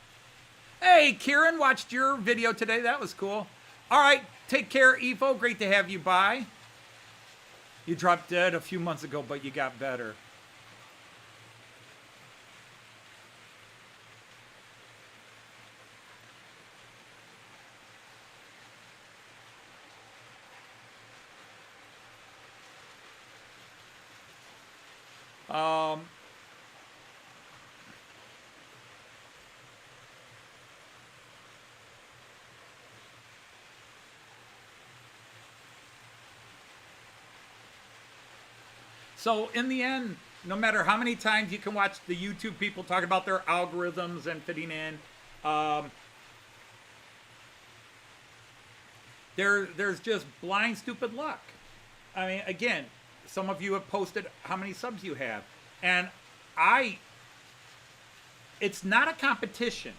Hey, Kieran, watched your video today. That was cool. All right, take care, Evo. Great to have you by. You dropped dead a few months ago, but you got better. So in the end, no matter how many times you can watch the YouTube people talk about their algorithms and fitting in, there's just blind, stupid luck. I mean, again, some of you have posted how many subs you have. And it's not a competition.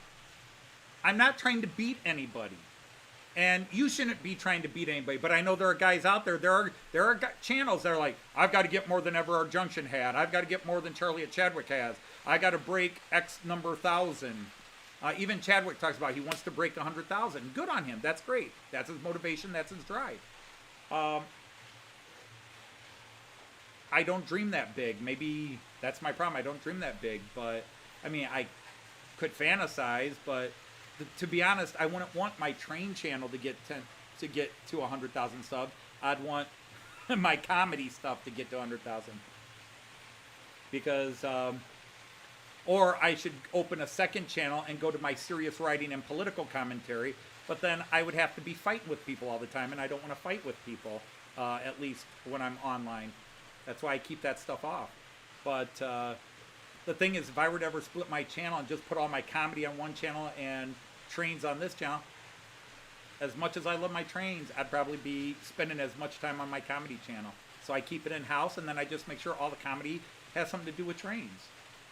I'm not trying to beat anybody. And you shouldn't be trying to beat anybody. But I know there are guys out there. There are channels that are like, I've got to get more than Everard Junction had. I've got to get more than Charlie at Chadwick has. I got to break X number 1,000. Even Chadwick talks about he wants to break 100,000. Good on him. That's great. That's his motivation. That's his drive. I don't dream that big. Maybe that's my problem. I don't dream that big. But, I mean, I could fantasize. But to be honest, I wouldn't want my train channel to get to 100,000 subs. I'd want my comedy stuff to get to 100,000. Because, or I should open a second channel and go to my serious writing and political commentary. But then I would have to be fighting with people all the time. And I don't want to fight with people, at least when I'm online. That's why I keep that stuff off. But the thing is, if I were to ever split my channel and just put all my comedy on one channel and trains on this channel, as much as I love my trains, I'd probably be spending as much time on my comedy channel. So I keep it in-house, and then I just make sure all the comedy has something to do with trains.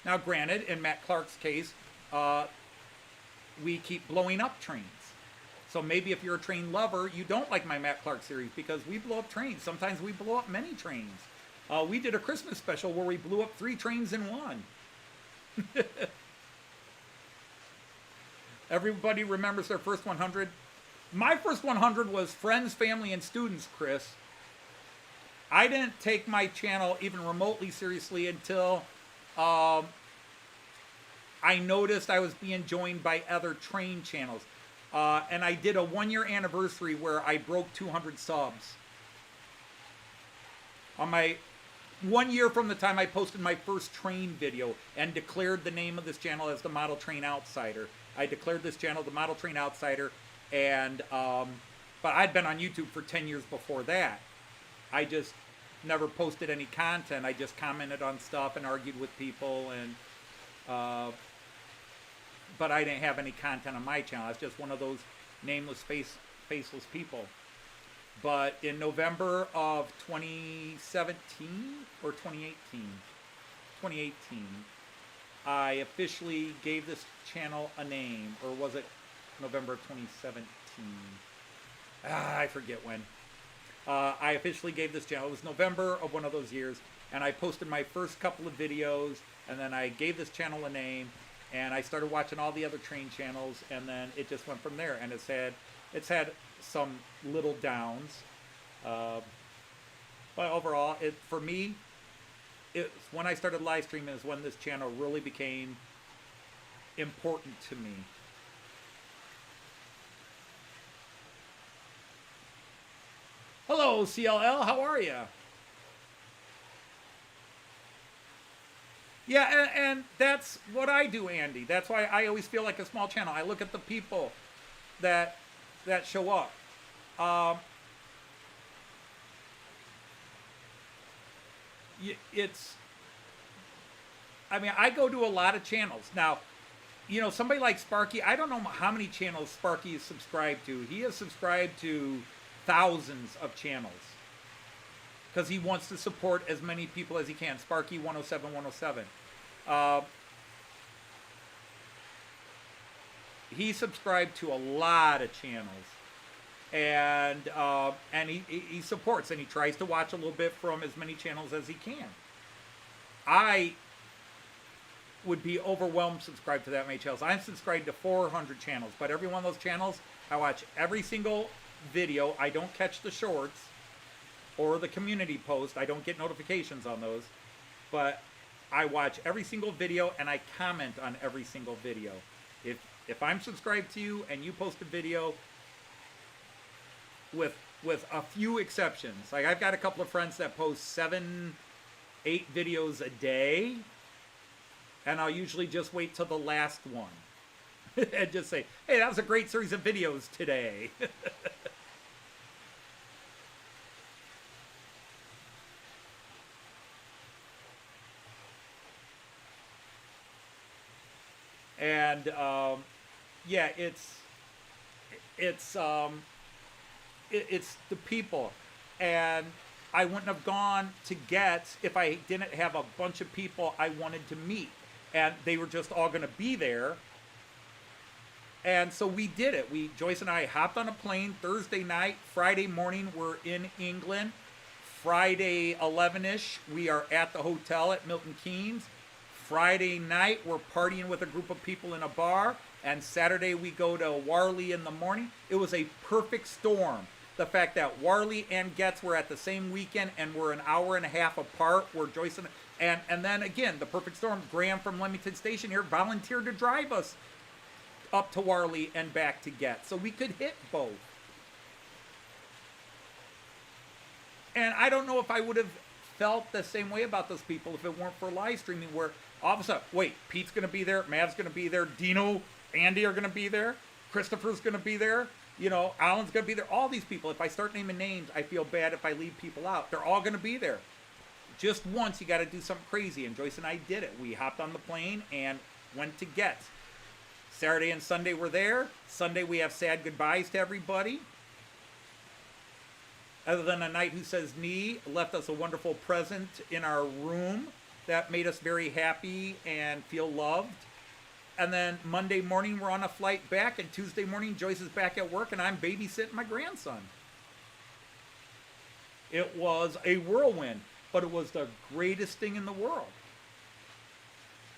Now, granted, in Matt Clark's case, we keep blowing up trains. So maybe if you're a train lover, you don't like my Matt Clark series because we blow up trains. Sometimes we blow up many trains. We did a Christmas special where we blew up 3 trains in one. Everybody remembers their first 100. My first 100 was friends, family, and students, Chris. I didn't take my channel even remotely seriously until I noticed I was being joined by other train channels. And I did a 1-year anniversary where I broke 200 subs. On my 1 year from the time I posted my first train video and declared the name of this channel as the Model Train Outsider. I declared this channel the Model Train Outsider, and but I'd been on YouTube for 10 years before that. I just never posted any content. I just commented on stuff and argued with people, and but I didn't have any content on my channel. I was just one of those nameless, faceless people. But in November of 2017 or 2018, I officially gave this channel a name. Or was it November of 2017? I forget when. I officially gave this channel. It was November of one of those years. And I posted my first couple of videos. And then I gave this channel a name. And I started watching all the other train channels. And then it just went from there. And it's had some little downs, but overall, for me, when I started live streaming is when this channel really became important to me. Hello, CLL, how are you? Yeah, and that's what I do, Andy. That's why I always feel like a small channel. I look at the people that show up. I mean, I go to a lot of channels. Now, you know, somebody like Sparky, I don't know how many channels Sparky is subscribed to. He is subscribed to thousands of channels because he wants to support as many people as he can. Sparky 107. He subscribed to a lot of channels, and he supports, and he tries to watch a little bit from as many channels as he can. I would be overwhelmed subscribed to that many channels. I'm subscribed to 400 channels, but every one of those channels, I watch every single video. I don't catch the shorts or the community post. I don't get notifications on those, but I watch every single video, and I comment on every single video. If I'm subscribed to you and you post a video, with a few exceptions, like I've got a couple of friends that post 7-8 videos a day, and I'll usually just wait till the last one and just say, hey, that was a great series of videos today. And yeah, it's the people, and I wouldn't have gone to get if I didn't have a bunch of people I wanted to meet, and they were just all going to be there. And so we did it. Joyce and I hopped on a plane Thursday night. Friday morning, we're in England. Friday 11-ish, we are at the hotel at Milton Keynes. Friday night, we're partying with a group of people in a bar. And Saturday we go to Warley in the morning. It was a perfect storm. The fact that Warley and Getz were at the same weekend and were an hour and a half apart, where Joyce and then again, the perfect storm, Graham from Leamington Station here volunteered to drive us up to Warley and back to Getz. So we could hit both. And I don't know if I would have felt the same way about those people if it weren't for live streaming, where all of a sudden, wait, Pete's going to be there, Mav's going to be there, Dino, Andy are going to be there, Christopher's going to be there, you know, Alan's going to be there. All these people, if I start naming names, I feel bad if I leave people out. They're all going to be there. Just once, you got to do something crazy, and Joyce and I did it. We hopped on the plane and went to Getz. Saturday and Sunday we're there. Sunday we have sad goodbyes to everybody. Other than A Night Who Says Knee, left us a wonderful present in our room that made us very happy and feel loved. And then Monday morning we're on a flight back, and Tuesday morning Joyce is back at work and I'm babysitting my grandson. It was a whirlwind, but it was the greatest thing in the world.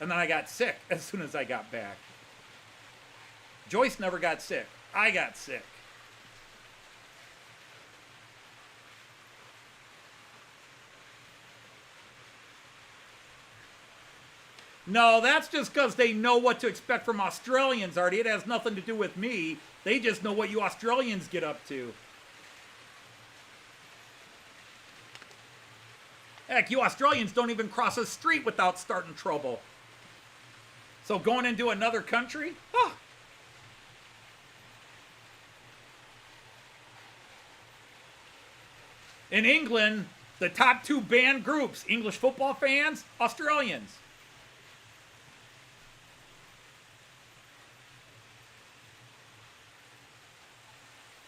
And then I got sick as soon as I got back. Joyce never got sick. I got sick. No, that's just because they know what to expect from Australians, Artie. It has nothing to do with me. They just know what you Australians get up to. Heck, you Australians don't even cross a street without starting trouble. So going into another country? Huh. In England, the top two banned groups, English football fans, Australians.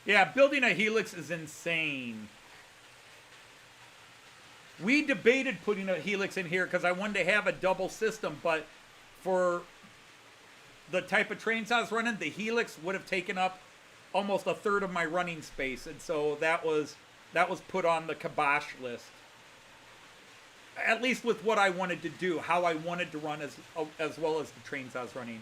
Yeah, building a helix is insane. We debated putting a helix in here because I wanted to have a double system, but for the type of trains I was running, the helix would have taken up almost a third of my running space, and so that was put on the kibosh list. At least with what I wanted to do, how I wanted to run as well as the trains I was running.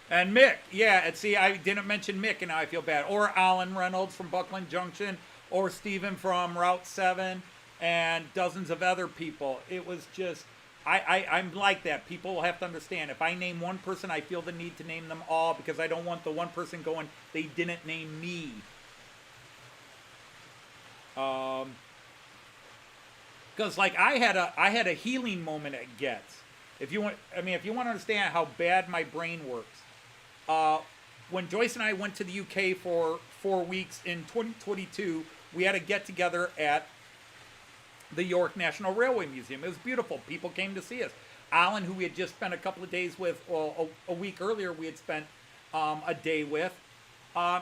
And Mick, yeah, see, I didn't mention Mick, and now I feel bad. Or Alan Reynolds from Buckland Junction, or Stephen from Route 7, and dozens of other people. It was just, I'm like that. People will have to understand. If I name one person, I feel the need to name them all, because I don't want the one person going, they didn't name me. Because like I had a healing moment at Getz. If you want to understand how bad my brain works. When Joyce and I went to the UK for 4 weeks in 2022, we had a get-together at the York National Railway Museum. It was beautiful. People came to see us. Alan, who we had just spent a couple of days with, well, a week earlier we had spent a day with,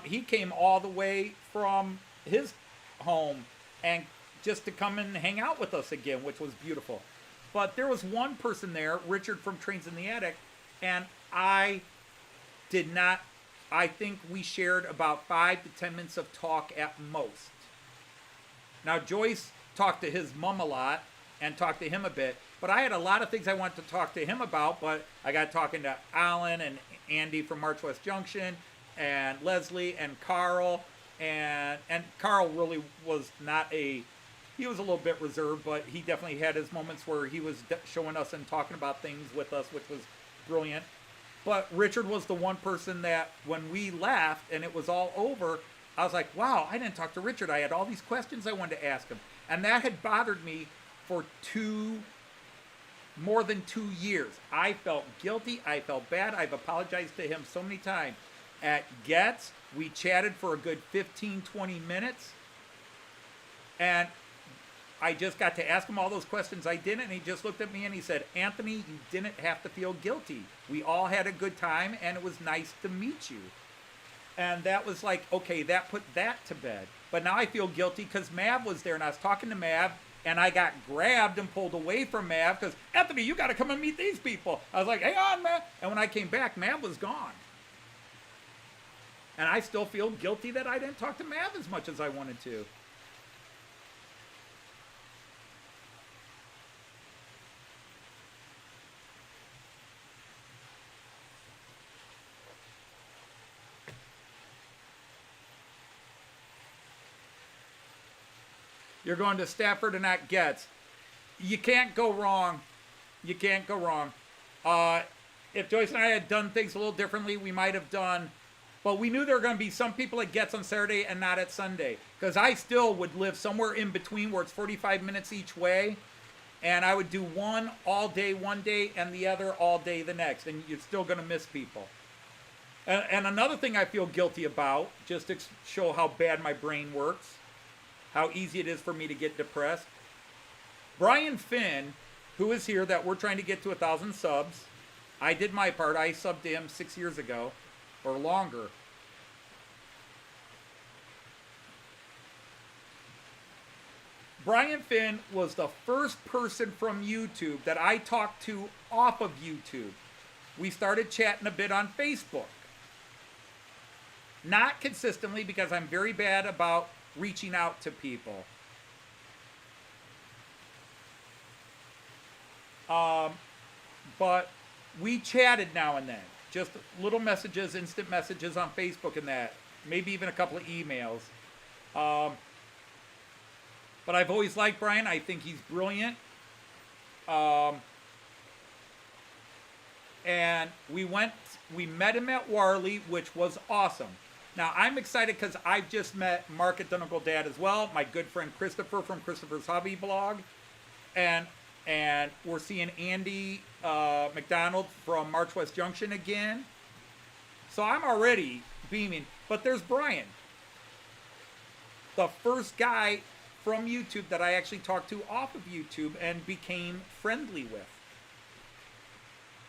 he came all the way from his home and just to come and hang out with us again, which was beautiful. But there was one person there, Richard from Trains in the Attic, and I think we shared about 5 to 10 minutes of talk at most. Now, Joyce talked to his mom a lot and talked to him a bit, but I had a lot of things I wanted to talk to him about, but I got talking to Alan and Andy from March West Junction and Leslie and Carl, and Carl really was he was a little bit reserved, but he definitely had his moments where he was showing us and talking about things with us, which was brilliant. But Richard was the one person that when we left and it was all over, I was like, wow, I didn't talk to Richard. I had all these questions I wanted to ask him. And that had bothered me for more than 2 years. I felt guilty. I felt bad. I've apologized to him so many times. At Getz, we chatted for a good 15, 20 minutes. And I just got to ask him all those questions I didn't, and he just looked at me and he said, Anthony, you didn't have to feel guilty. We all had a good time, and it was nice to meet you. And that was like, okay, that put that to bed. But now I feel guilty because Mav was there, and I was talking to Mav, and I got grabbed and pulled away from Mav because, Anthony, you got to come and meet these people. I was like, hang on, Mav. And when I came back, Mav was gone. And I still feel guilty that I didn't talk to Mav as much as I wanted to. You're going to Stafford and not Getz. You can't go wrong. You can't go wrong. If Joyce and I had done things a little differently, we might have done. But we knew there were going to be some people at Getz on Saturday and not at Sunday. Because I still would live somewhere in between where it's 45 minutes each way. And I would do one all day one day and the other all day the next. And you're still going to miss people. And another thing I feel guilty about, just to show how bad my brain works, how easy it is for me to get depressed. Brian Finn, who is here, that we're trying to get to 1,000 subs. I did my part. I subbed to him 6 years ago or longer. Brian Finn was the first person from YouTube that I talked to off of YouTube. We started chatting a bit on Facebook. Not consistently, because I'm very bad about reaching out to people. But we chatted now and then. Just little messages, instant messages on Facebook and that. Maybe even a couple of emails. But I've always liked Brian. I think he's brilliant. And we met him at Warley, which was awesome. Now, I'm excited because I've just met Mark at Uncle Dad as well, my good friend Christopher from Christopher's Hobby Blog. And we're seeing Andy McDonald from March West Junction again. So I'm already beaming. But there's Brian, the first guy from YouTube that I actually talked to off of YouTube and became friendly with.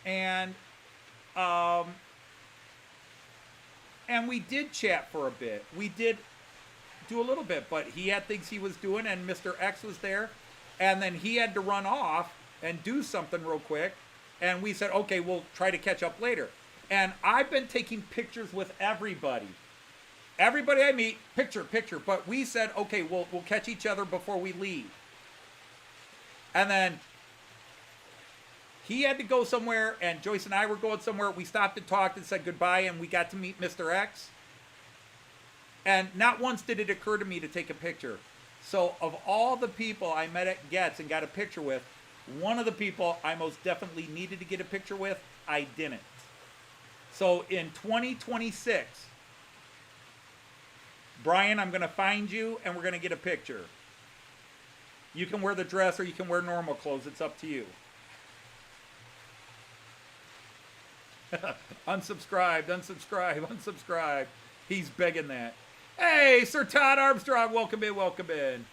And we did chat for a bit. We did do a little bit, but he had things he was doing, and Mr. X was there. And then he had to run off and do something real quick. And we said, okay, we'll try to catch up later. And I've been taking pictures with everybody. Everybody I meet, picture. But we said, okay, we'll catch each other before we leave. And then he had to go somewhere, and Joyce and I were going somewhere. We stopped and talked and said goodbye, and we got to meet Mr. X. And not once did it occur to me to take a picture. So of all the people I met at Getz and got a picture with, one of the people I most definitely needed to get a picture with, I didn't. So in 2026, Brian, I'm going to find you, and we're going to get a picture. You can wear the dress or you can wear normal clothes. It's up to you. Unsubscribe. He's begging that. Hey, Sir Todd Armstrong, welcome in.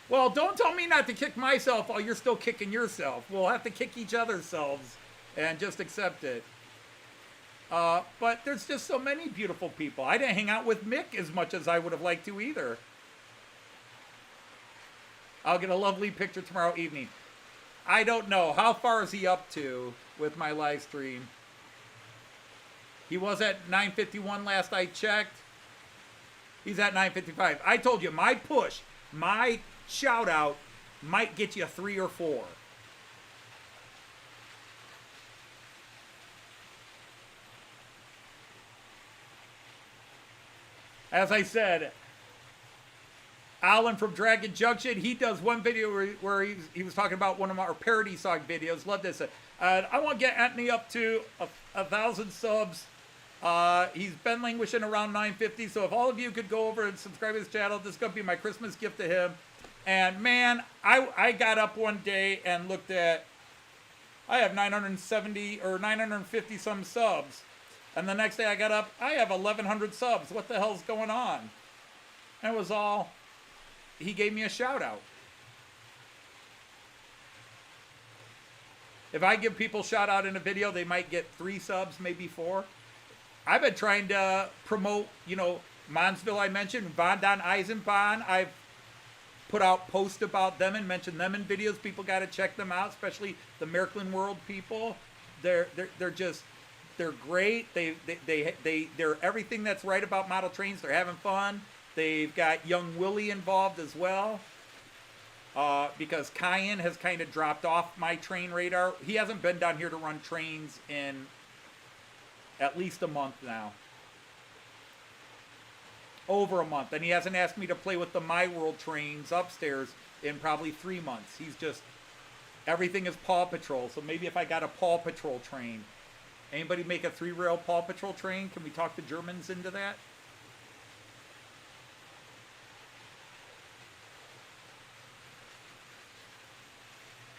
Well, don't tell me not to kick myself while you're still kicking yourself. We'll have to kick each other's selves and just accept it. But there's just so many beautiful people. I didn't hang out with Mick as much as I would have liked to either. I'll get a lovely picture tomorrow evening. I don't know. How far is he up to with my live stream? He was at 951 last I checked. He's at 955. I told you, my push, my shout out might get you 3 or 4. As I said, Alan from Dragon Junction, he does one video where he was talking about one of our parody song videos. Love this. I want to get Anthony up to 1,000 subs. He's been languishing around 950, so if all of you could go over and subscribe to his channel, this is going to be my Christmas gift to him. And man, I got up one day and looked at, I have 970 or 950 some subs. And the next day I got up, I have 1,100 subs. What the hell's going on? And it was all, he gave me a shout out. If I give people shout out in a video, they might get 3 subs, maybe 4. I've been trying to promote, Monsville I mentioned, Von Don Eisenbahn. put out posts about them and mention them in videos. People got to check them out, especially the Märklin World people. They're great. They're everything that's right about model trains. They're having fun. They've got young Willie involved as well. Because Cayenne has kind of dropped off my train radar. He hasn't been down here to run trains in at least a month now. Over a month. And he hasn't asked me to play with the My World trains upstairs in probably 3 months. He's just, everything is Paw Patrol. So maybe if I got a Paw Patrol train. Anybody make a 3-rail Paw Patrol train? Can we talk the Germans into that?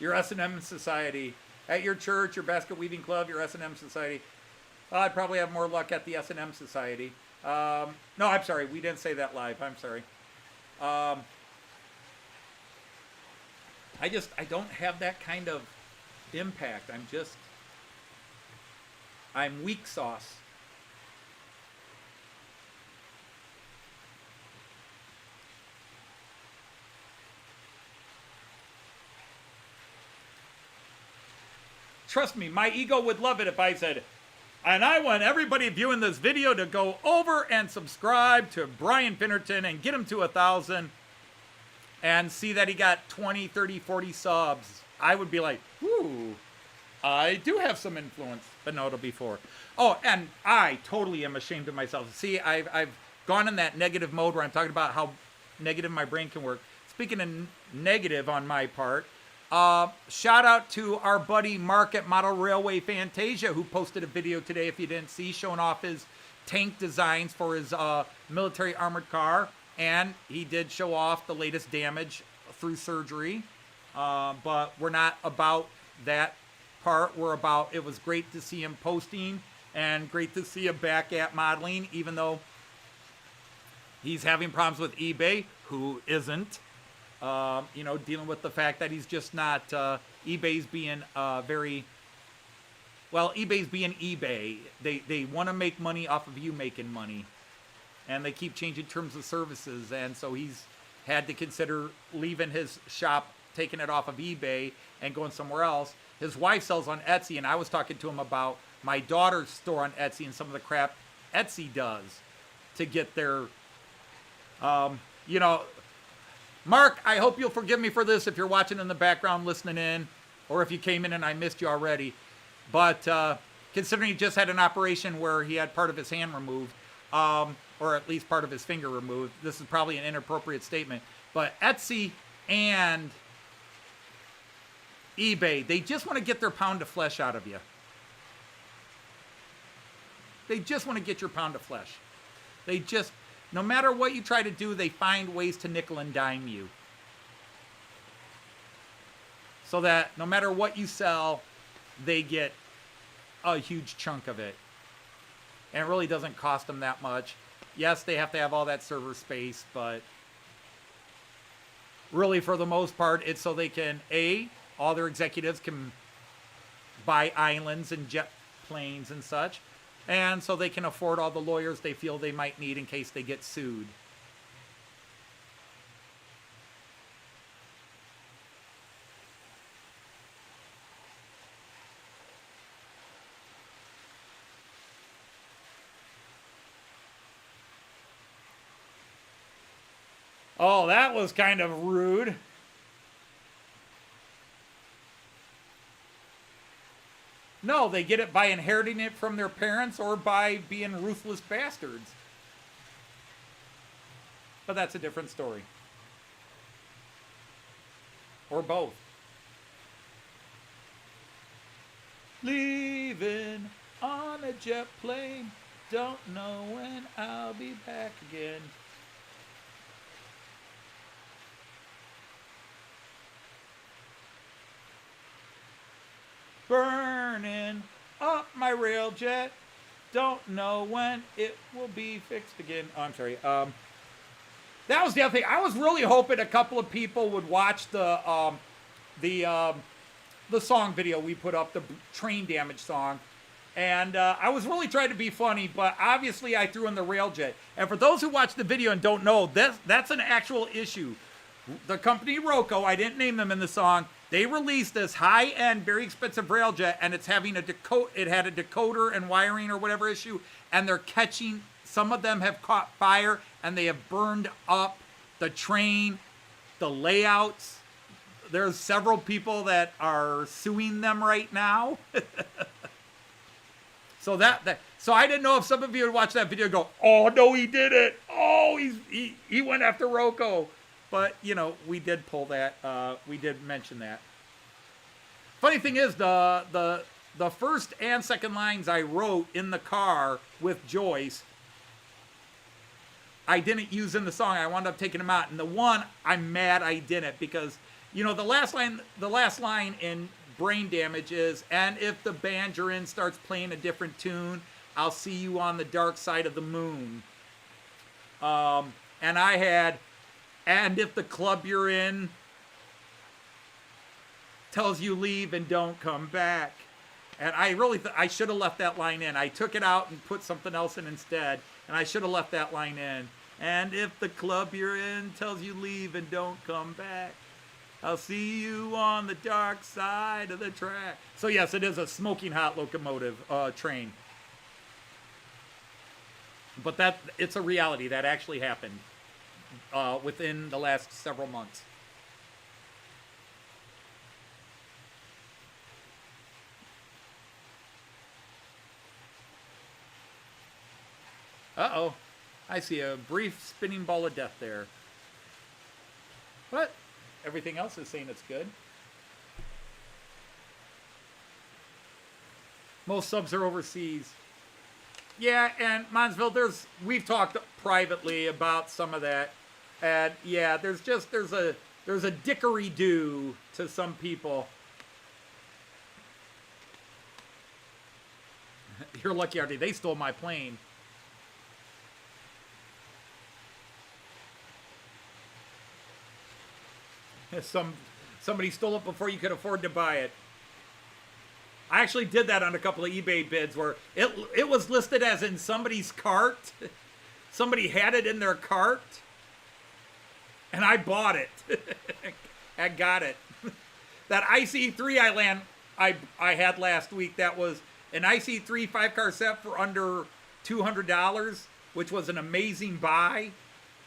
Your S&M society. At your church, your basket weaving club, your S&M society. I'd probably have more luck at the S&M society. No, I'm sorry. We didn't say that live. I'm sorry. I don't have that kind of impact. I'm weak sauce. Trust me, my ego would love it if I said, and I want everybody viewing this video to go over and subscribe to Brian Finnerton and get him to 1,000 and see that he got 20, 30, 40 subs. I would be like, ooh, I do have some influence. But no, it'll be 4. Oh, and I totally am ashamed of myself. See, I've gone in that negative mode where I'm talking about how negative my brain can work. Speaking of negative on my part, shout out to our buddy Mark at Model Railway Fantasia, who posted a video today, if you didn't see, showing off his tank designs for his military armored car. And he did show off the latest damage through surgery. But we're not about that part. We're about, it was great to see him posting and great to see him back at modeling, even though he's having problems with eBay. Who isn't? Dealing with the fact that he's just not, eBay's being eBay's being eBay. They want to make money off of you making money. And they keep changing terms of services. And so he's had to consider leaving his shop, taking it off of eBay and going somewhere else. His wife sells on Etsy, and I was talking to him about my daughter's store on Etsy and some of the crap Etsy does to get their, Mark, I hope you'll forgive me for this if you're watching in the background, listening in, or if you came in and I missed you already. But considering he just had an operation where he had part of his hand removed, or at least part of his finger removed, this is probably an inappropriate statement. But Etsy and eBay, they just want to get their pound of flesh out of you. They just want to get your pound of flesh. No matter what you try to do, they find ways to nickel and dime you. So that no matter what you sell, they get a huge chunk of it. And it really doesn't cost them that much. Yes, they have to have all that server space, but really for the most part, it's so they can, all their executives can buy islands and jet planes and such. And so they can afford all the lawyers they feel they might need in case they get sued. Oh, that was kind of rude. No, they get it by inheriting it from their parents or by being ruthless bastards. But that's a different story. Or both. Leaving on a jet plane, don't know when I'll be back again. Burning up my rail jet. Don't know when it will be fixed again. Oh, I'm sorry. That was the other thing. I was really hoping a couple of people would watch the song video we put up, the train damage song. And I was really trying to be funny, but obviously I threw in the rail jet. And for those who watch the video and don't know, that's an actual issue. the company Roco, I didn't name them in the song, they released this high-end, very expensive railjet, and it's having it had a decoder and wiring or whatever issue, and they're catching, some of them have caught fire, and they have burned up the train, the layouts. There's several people that are suing them right now. So so I didn't know if some of you would watch that video and go, oh, no, he did it. Oh, he went after Roco. But, you know, we did pull that. We did mention that. Funny thing is, the first and second lines I wrote in the car with Joyce, I didn't use in the song. I wound up taking them out. And the one, I'm mad I didn't because, you know, the last line in Brain Damage is, and if the band you're in starts playing a different tune, I'll see you on the dark side of the moon. And I had, and if the club you're in tells you leave and don't come back. And I really, I should have left that line in. I took it out and put something else in instead. And I should have left that line in. And if the club you're in tells you leave and don't come back, I'll see you on the dark side of the track. So yes, it is a smoking hot locomotive train. But it's a reality. That actually happened within the last several months. Uh-oh. I see a brief spinning ball of death there. But everything else is saying it's good. Most subs are overseas. Yeah, and Monsville, we've talked privately about some of that. And yeah, there's a dickery-do to some people. You're lucky, Artie. They stole my plane. Somebody stole it before you could afford to buy it. I actually did that on a couple of eBay bids where it was listed as in somebody's cart. Somebody had it in their cart. And I bought it. I got it. That IC3 I had last week, that was an IC3 5-car set for under $200, which was an amazing buy.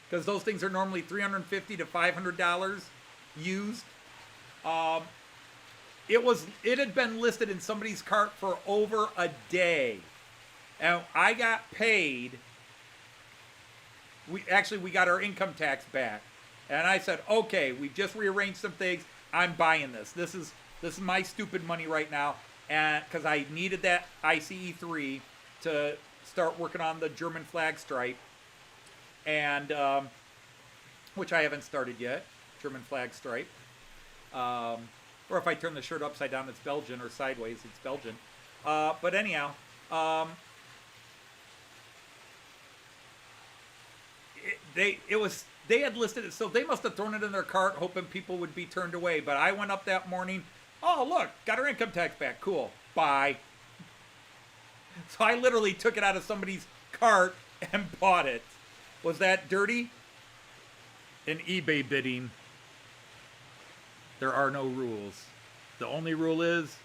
Because those things are normally $350 to $500 used. It had been listed in somebody's cart for over a day, and I got paid. We got our income tax back, and I said, okay, we've just rearranged some things. I'm buying this. This is my stupid money right now, and because I needed that ICE3 to start working on the German flag stripe, and which I haven't started yet. German flag stripe. Or if I turn the shirt upside down, it's Belgian, or sideways, it's Belgian. But anyhow, they had listed it, so they must have thrown it in their cart, hoping people would be turned away. But I went up that morning. Oh, look, got our income tax back. Cool. Bye. So I literally took it out of somebody's cart and bought it. Was that dirty? In eBay bidding, there are no rules. The only rule is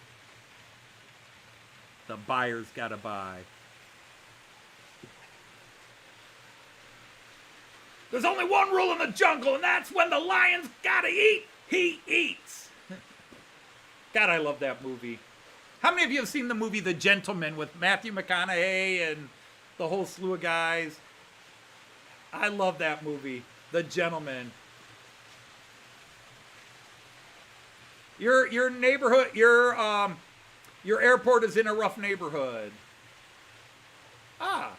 the buyer's got to buy. There's only one rule in the jungle, and that's when the lion's got to eat, he eats. God, I love that movie. How many of you have seen the movie The Gentleman with Matthew McConaughey and the whole slew of guys? I love that movie. The Gentleman. Your neighborhood, your airport is in a rough neighborhood. Ah.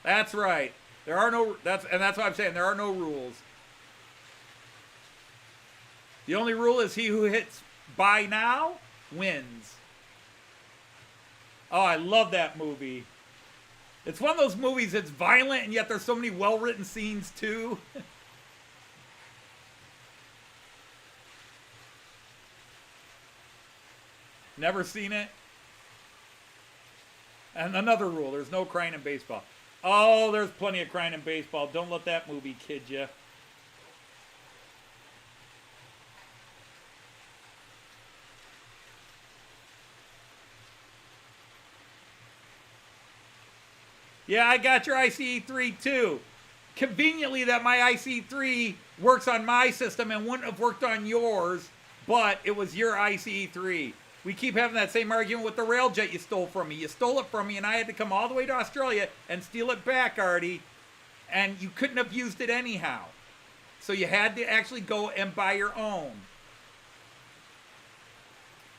That's right. That's why I'm saying there are no rules. The only rule is he who hits buy now wins. Oh, I love that movie. It's one of those movies that's violent, and yet there's so many well-written scenes, too. Never seen it? And another rule, there's no crying in baseball. Oh, there's plenty of crying in baseball. Don't let that movie kid you. Yeah, I got your ICE3 too. Conveniently that my ICE3 works on my system and wouldn't have worked on yours, but it was your ICE3. We keep having that same argument with the railjet you stole from me. You stole it from me and I had to come all the way to Australia and steal it back, Artie. And you couldn't have used it anyhow. So you had to actually go and buy your own.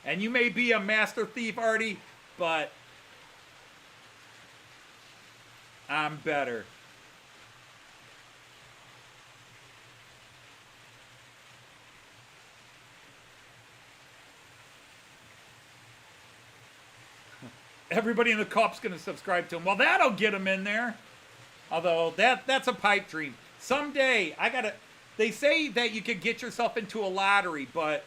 And you may be a master thief, Artie, but I'm better. Everybody in the co-op's going to subscribe to him. Well, that'll get him in there. Although that's a pipe dream. Someday they say that you could get yourself into a lottery, but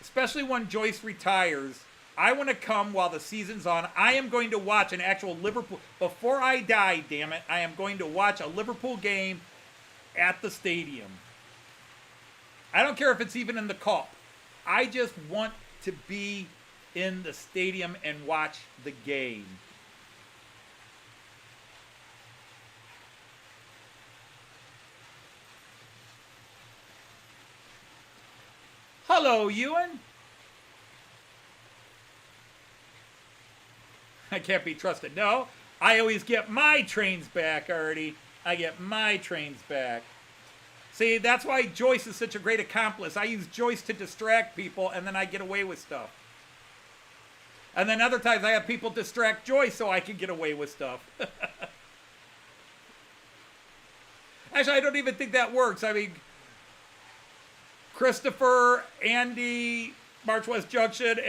especially when Joyce retires, I want to come while the season's on. I am going to watch an actual Liverpool, before I die, damn it, I am going to watch a Liverpool game at the stadium. I don't care if it's even in the cup. I just want to be in the stadium and watch the game. Hello, Ewan. I can't be trusted. No, I always get my trains back, Artie. I get my trains back. See, that's why Joyce is such a great accomplice. I use Joyce to distract people, and then I get away with stuff. And then other times I have people distract Joyce so I can get away with stuff. Actually, I don't even think that works. I mean, Christopher, Andy, March West Junction,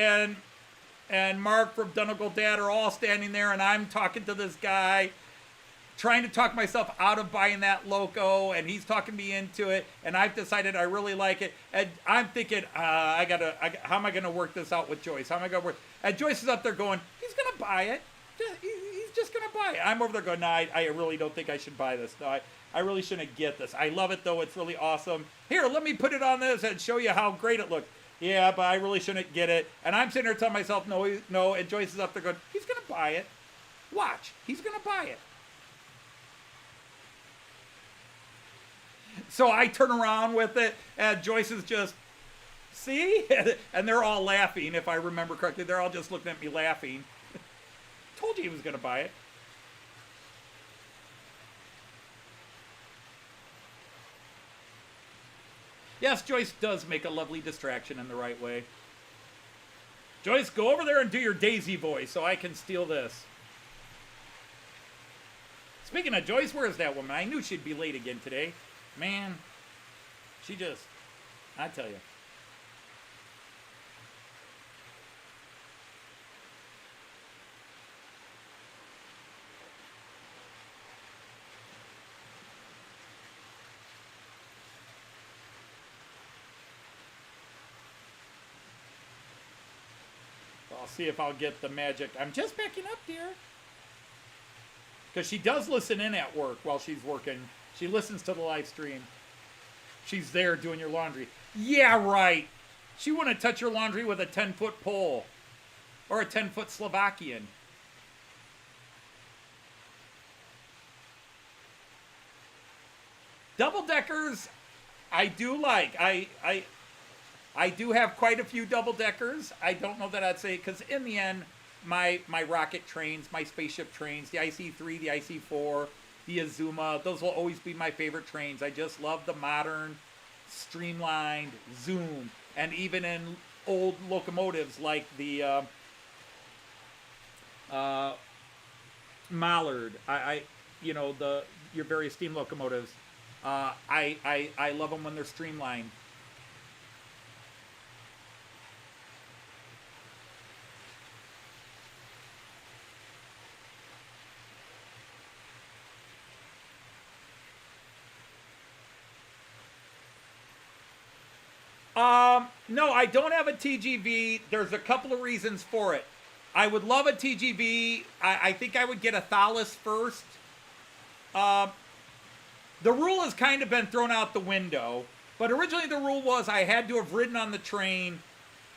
and Mark from Donegal Dad are all standing there, and I'm talking to this guy, trying to talk myself out of buying that loco, and he's talking me into it, and I've decided I really like it, and I'm thinking, how am I going to work this out with Joyce? How am I going to work? And Joyce is up there going, he's going to buy it. He's just going to buy it. I'm over there going, no, I really don't think I should buy this. No, I really shouldn't get this. I love it, though. It's really awesome. Here, let me put it on this and show you how great it looks. Yeah, but I really shouldn't get it. And I'm sitting there telling myself, no, and Joyce is up there going, he's going to buy it. Watch. He's going to buy it. So I turn around with it, and Joyce is just, see? And they're all laughing, if I remember correctly. They're all just looking at me laughing. Told you he was going to buy it. Yes, Joyce does make a lovely distraction in the right way. Joyce, go over there and do your Daisy voice so I can steal this. Speaking of Joyce, where is that woman? I knew she'd be late again today. Man, she just, I tell you. I'll see if I'll get the magic. I'm just backing up, dear. Because she does listen in at work while she's working. She listens to the live stream. She's there doing your laundry. Yeah, right. She wouldn't touch your laundry with a 10-foot pole. Or a 10-foot Slovakian. Double-deckers, I do like. I do have quite a few double-deckers. I don't know that I'd say, because in the end, my rocket trains, my spaceship trains, the IC-3, the IC-4, the Azuma, those will always be my favorite trains. I just love the modern, streamlined zoom. And even in old locomotives like the Mallard, your various steam locomotives, I love them when they're streamlined. No, I don't have a TGV. There's a couple of reasons for it. I would love a TGV. I think I would get a Thalys first. The rule has kind of been thrown out the window, but originally the rule was I had to have ridden on the train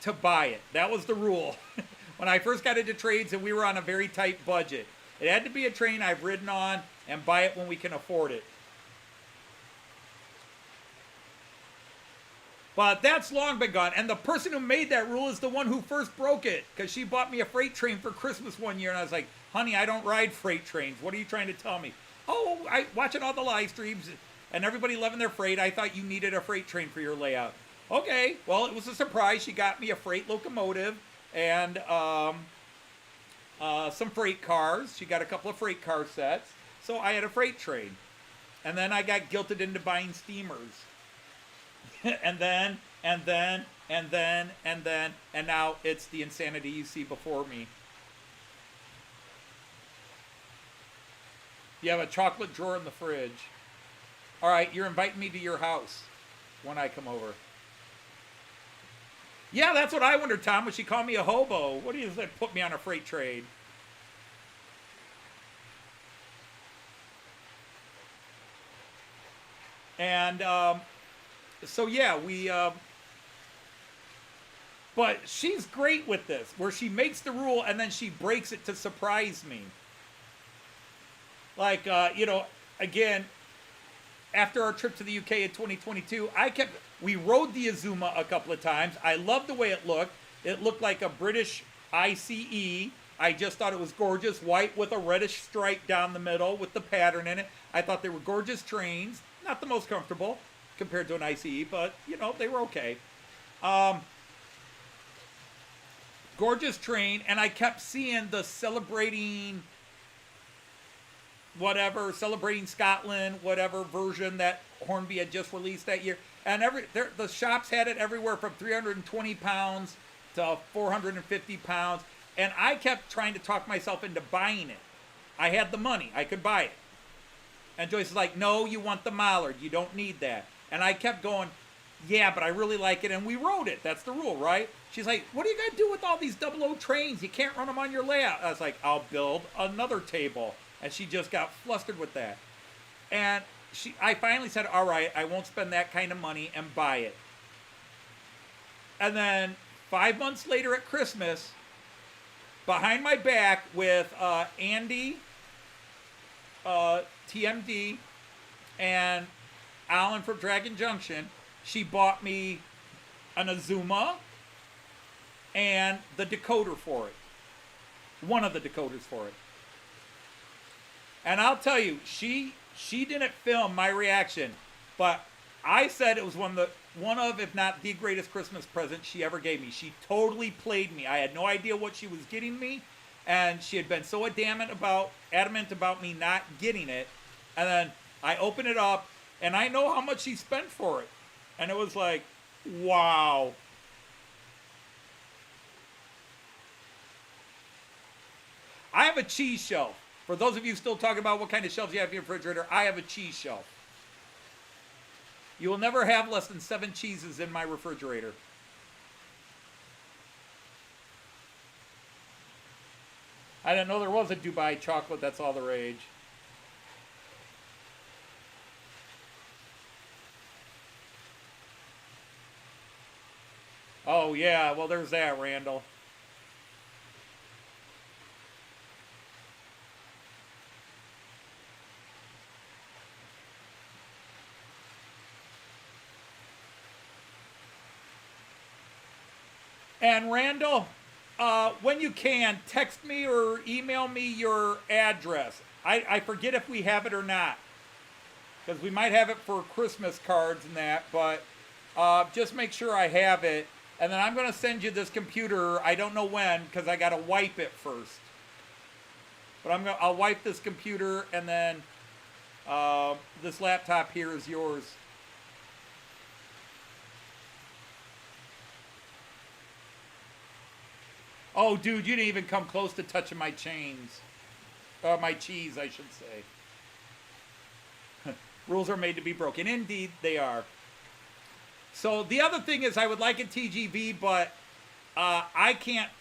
to buy it. That was the rule when I first got into trades and we were on a very tight budget. It had to be a train I've ridden on and buy it when we can afford it. But that's long been gone. And the person who made that rule is the one who first broke it, because she bought me a freight train for Christmas one year. And I was like, honey, I don't ride freight trains. What are you trying to tell me? Oh, watching all the live streams and everybody loving their freight. I thought you needed a freight train for your layout. Okay, well, it was a surprise. She got me a freight locomotive and some freight cars. She got a couple of freight car sets. So I had a freight train. And then I got guilted into buying steamers. and then, and now it's the insanity you see before me. You have a chocolate drawer in the fridge. All right, you're inviting me to your house when I come over. Yeah, that's what I wondered, Tom. Would she call me a hobo? What do you say? Put me on a freight train. And so yeah, but she's great with this, where she makes the rule and then she breaks it to surprise me. Like, again, after our trip to the UK in 2022, we rode the Azuma a couple of times. I loved the way it looked. It looked like a British ICE. I just thought it was gorgeous, white with a reddish stripe down the middle with the pattern in it. I thought they were gorgeous trains. Not the most comfortable compared to an ICE, but, they were okay. Gorgeous train, and I kept seeing the celebrating Scotland, whatever version that Hornby had just released that year. And the shops had it everywhere from 320 pounds to 450 pounds. And I kept trying to talk myself into buying it. I had the money. I could buy it. And Joyce is like, no, you want the Mallard. You don't need that. And I kept going, yeah, but I really like it. And we rode it. That's the rule, right? She's like, what are you going to do with all these 00 trains? You can't run them on your layout. I was like, I'll build another table. And she just got flustered with that. And I finally said, all right, I won't spend that kind of money and buy it. And then 5 months later at Christmas, behind my back with Andy, TMD, and Alan from Dragon Junction, she bought me an Azuma and the decoder for it. One of the decoders for it. And I'll tell you, she didn't film my reaction, but I said it was one of, if not the greatest Christmas present she ever gave me. She totally played me. I had no idea what she was getting me, and she had been so adamant about me not getting it. And then I open it up, and I know how much she spent for it. And it was like, wow. I have a cheese shelf. For those of you still talking about what kind of shelves you have in your refrigerator, I have a cheese shelf. You will never have less than 7 cheeses in my refrigerator. I didn't know there was a Dubai chocolate. That's all the rage. Oh, yeah. Well, there's that, Randall. And Randall, when you can, text me or email me your address. I forget if we have it or not, because we might have it for Christmas cards and that, but just make sure I have it. And then I'm going to send you this computer. I don't know when, because I got to wipe it first. But I'll wipe this computer, and then this laptop here is yours. Oh, dude, you didn't even come close to touching my chains. My cheese, I should say. Rules are made to be broken. Indeed, they are. So the other thing is I would like a TGV, but I can't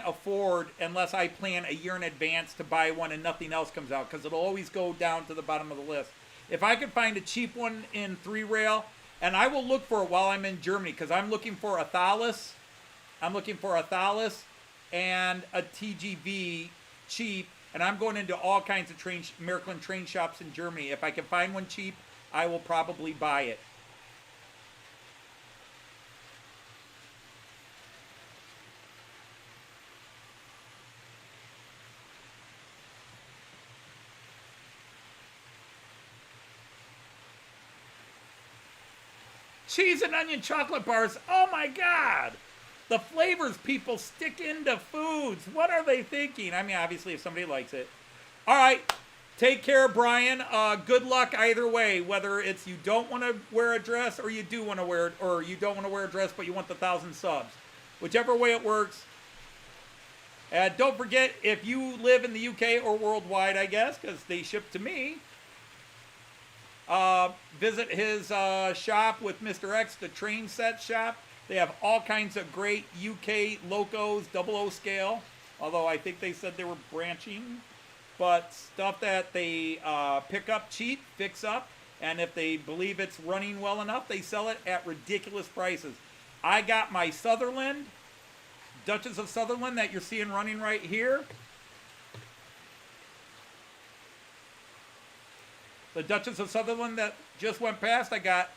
afford, unless I plan a year in advance, to buy one and nothing else comes out, because it'll always go down to the bottom of the list. If I could find a cheap one in 3-rail, and I will look for it while I'm in Germany, because I'm looking for a Thalys. and a TGV cheap, and I'm going into all kinds of Märklin train shops in Germany. If I can find one cheap, I will probably buy it. Cheese and onion chocolate bars. Oh my God. The flavors people stick into foods. What are they thinking? I mean, obviously, if somebody likes it. All right. Take care, Brian. Good luck either way. Whether it's you don't want to wear a dress or you do want to wear it, or you don't want to wear a dress but you want the 1,000 subs. Whichever way it works. And don't forget, if you live in the UK or worldwide, I guess, because they ship to me, visit his shop with Mr. X, the train set shop. They have all kinds of great UK locos, 00 scale. Although I think they said they were branching. But stuff that they pick up cheap, fix up. And if they believe it's running well enough, they sell it at ridiculous prices. I got my Sutherland, Duchess of Sutherland, that you're seeing running right here. The Duchess of Sutherland that just went past, I got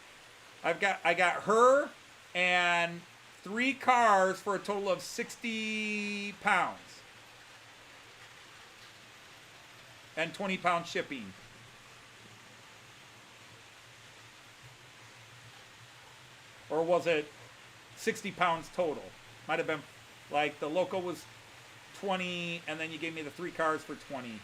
her and 3 cars for a total of 60 pounds. And 20-pound shipping. Or was it 60 pounds total? Might have been, like, the Loco was 20, and then you gave me the 3 cars for 20.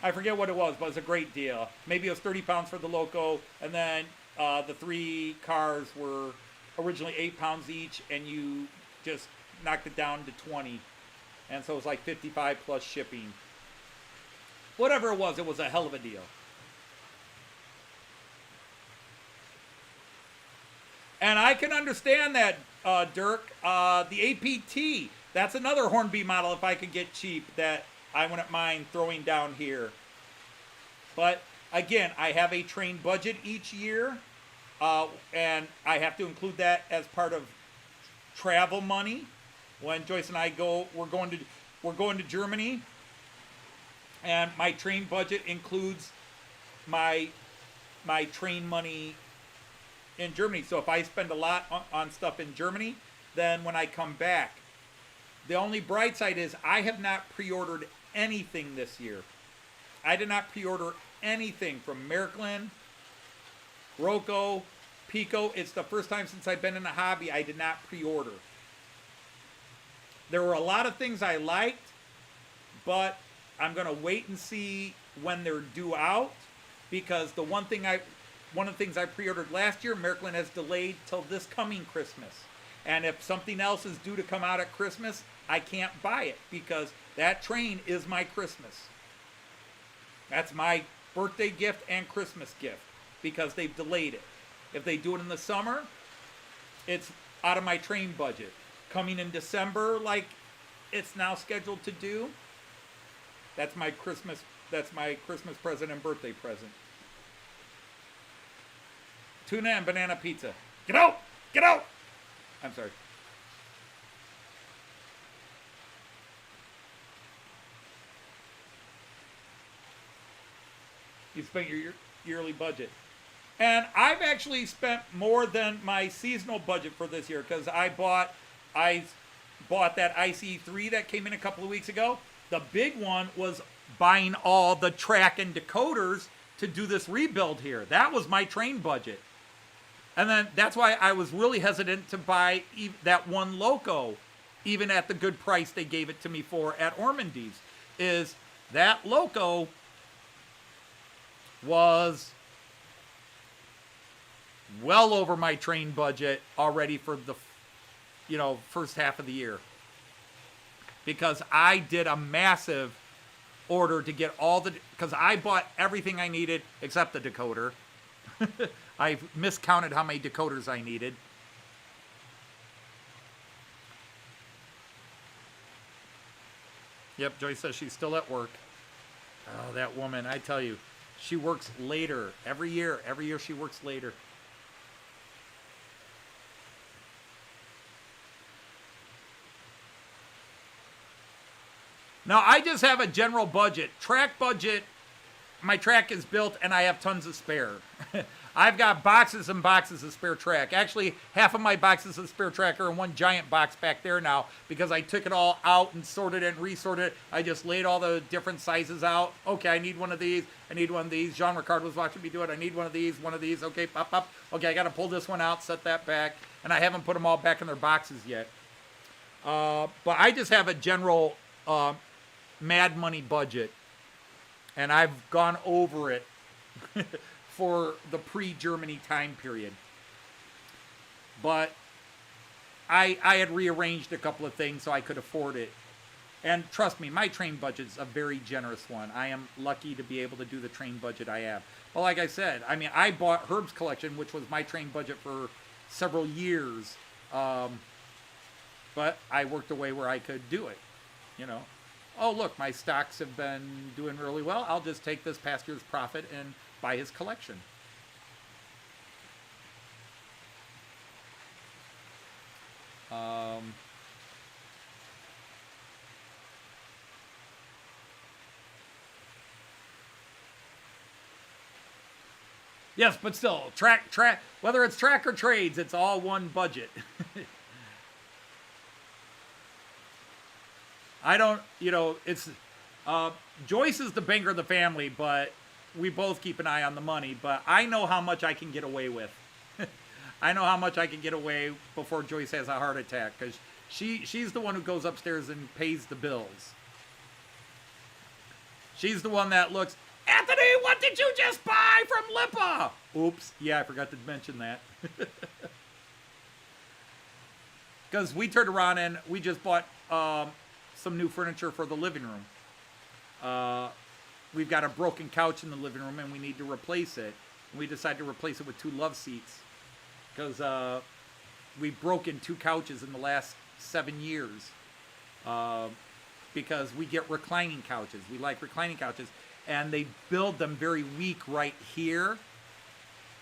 I forget what it was, but it was a great deal. Maybe it was 30 pounds for the Loco, and then the 3 cars were originally 8 pounds each, and you just knocked it down to 20. And so it was like 55 plus shipping. Whatever it was a hell of a deal. And I can understand that, Dirk. The APT, that's another Hornby model if I could get cheap that I wouldn't mind throwing down here. But again, I have a train budget each year, and I have to include that as part of travel money. When Joyce and I go, we're going to Germany, and my train budget includes my train money in Germany. So if I spend a lot on stuff in Germany, then when I come back, the only bright side is I have not pre-ordered anything this year. I did not pre-order anything from Märklin, Roco, Piko. It's the first time since I've been in the hobby I did not pre-order. There were a lot of things I liked, but I'm going to wait and see when they're due out, because one of the things I pre-ordered last year, Märklin has delayed till this coming Christmas. And if something else is due to come out at Christmas, I can't buy it, because that train is my Christmas. That's my birthday gift and Christmas gift, because they've delayed it. If they do it in the summer, it's out of my train budget. Coming in December, like it's now scheduled to do, that's my Christmas present and birthday present. Tuna and banana pizza. Get out! Get out! I'm sorry. You spent your yearly budget. And I've actually spent more than my seasonal budget for this year, because I bought that ICE3 that came in a couple of weeks ago. The big one was buying all the track and decoders to do this rebuild here. That was my train budget. And then that's why I was really hesitant to buy that one Loco, even at the good price they gave it to me for at Ormondy's. Is that Loco was well over my train budget already for the, first half of the year. Because I did a massive order to get because I bought everything I needed except the decoder. I miscounted how many decoders I needed. Yep, Joyce says she's still at work. Oh, that woman, I tell you, she works later every year. Every year she works later. No, I just have a general budget. Track budget, my track is built and I have tons of spare. I've got boxes and boxes of spare track. Actually, half of my boxes of spare track are in one giant box back there now because I took it all out and sorted it and resorted it. I just laid all the different sizes out. Okay, I need one of these. I need one of these. Jean Ricard was watching me do it. I need one of these, one of these. Okay, pop, pop. Okay, I got to pull this one out, set that back. And I haven't put them all back in their boxes yet. But I just have a general mad money budget. And I've gone over it for the pre-Germany time period. But I had rearranged a couple of things so I could afford it. And trust me, my train budget's a very generous one. I am lucky to be able to do the train budget I have. But like I said, I mean, I bought Herb's collection, which was my train budget for several years. But I worked a way where I could do it, you know. Oh, look, my stocks have been doing really well. I'll just take this past year's profit and buy his collection. Yes, but still, track, whether it's track or trades, it's all one budget. I don't, you know, it's, Joyce is the banker of the family, but we both keep an eye on the money, but I know how much I can get away with. I know how much I can get away before Joyce has a heart attack, because she's the one who goes upstairs and pays the bills. She's the one that looks, Anthony, what did you just buy from Lipa? Oops, yeah, I forgot to mention that. Because we turned around and we just bought some new furniture for the living room. We've got a broken couch in the living room and we need to replace it. And we decided to replace it with 2 love seats. Because we've broken 2 couches in the last 7 years. Because we get reclining couches. We like reclining couches. And they build them very weak right here,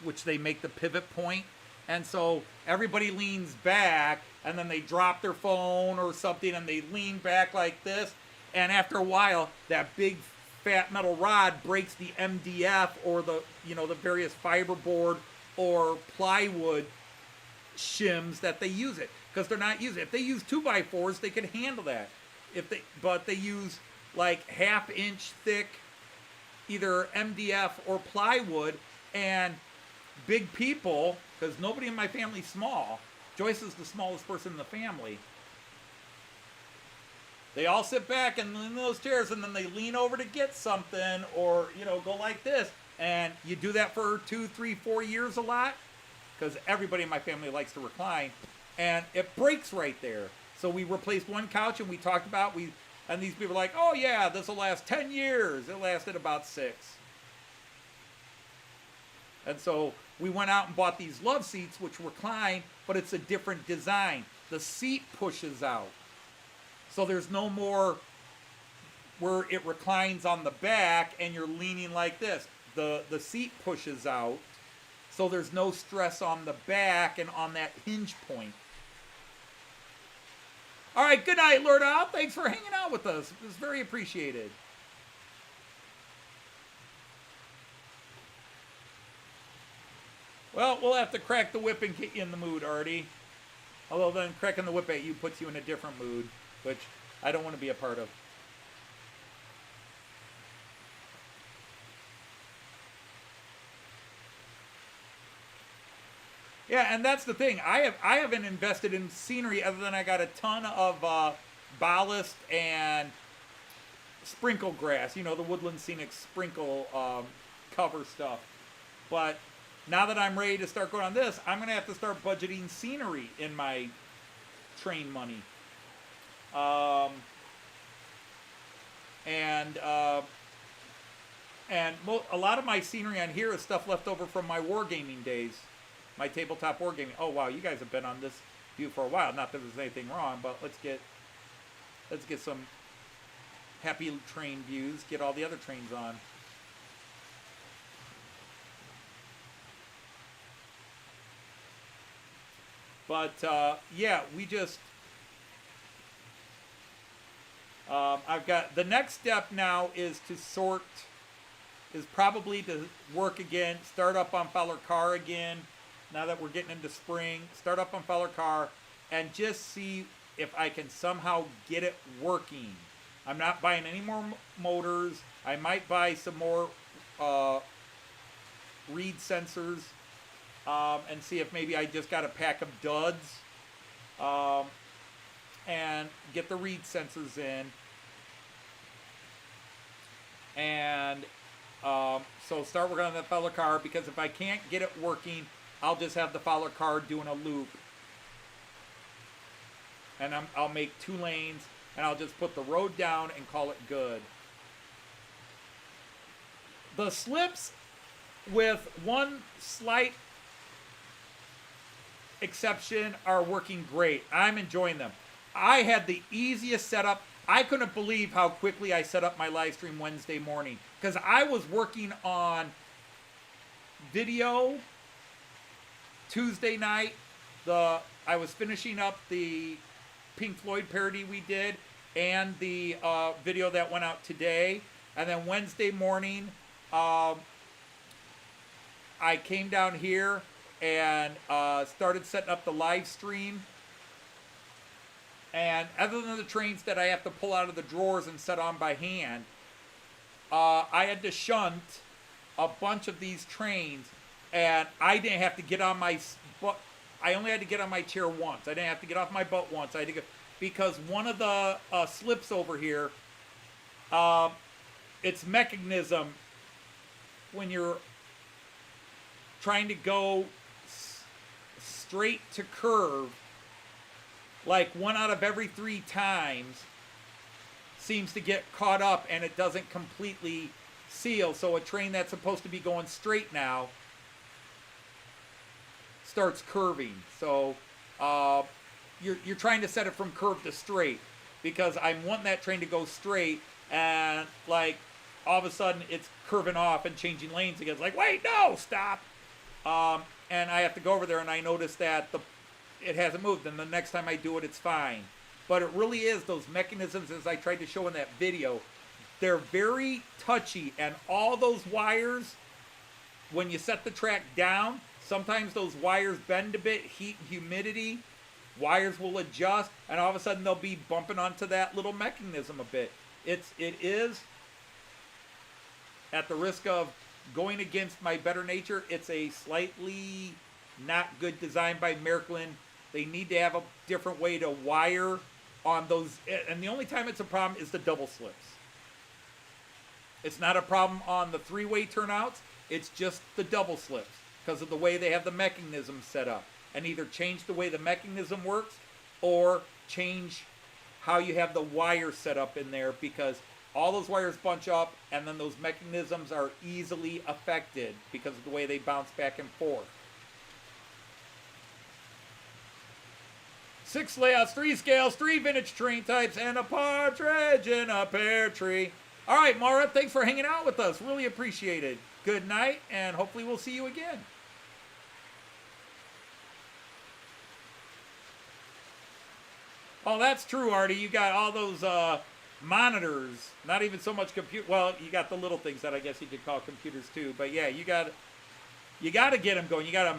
which they make the pivot point. And so everybody leans back, and then they drop their phone or something, and they lean back like this. And after a while, that big fat metal rod breaks the MDF or the, you know, the various fiberboard or plywood shims that they use it, because they're not using it. If they use 2x4s, they can handle that. But they use like 1/2 inch thick either MDF or plywood, and big people, because nobody in my family's small. Joyce is the smallest person in the family. They all sit back and in those chairs, and then they lean over to get something, or, you know, go like this. And you do that for 2, 3, 4 years a lot, because everybody in my family likes to recline, and it breaks right there. So we replaced one couch, and we talked about, and these people are like, oh yeah, this will last 10 years. It lasted about 6. And so we went out and bought these love seats, which recline, but it's a different design. The seat pushes out. So there's no more where it reclines on the back and you're leaning like this. The seat pushes out, so there's no stress on the back and on that hinge point. All right, good night, Lord Al. Thanks for hanging out with us. It was very appreciated. Well, we'll have to crack the whip and get you in the mood, Artie. Although then cracking the whip at you puts you in a different mood, which I don't want to be a part of. Yeah, and that's the thing. I haven't invested in scenery other than I got a ton of ballast and sprinkle grass. You know, the Woodland Scenic sprinkle cover stuff. But now that I'm ready to start going on this, I'm going to have to start budgeting scenery in my train money. A lot of my scenery on here is stuff left over from my wargaming days. My tabletop wargaming. Oh wow, you guys have been on this view for a while. Not that there's anything wrong, but let's get some happy train views. Get all the other trains on. But yeah, we just I've got the next step now is to sort, is probably to work again, start up on Fowler Car again. Now that we're getting into spring, start up on Fowler Car and just see if I can somehow get it working. I'm not buying any more motors. I might buy some more reed sensors and see if maybe I just got a pack of duds and get the reed sensors in. And so start working on that Fowler Car, because if I can't get it working, I'll just have the Fowler Car doing a loop. And I'll make 2 lanes, and I'll just put the road down and call it good. The slips, with one slight exception, are working great. I'm enjoying them. I had the easiest setup. I couldn't believe how quickly I set up my live stream Wednesday morning, because I was working on video Tuesday night. I was finishing up the Pink Floyd parody we did and the video that went out today. And then Wednesday morning, I came down here and started setting up the live stream. And other than the trains that I have to pull out of the drawers and set on by hand, I had to shunt a bunch of these trains, and I didn't have to get on my butt. I only had to get on my chair once. I didn't have to get off my butt once. I had to go, because one of the slips over here, its mechanism, when you're trying to go straight to curve, like 1 out of every 3 times seems to get caught up and it doesn't completely seal. So a train that's supposed to be going straight now starts curving. So you're trying to set it from curve to straight, because I'm wanting that train to go straight, and like all of a sudden it's curving off and changing lanes again. It's like, wait, no, stop. And I have to go over there, and I notice that it hasn't moved, and the next time I do it, it's fine. But it really is those mechanisms, as I tried to show in that video, they're very touchy, and all those wires, when you set the track down, sometimes those wires bend a bit, heat and humidity, wires will adjust, and all of a sudden they'll be bumping onto that little mechanism a bit. It is, at the risk of going against my better nature, it's a slightly not good design by Märklin. They need to have a different way to wire on those, and the only time it's a problem is the double slips. It's not a problem on the 3-way turnouts, it's just the double slips, because of the way they have the mechanism set up. And either change the way the mechanism works, or change how you have the wire set up in there, because all those wires bunch up, and then those mechanisms are easily affected because of the way they bounce back and forth. 6 layouts, 3 scales, 3 vintage train types, and a partridge in a pear tree. All right, Mara, thanks for hanging out with us. Really appreciate it. Good night, and hopefully we'll see you again. Oh, that's true, Artie. You got all those monitors. Not even so much compute. Well, you got the little things that I guess you could call computers too. But yeah, you got to get them going. You got to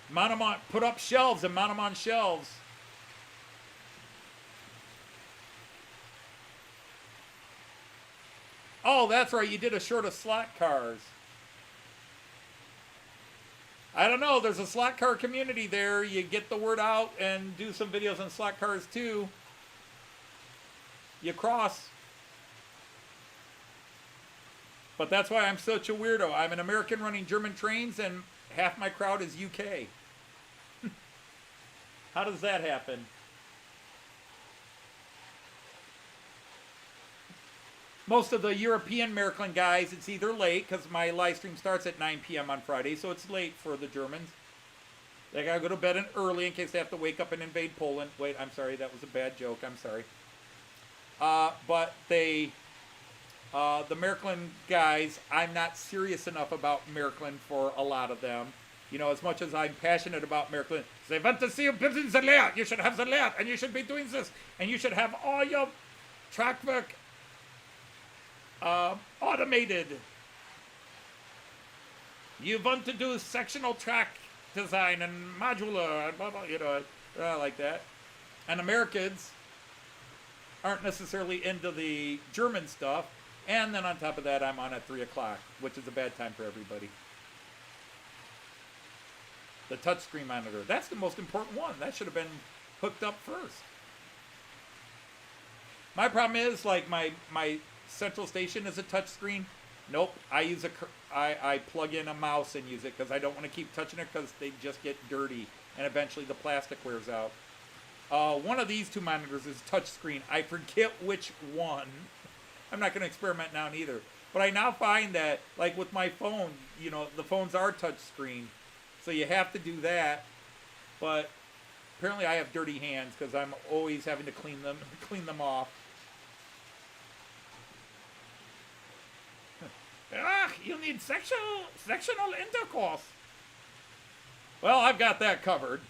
mount them on, put up shelves and mount them on shelves. Oh, that's right. You did a short of slot cars. I don't know. There's a slot car community there. You get the word out and do some videos on slot cars too. You cross. But that's why I'm such a weirdo. I'm an American running German trains, and half my crowd is UK. How does that happen? Most of the European Märklin guys, it's either late, because my live stream starts at 9 p.m. on Friday, so it's late for the Germans. They gotta go to bed early in case they have to wake up and invade Poland. Wait, I'm sorry, that was a bad joke, I'm sorry. But the Märklin guys, I'm not serious enough about Märklin for a lot of them. You know, as much as I'm passionate about Märklin, they want to see you building the layout. You should have the layout, and you should be doing this, and you should have all your Trackwork automated. You want to do sectional track design and modular and blah, blah, you know, like that. And Americans aren't necessarily into the German stuff. And then on top of that, I'm on at 3 o'clock, which is a bad time for everybody. The touchscreen monitor. That's the most important one. That should have been hooked up first. My problem is, like, my central station is a touchscreen. Nope. I plug in a mouse and use it because I don't want to keep touching it because they just get dirty and eventually the plastic wears out. One of these two monitors is touchscreen. I forget which one. I'm not going to experiment now either. But I now find that, like with my phone, you know, the phones are touchscreen. So you have to do that. But apparently I have dirty hands because I'm always having to clean them off. Ah, you need sectional intercourse. Well, I've got that covered.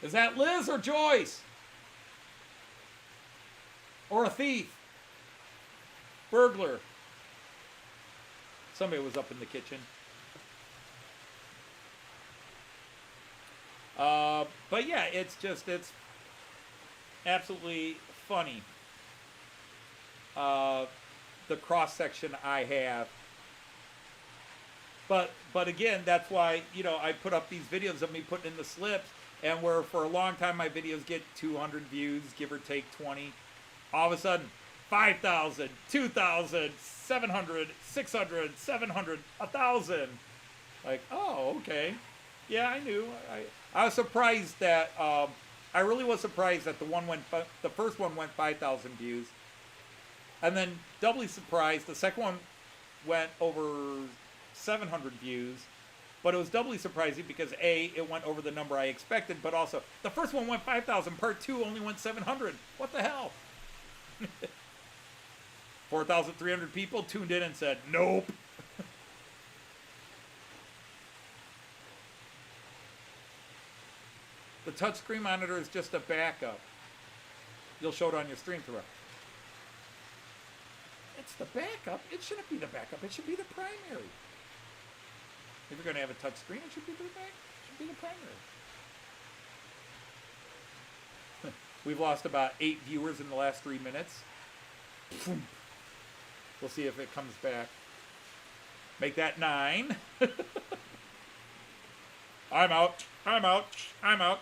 Is that Liz or Joyce? Or a thief? Burglar? Somebody was up in the kitchen. But yeah, it's absolutely funny. The cross section I have. But again, that's why, you know, I put up these videos of me putting in the slips, and where for a long time my videos get 200 views, give or take 20. All of a sudden, 5,000, 2,000, 700, 600, 700, 1,000. Like, oh, okay. Yeah, I knew. I was surprised that, I really was surprised that the first one went 5,000 views. And then doubly surprised, the second one went over 700 views. But it was doubly surprising because A, it went over the number I expected, but also, the first one went 5,000, part 2 only went 700. What the hell? 4,300 people tuned in and said, nope. The touchscreen monitor is just a backup. You'll show it on your stream through. It's the backup. It shouldn't be the backup. It should be the primary. If you're going to have a touchscreen, it should be the back. It should be the primary. We've lost about 8 viewers in the last 3 minutes. We'll see if it comes back. Make that 9. I'm out. I'm out. I'm out.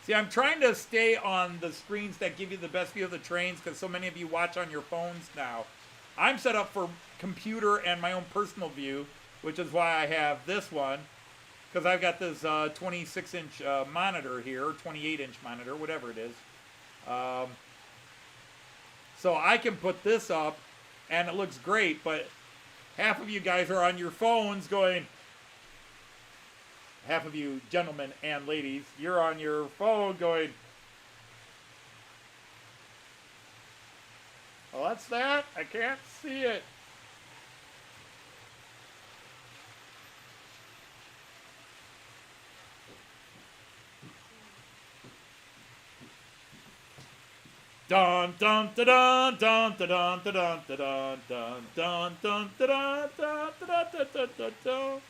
See, I'm trying to stay on the screens that give you the best view of the trains because so many of you watch on your phones now. I'm set up for computer and my own personal view, which is why I have this one. Because I've got this 26-inch monitor here, 28-inch monitor, whatever it is. So I can put this up, and it looks great, but half of you guys are on your phones going, half of you gentlemen and ladies, you're on your phone going, well, what's that? I can't see it. Dun dun da dun dun da dun da dun da dun dun dun dun da dun dun da dun da dun.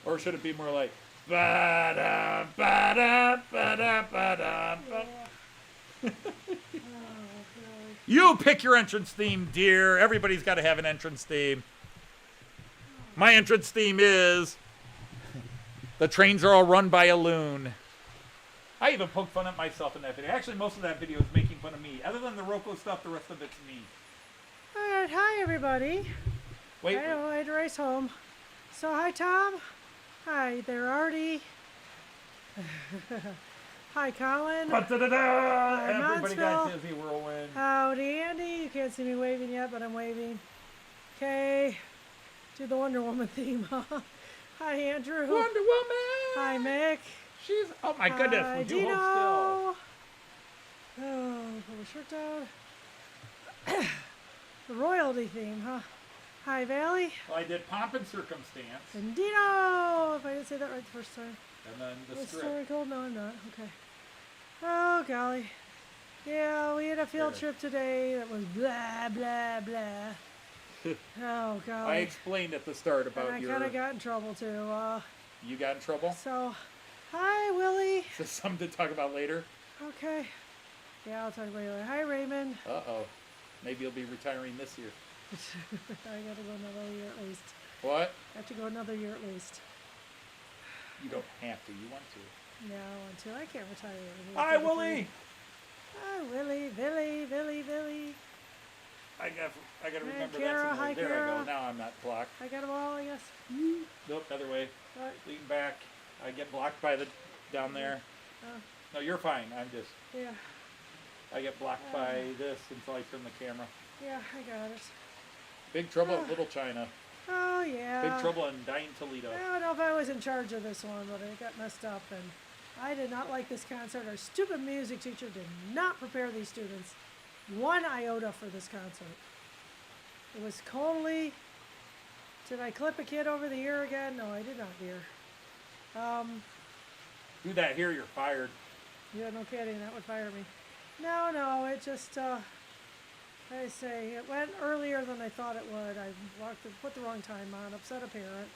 Or should it be more like ba da ba da ba da ba da? You pick your entrance theme, dear. Everybody's got to have an entrance theme. My entrance theme is the trains are all run by a loon. I even poked fun at myself in that video. Actually, most of that video is making fun of me. Other than the Roco stuff, the rest of it's me. All right, hi everybody. Wait. I know I had to race home. So hi Tom. Hi there Artie. Hi Colin. Everybody got dizzy whirlwind. Howdy Andy. You can't see me waving yet, but I'm waving. Okay. Do the Wonder Woman theme. Hi Andrew. Wonder Woman. Hi Mick. She's, oh my goodness, Hi would you Dino. hold still? shirt down. The royalty theme, huh? Hi, Valley. Well, I did Pomp and Circumstance, Bandito! If I didn't say that right the first time. and then the Was strip. story cold? No, I'm not. Okay. Oh, golly. Yeah, we had a field There. trip today that was blah, blah, blah. Oh, I golly. explained at the start And about I your. kind of got in trouble, too. You got in trouble? So, hi, Willie. Is this something to talk about later? Okay. Yeah, I'll talk about you later. Hi, Raymond. Uh-oh. Maybe you'll be retiring this year. I gotta go another year at least. What? I have to go another year at least. You don't have to. You want to. No, I want to. I can't retire. Hi, Willie! Hi, Willie. Billy. I got to remember Kara, that. hi, There I Kara. go. Now I'm not blocked. I got them all, I guess. Nope, other way. What? Lean back. I get blocked by the down there. Oh. No, you're fine. I'm just. Yeah, I get blocked by this until I turn the camera. yeah, I got it. Big Trouble in Little China. Oh, yeah. Big Trouble in Dying Toledo. I don't know if I was in charge of this one, but it got messed up, and I did not like this concert. Our stupid music teacher did not prepare these students one iota for this concert. It was totally... Did I clip a kid over the ear again? No, I did not, dear. Do that here, you're fired. Yeah, no kidding. That would fire me. No, it just, I say, it went earlier than I thought it would. I put the wrong time on, upset a parent.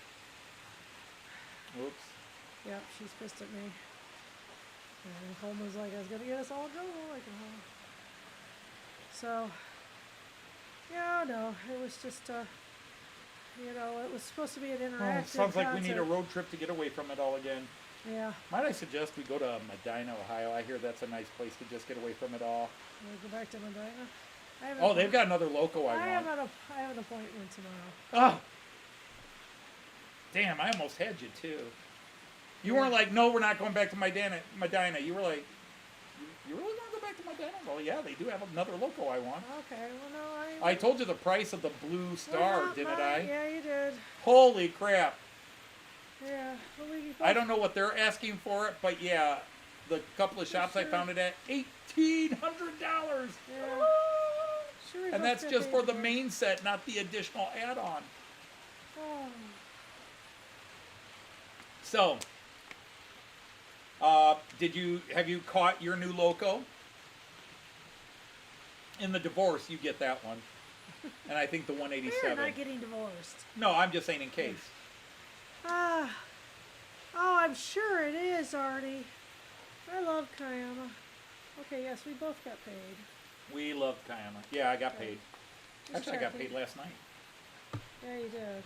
Oops. Yep, she's pissed at me. And Coleman's like, I was gonna get us all in trouble. Like, so, yeah, no, it was just, it was supposed to be an interactive Sounds like we need a concert. road trip to get away from it all again. Yeah, Might I suggest we go to Medina, Ohio? I hear that's a nice place to just get away from it all. we'll go back to Medina. I have Oh, they've got another loco I want. I have an appointment tomorrow. Oh! Damn, I almost had you too. You weren't like, no, we're not going back to Medina. You were like, you really want to go back to Medina? Well, yeah, they do have another loco I want. Okay, well, no, I told you the price of the Blue Star, not didn't mine. I? Yeah, you did. Holy crap. Yeah. Well, I don't know what they're asking for it, but yeah, the couple of shops I found it at, $1,800. Yeah. Sure, And that's just for the main set, not the additional add-on. Oh. So, have you caught your new loco? In the divorce, you get that one. And I think the We're 187. not getting divorced. No, I'm just saying in case. Oh, I'm sure it is, Artie. I love Kayama. Okay, yes, we both got paid. We love Kayama. Yeah, I got paid. Just Actually, I got checking. paid last night. Yeah, you did.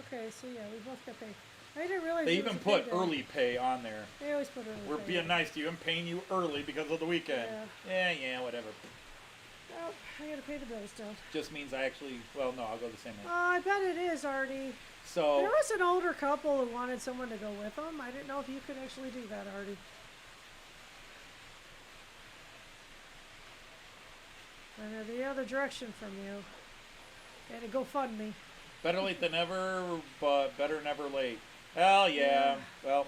Okay, so yeah, we both got paid. I didn't realize They it was even a put payday. early pay on there. They always put early We're pay. being nice to you and paying you early because of the weekend. Yeah, whatever. Oh, I gotta pay the bill still. Just means I actually, well, no, I'll go the same way. Oh, I bet it is, Artie. So, There was an older couple who wanted someone to go with them. I didn't know if you could actually do that, Artie. I know the other direction from you. And a GoFundMe. better late than never, but better never late. Hell yeah. Well,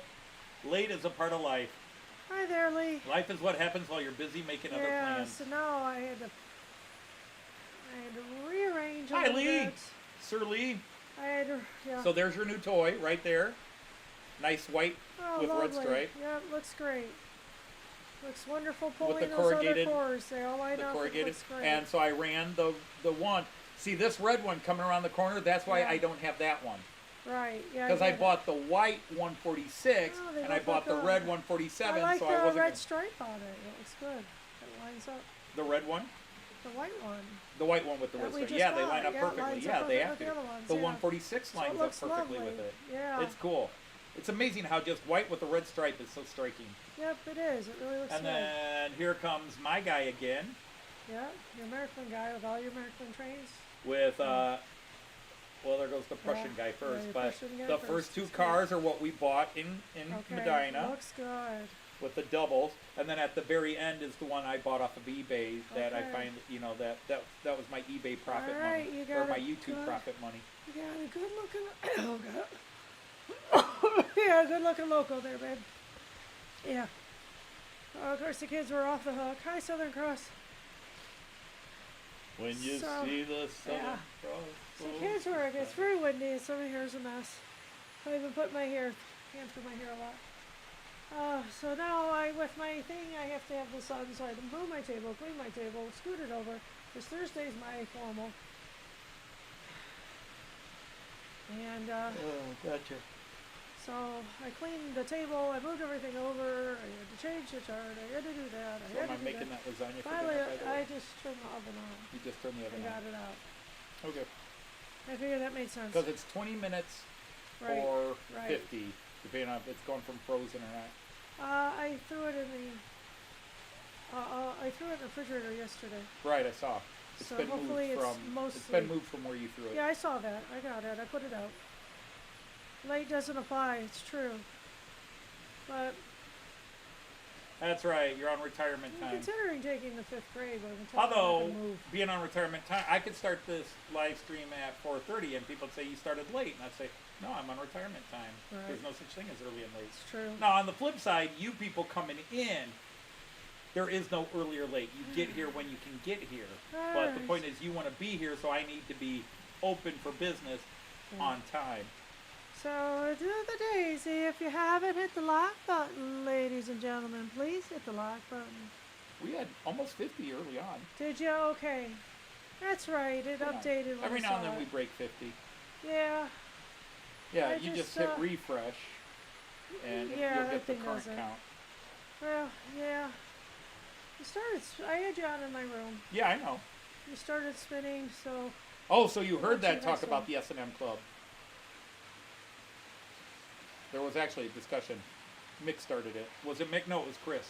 late is a part of life. Hi there, Lee. Life is what happens while you're busy making other Yeah, plans. so now I had to rearrange a Hi, little Lee. bit. Sir Lee. I had to, yeah. So there's your new toy right there. Nice white Oh, with lovely. red stripe. Yeah, looks great. Looks wonderful pulling the those corrugated- other cores. They all line The up. It corrugated. looks great. And so I ran the one. See this red one coming around the corner? That's why Yeah. I don't have that one. Right, yeah. Because I get it. bought the white 146 Oh, they and I both bought look the good. red 147. I like so the I wasn't red gonna- stripe on it. It looks good. It lines up. the red one. The white one. The white one with the That red we stripe. just Yeah, they bought. line up Yeah, it perfectly. lines Yeah, up they with have the to. other ones, The yeah. 146 So it lines up looks perfectly lovely. with it. Yeah. It's cool. It's amazing how just white with the red stripe is so striking. Yep, it is. It really looks And good. then here comes my guy again Yeah, your Märklin guy with all your Märklin trays. with, well, there goes the Prussian Yeah, guy first. your But Prussian guy the first. first two It's good. cars are what we bought in Okay, Medina looks good. with the doubles. And then at the very end is the one I bought off of eBay that I Okay. find, that was my eBay profit All right, money. you Or got my it. YouTube Good. profit money. You got a good looking. Oh god. Yeah, good looking loco there, babe. Yeah. Of course, the kids were off the hook. Hi, Southern Cross. When you So, see the sun yeah. cross. So kids work. It's very windy, so my hair's a mess. I even put my hair, hand through my hair a lot. So now with my thing, I have to have the sun, so I can move my table, clean my table, scoot it over, because Thursday's my formal. And, Gotcha. so I cleaned the table, I moved everything over, I had to change the chart, I had to do that, I So had am I to do making that. that lasagna for Finally, dinner, by the way? I just turned the oven on. You just turned the I oven got on. it out. Okay. I figured that made sense. Because it's 20 minutes Right, or right. 50, depending on if it's going from frozen or not. I threw it in the, I threw it in the refrigerator yesterday. Right, I saw. It's So been hopefully moved it's from. It's mostly- been moved from where you threw it. Yeah, I saw that. I got it. I put it out. Late doesn't apply. It's true. But That's right. You're on retirement I'm time. considering taking the 5th grade, but I'm trying Although to move. being on retirement time, I could start this live stream at 4:30, and people would say you started late, and I'd say, no, I'm on retirement time. Right. There's no such thing as early and late. It's true. Now, on the flip side, you people coming in, there is no early or late. You get here when you can get here. But the Alright. point is, you want to be here, so I need to be open for business on time. So do the daisy. If you haven't hit the like button, ladies and gentlemen, please hit the like button. We had almost 50 early on. Did you? Okay. That's right. It Come on. updated when Every I now saw and then it. we break 50. Yeah. Yeah, I you just just, hit refresh, and yeah, you'll that get the thing current does it. count. Well, yeah. You started. I had you on in my room. Yeah, I know. You started spinning, so Oh, so you heard What's that your talk next about one? the S&M Club. There was actually a discussion. Mick started it. Was it Mick? No, it was Chris.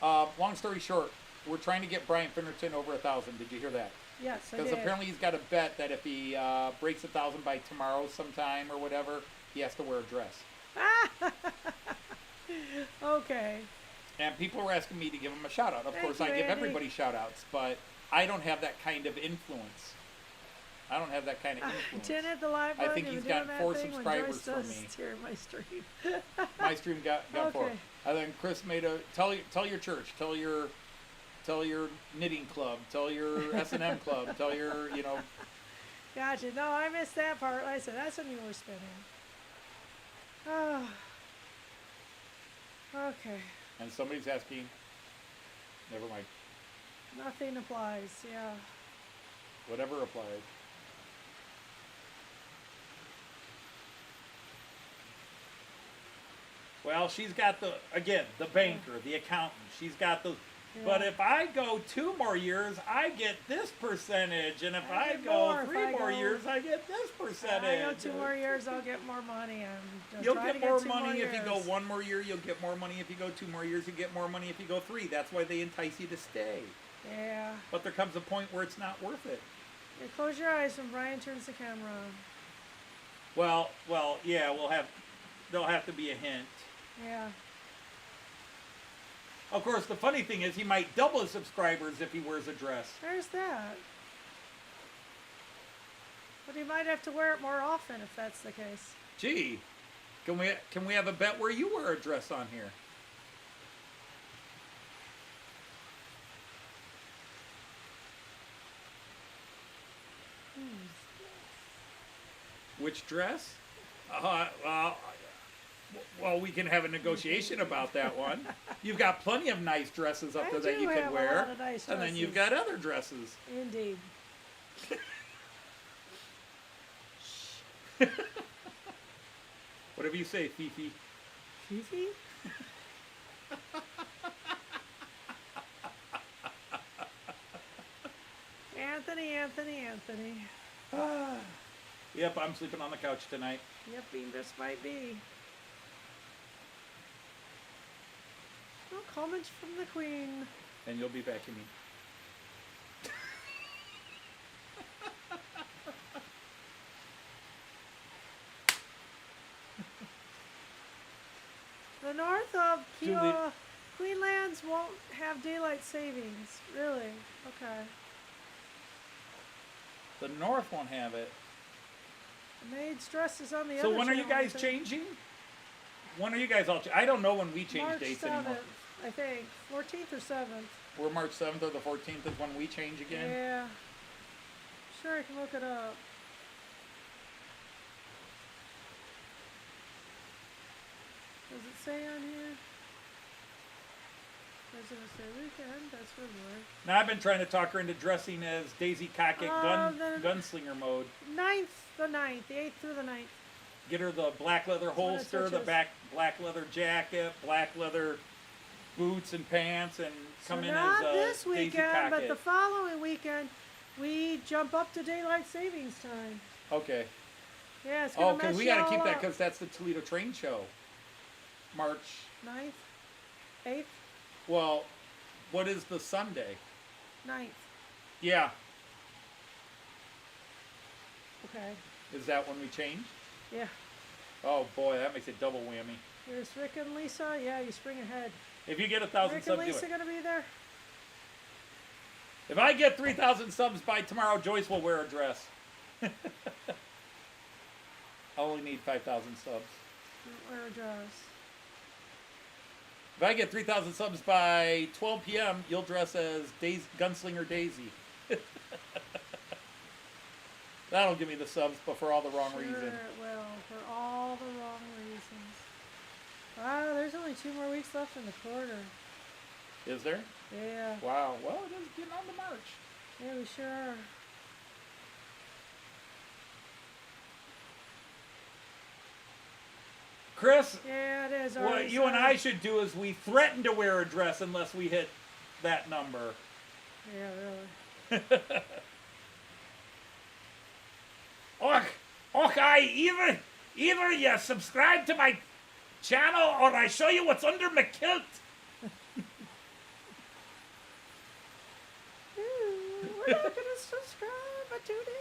Long story short, we're trying to get Brian Finnerton over 1,000. Did you hear that? yes, I Because did. apparently he's got a bet that if he breaks 1,000 by tomorrow sometime or whatever, he has to wear a dress. Okay. And people were asking me to give him a shout out. Of Thank course, you, I give Andy. everybody shout outs, but I don't have that kind of influence. I don't have that kind of influence. Didn't hit the live I button. think you he's were doing gotten that 4 thing when subscribers Joyce from does me. steer my stream. My stream got 4. Okay. And then Chris made a tell your church, tell your knitting club, tell your S&M club, tell your Gotcha. No, I missed that part. I said that's when you were spinning. Oh. Okay. and somebody's asking. Never mind. Nothing applies. Yeah. Whatever applies. Well, she's got the banker, the accountant. She's got those. But Yeah. if I go 2 more years, I get this percentage, and if I I get go more if 3 I more go- years, I get this percentage. I go 2 more years, I'll get more money. I'm You'll trying get to more 2 money if you go years. 1 more year. You'll get more money if you go 2 more years. You get more money if you go 3. That's why they entice you to stay. Yeah. But there comes a point where it's not worth it. Yeah, close your eyes when Brian turns the camera on. Well, yeah. There'll have to be a hint. Yeah. Of course, the funny thing is he might double his subscribers if he wears a dress. There's that. But he might have to wear it more often if that's the case. Gee, can we have a bet where you wear a dress on here? Which dress? Well, we can have a negotiation about that one. You've got plenty of nice dresses up I there that do you have can a wear, lot of nice and then you've dresses. got other dresses. Indeed. Whatever you say, Fifi. Fifi? Anthony. Yep, I'm sleeping on the couch tonight. Yep, this might be. No comments from the Queen. And you'll be back to me. The north of Julie- Queenlands won't have daylight savings. Really? Okay. The North won't have it. The maid's dress is on the So other when are you channel, I guys think. changing? When are you guys all? I don't know when we change March dates 7th, anymore. I think. 14th or 7th. We're March 7th or the 14th is when we change again. Yeah. Sure, I can look it up. Does it say on here? Does it say weekend? That's February. Now I've been trying to talk her into dressing as Daisy Cockett gunslinger mode. The 9th, the 8th through the 9th. Get her the black leather holster, the black leather jacket, black leather boots and pants, and come in as not this Daisy weekend, Cockett. but the following weekend, we jump up to daylight savings time. Okay. Yeah, it's gonna because mess we you got to all keep that up. because that's the Toledo train show. March. 9th, 8th, Well, what is the Sunday? 9th. Yeah. Okay. Is that when we change? Yeah. Oh boy, that makes it double whammy. Here's Rick and Lisa. Yeah, you spring ahead. If you get 1,000 Rick and subs, do Lisa it. gonna be there? If I get 3,000 subs by tomorrow, Joyce will wear a dress. I only need 5,000 subs. Don't wear a dress. If I get 3,000 subs by 12 p.m., you'll dress as Gunslinger Daisy. That'll give me the subs, but for all the wrong reasons. Sure, it will. For all the wrong reasons. Wow, there's only 2 more weeks left in the quarter. Is there? Yeah. Wow. Well, it is getting on to March. Yeah, we sure are. Chris, Yeah, it is. what you and I should do is we threaten to wear a dress unless we hit that number. Yeah, really. Okay, either you subscribe to my channel or I show you what's under my kilt. We're not gonna subscribe, but tune in.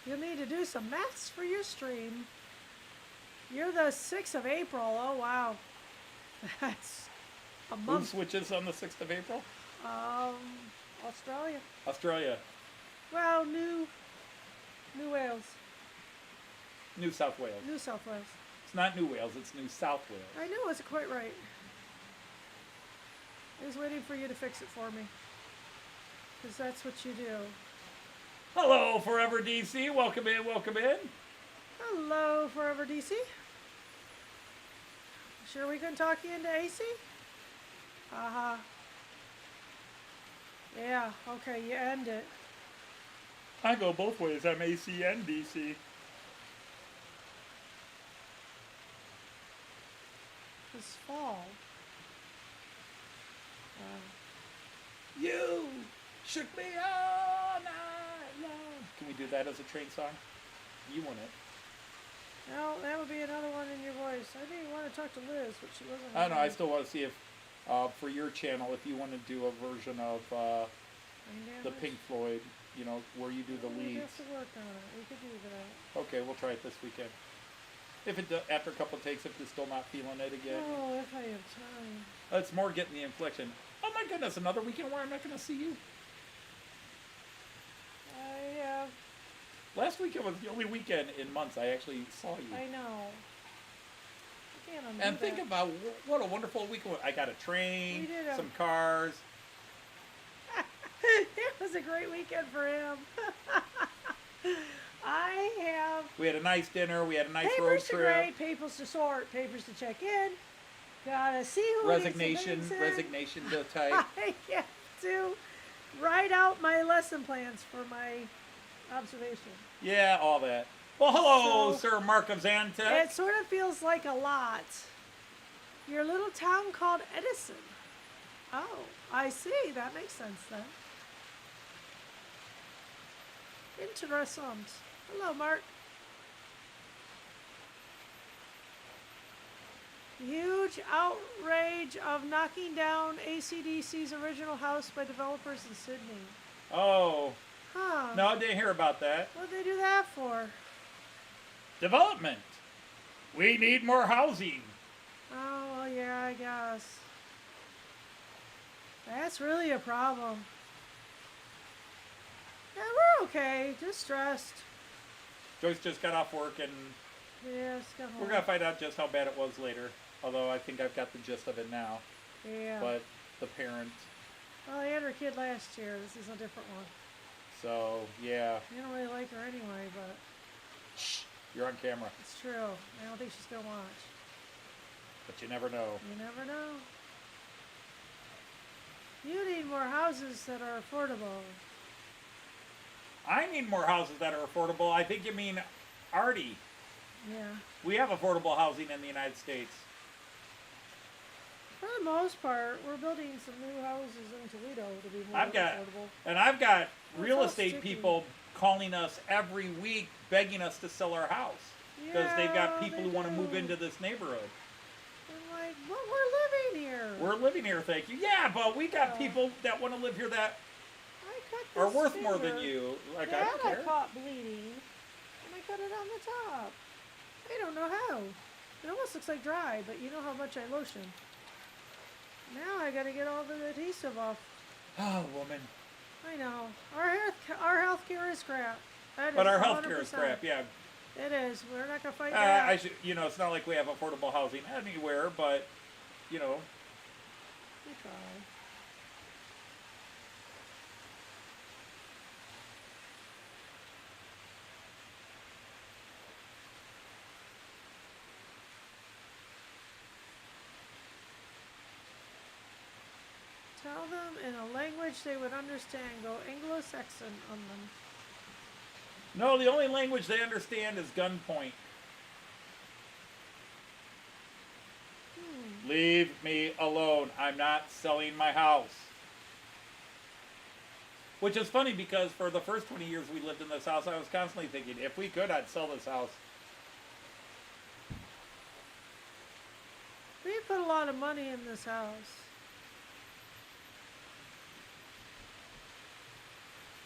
You'll need to do some maths for your stream. You're the 6th of April. Oh, wow. That's a Who month. switches on the 6th of April? Australia. Australia. Well, New Wales. New South Wales. New South Wales. It's not New Wales, it's New South Wales. I know, it's quite right. I was waiting for you to fix it for me. Because that's what you do. Hello, Forever DC. Welcome in, welcome in. Hello, Forever DC. Sure we can talk you into AC? Uh-huh. Yeah, okay, you end it. I go both ways. I'm AC and DC. This fall. You shook me all night long. Can we do that as a train song? You want it. No, that would be another one in your voice. I didn't want to talk to Liz, but she wasn't. I don't know. I still want to see if, for your channel, if you want to do a version of the Pink Floyd, you know, where you do the We leads. have to work on it. We could do that. Okay, we'll try it this weekend. If it after a couple of takes, if you're still not feeling it again, Oh, if I have time. it's more getting the inflection. Oh my goodness, another weekend where I'm not going to see you. I have. Last weekend was the only weekend in months I actually saw you. I know. I can't undo And think that. about what a wonderful weekend. I got a train, We did have- some cars. It was a great weekend for him. I have We had a nice dinner. We had a nice road papers to trip. grade, papers to sort, papers to check in. Gotta see who needs Resignation, the things in. resignation to type. I have to write out my lesson plans for my observation. Yeah, all that. Well, hello, So- Sir Mark of Zantek. It sort of feels like a lot. Your little town called Edison. Oh, I see. That makes sense then. Interessant. Hello, Mark. Huge outrage of knocking down AC/DC's original house by developers in Sydney. Oh, Huh. no, I didn't hear about that. What'd they do that for? Development. We need more housing. Oh, well, yeah, I guess. That's really a problem. Yeah, we're okay. Just stressed. Joyce just got off work, and Yeah, just got home. we're going to find out just how bad it was later. Although I think I've got the gist of it now. Yeah. But the parent. Well, I had her kid last year. This is a different one. So, yeah. I don't really like her anyway, but You're on camera. it's true. I don't think she's going to watch. But you never know. You never know. You need more houses that are affordable. I need more houses that are affordable. I think you mean Artie. Yeah. We have affordable housing in the United States. For the most part, we're building some new houses in Toledo to be more affordable. I've got Well, real it's all estate sticky. people calling us every week begging us to sell our house. Because they've got Yeah, people they who want to move do. into this neighborhood. I'm like, well, we're living here. We're living here, thank you. Yeah, but we got Yeah. people that want to live here that I cut are this worth more than finger. you. Like, That I don't care. caught bleeding, and I cut it on the top. I don't know how. It almost looks like dry, but you know how much I lotion. Now I gotta get all the adhesive off. Oh, woman. I know. Our healthcare is crap. That But is our health care is 100%. crap, yeah. It is. We're not gonna fight that. I should, it's not like we have affordable housing anywhere, but, We try. Tell them in a language they would understand. Go Anglo-Saxon on them. no, the only language they understand is gunpoint. Leave me alone. I'm not selling my house. Which is funny because for the first 20 years we lived in this house, I was constantly thinking, if we could, I'd sell this house. We put a lot of money in this house.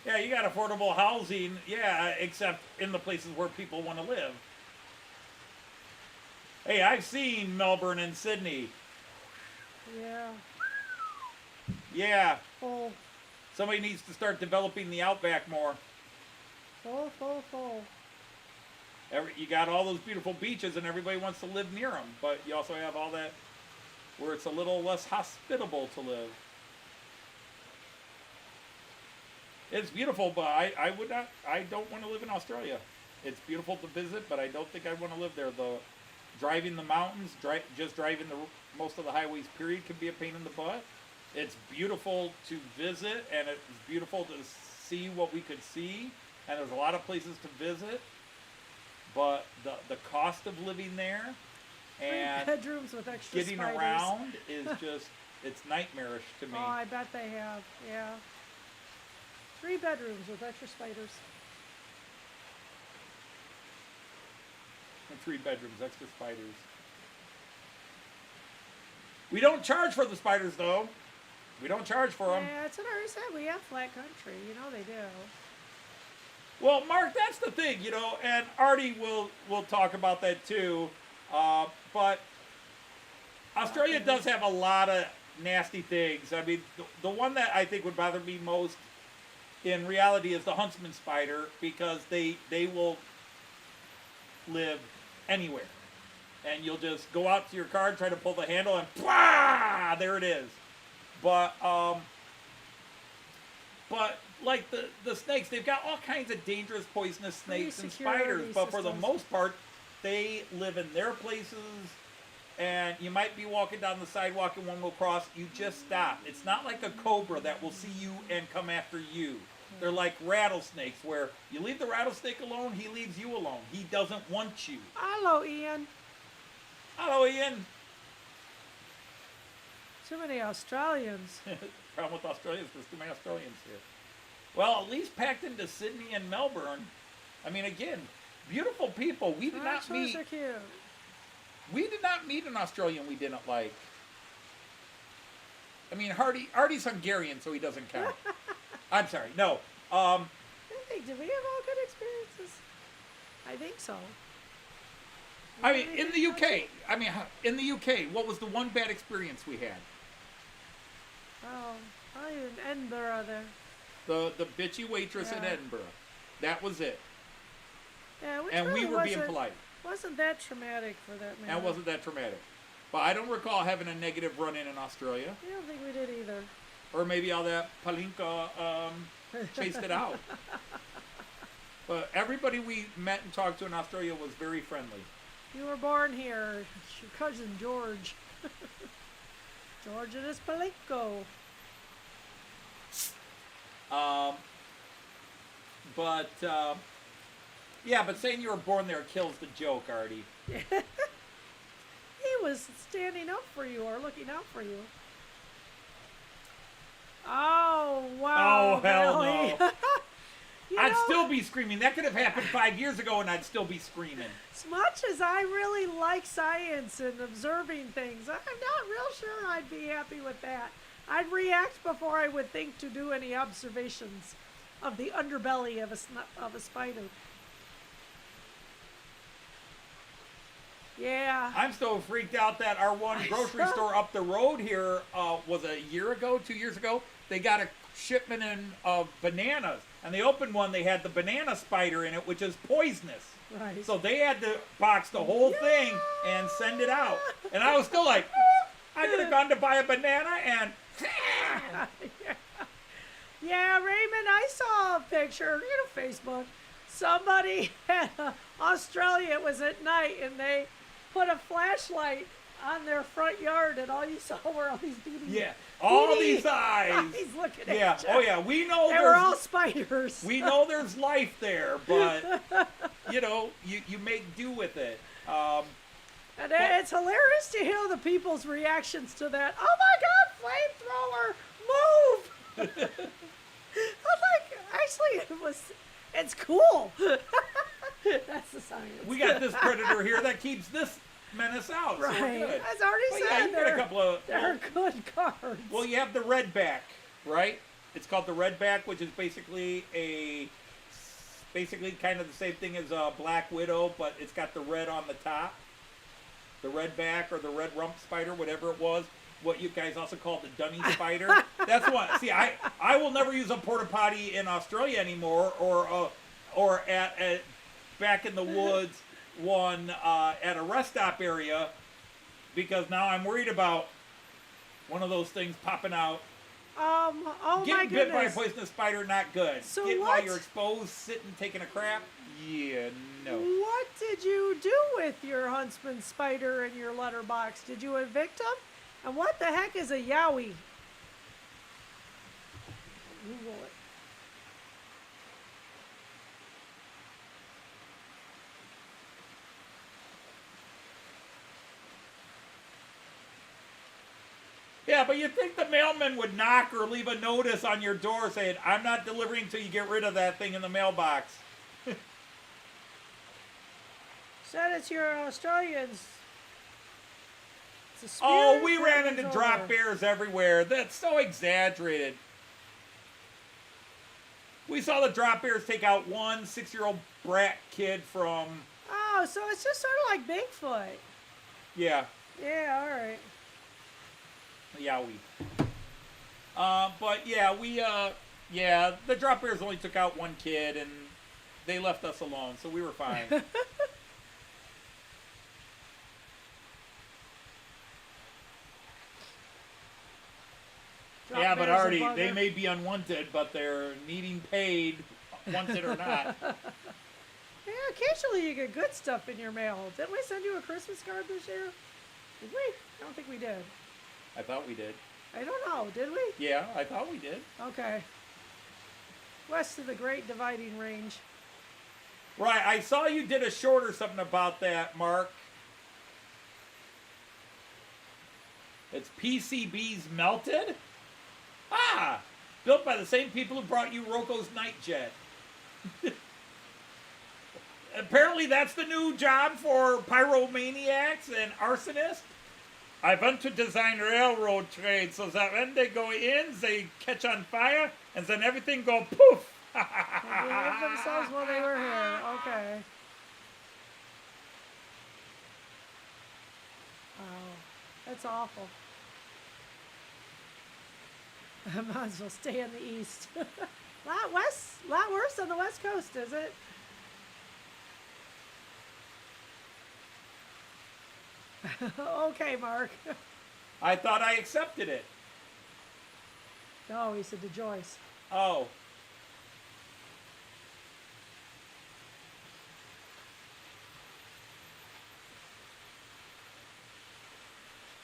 Yeah, you got affordable housing, yeah, except in the places where people want to live. Hey, I've seen Melbourne and Sydney. Yeah. Yeah, Full. somebody needs to start developing the outback more. Full. You got all those beautiful beaches and everybody wants to live near them, but you also have all that where it's a little less hospitable to live. It's beautiful, but I don't want to live in Australia. It's beautiful to visit, but I don't think I want to live there. Driving the mountains, just driving most of the highways, period, can be a pain in the butt. It's beautiful to visit, and it's beautiful to see what we could see, and there's a lot of places to visit, but the cost of living there and Bedrooms with extra getting spiders. around is just, it's nightmarish to me. Oh, I bet they have. Yeah. 3 bedrooms with extra spiders. And 3 bedrooms, extra spiders. We don't charge for the spiders, though. We don't charge for them. Yeah, that's what I already said. We have flat country. You know they do. Well, Mark, that's the thing, and Artie will talk about that too. But Australia does have a lot of nasty things. I mean, the one that I think would bother me most in reality is the huntsman spider, because they will live anywhere. And you'll just go out to your car, try to pull the handle, and blah, there it is. But like the snakes, they've got all kinds of dangerous, poisonous snakes and spiders. But for the most part, they live in their places. And you might be walking down the sidewalk and one will cross. You just stop. It's not like a cobra that will see you and come after you. They're like rattlesnakes, where you leave the rattlesnake alone, he leaves you alone. He doesn't want you. Hello, Ian. Hello, Ian. Too many Australians. Problem with Australia is there's too many Australians here. Well, at least packed into Sydney and Melbourne. I mean, again, beautiful people. We did not meet. Are cute. We did not meet an Australian we didn't like. I mean, Artie's Hungarian, so he doesn't count. I'm sorry. No. I think, did we have all good experiences? I think so. I mean, in the UK, what was the one bad experience we had? Oh, probably in Edinburgh there. The bitchy waitress in Yeah. Edinburgh. That was it. Yeah, which And really we were being wasn't- polite. Wasn't that traumatic for that man? And wasn't that traumatic. But I don't recall having a negative run-in Australia. I don't think we did either. Or maybe all that palinka chased it out. But everybody we met and talked to in Australia was very friendly. You were born here. It's your cousin George. George and his palinko. Yeah, but saying you were born there kills the joke, Artie. He was standing up for you or looking out for you. Oh, wow. Oh, hell Billy. no. You I'd know, still be screaming. That could have happened 5 years ago, and I'd still be screaming. as much as I really like science and observing things, I'm not real sure I'd be happy with that. I'd react before I would think to do any observations of the underbelly of a spider. Yeah. I'm still freaked out that our one grocery store up the road here was a year ago, 2 years ago. They got a shipment in of bananas, and they opened one. They had the banana spider in it, which is poisonous. Right. So they had to box the whole thing and send it out. And I was still like, I could have gone to buy a banana and. Yeah, Raymond, I saw a picture, Facebook. Somebody in Australia, it was at night, and they put a flashlight on their front yard, and all you saw were all these beady all these eyes. looking at Yeah, you. oh yeah, we know They were all spiders. we know there's life there, but you make do with it. And it's hilarious to hear the people's reactions to that. Oh my God, flamethrower, move! I'm like, actually, it's cool. That's the science. We got this predator here that keeps this menace out. Right. So we're good. As already But said, yeah, you got a couple of. they're good cards. Well, you have the redback, right? It's called the redback, which is basically kind of the same thing as a black widow, but it's got the red on the top. The redback or the red rump spider, whatever it was. What you guys also call the dunny spider. That's what. See, I will never use a porta potty in Australia anymore, or at back in the woods one at a rest stop area, because now I'm worried about one of those things popping out. Oh my Getting goodness. bit by a poisonous spider, not good. So Getting what? while you're exposed, sitting, taking a crap, yeah, no. What did you do with your huntsman spider in your letterbox? Did you evict him? And what the heck is a yowie? Google it. Yeah, but you'd think the mailman would knock or leave a notice on your door saying, I'm not delivering until you get rid of that thing in the mailbox. Said it's your Australians. It's a Oh, spirit we that ran comes into over. drop bears everywhere. That's so exaggerated. We saw the drop bears take out one 6-year-old brat kid from, Oh, so it's just sort of like Bigfoot. yeah, Yeah, all right. Yowie. But yeah, the drop bears only took out one kid and they left us alone, so we were fine. Drop Yeah, but bears a Artie, bugger. they may be unwanted, but they're needing paid, wanted or not. Yeah, occasionally you get good stuff in your mail. Didn't we send you a Christmas card this year? Did we? I don't think we did. I thought we did. I don't know. Did we? Yeah, I thought we did. Okay. West of the Great Dividing Range. Right, I saw you did a short or something about that, Mark. It's PCBs melted? Ah! Built by the same people who brought you Roco's night jet. Apparently that's the new job for pyromaniacs and arsonists. I want to design railroad trains so that when they go in, they catch on fire, and then everything go poof. They believed themselves while they were here. Okay. Oh, that's awful. I might as well stay in the east. lot worse on the west coast, is it? Okay, Mark. I thought I accepted it. No, he said to Joyce. Oh.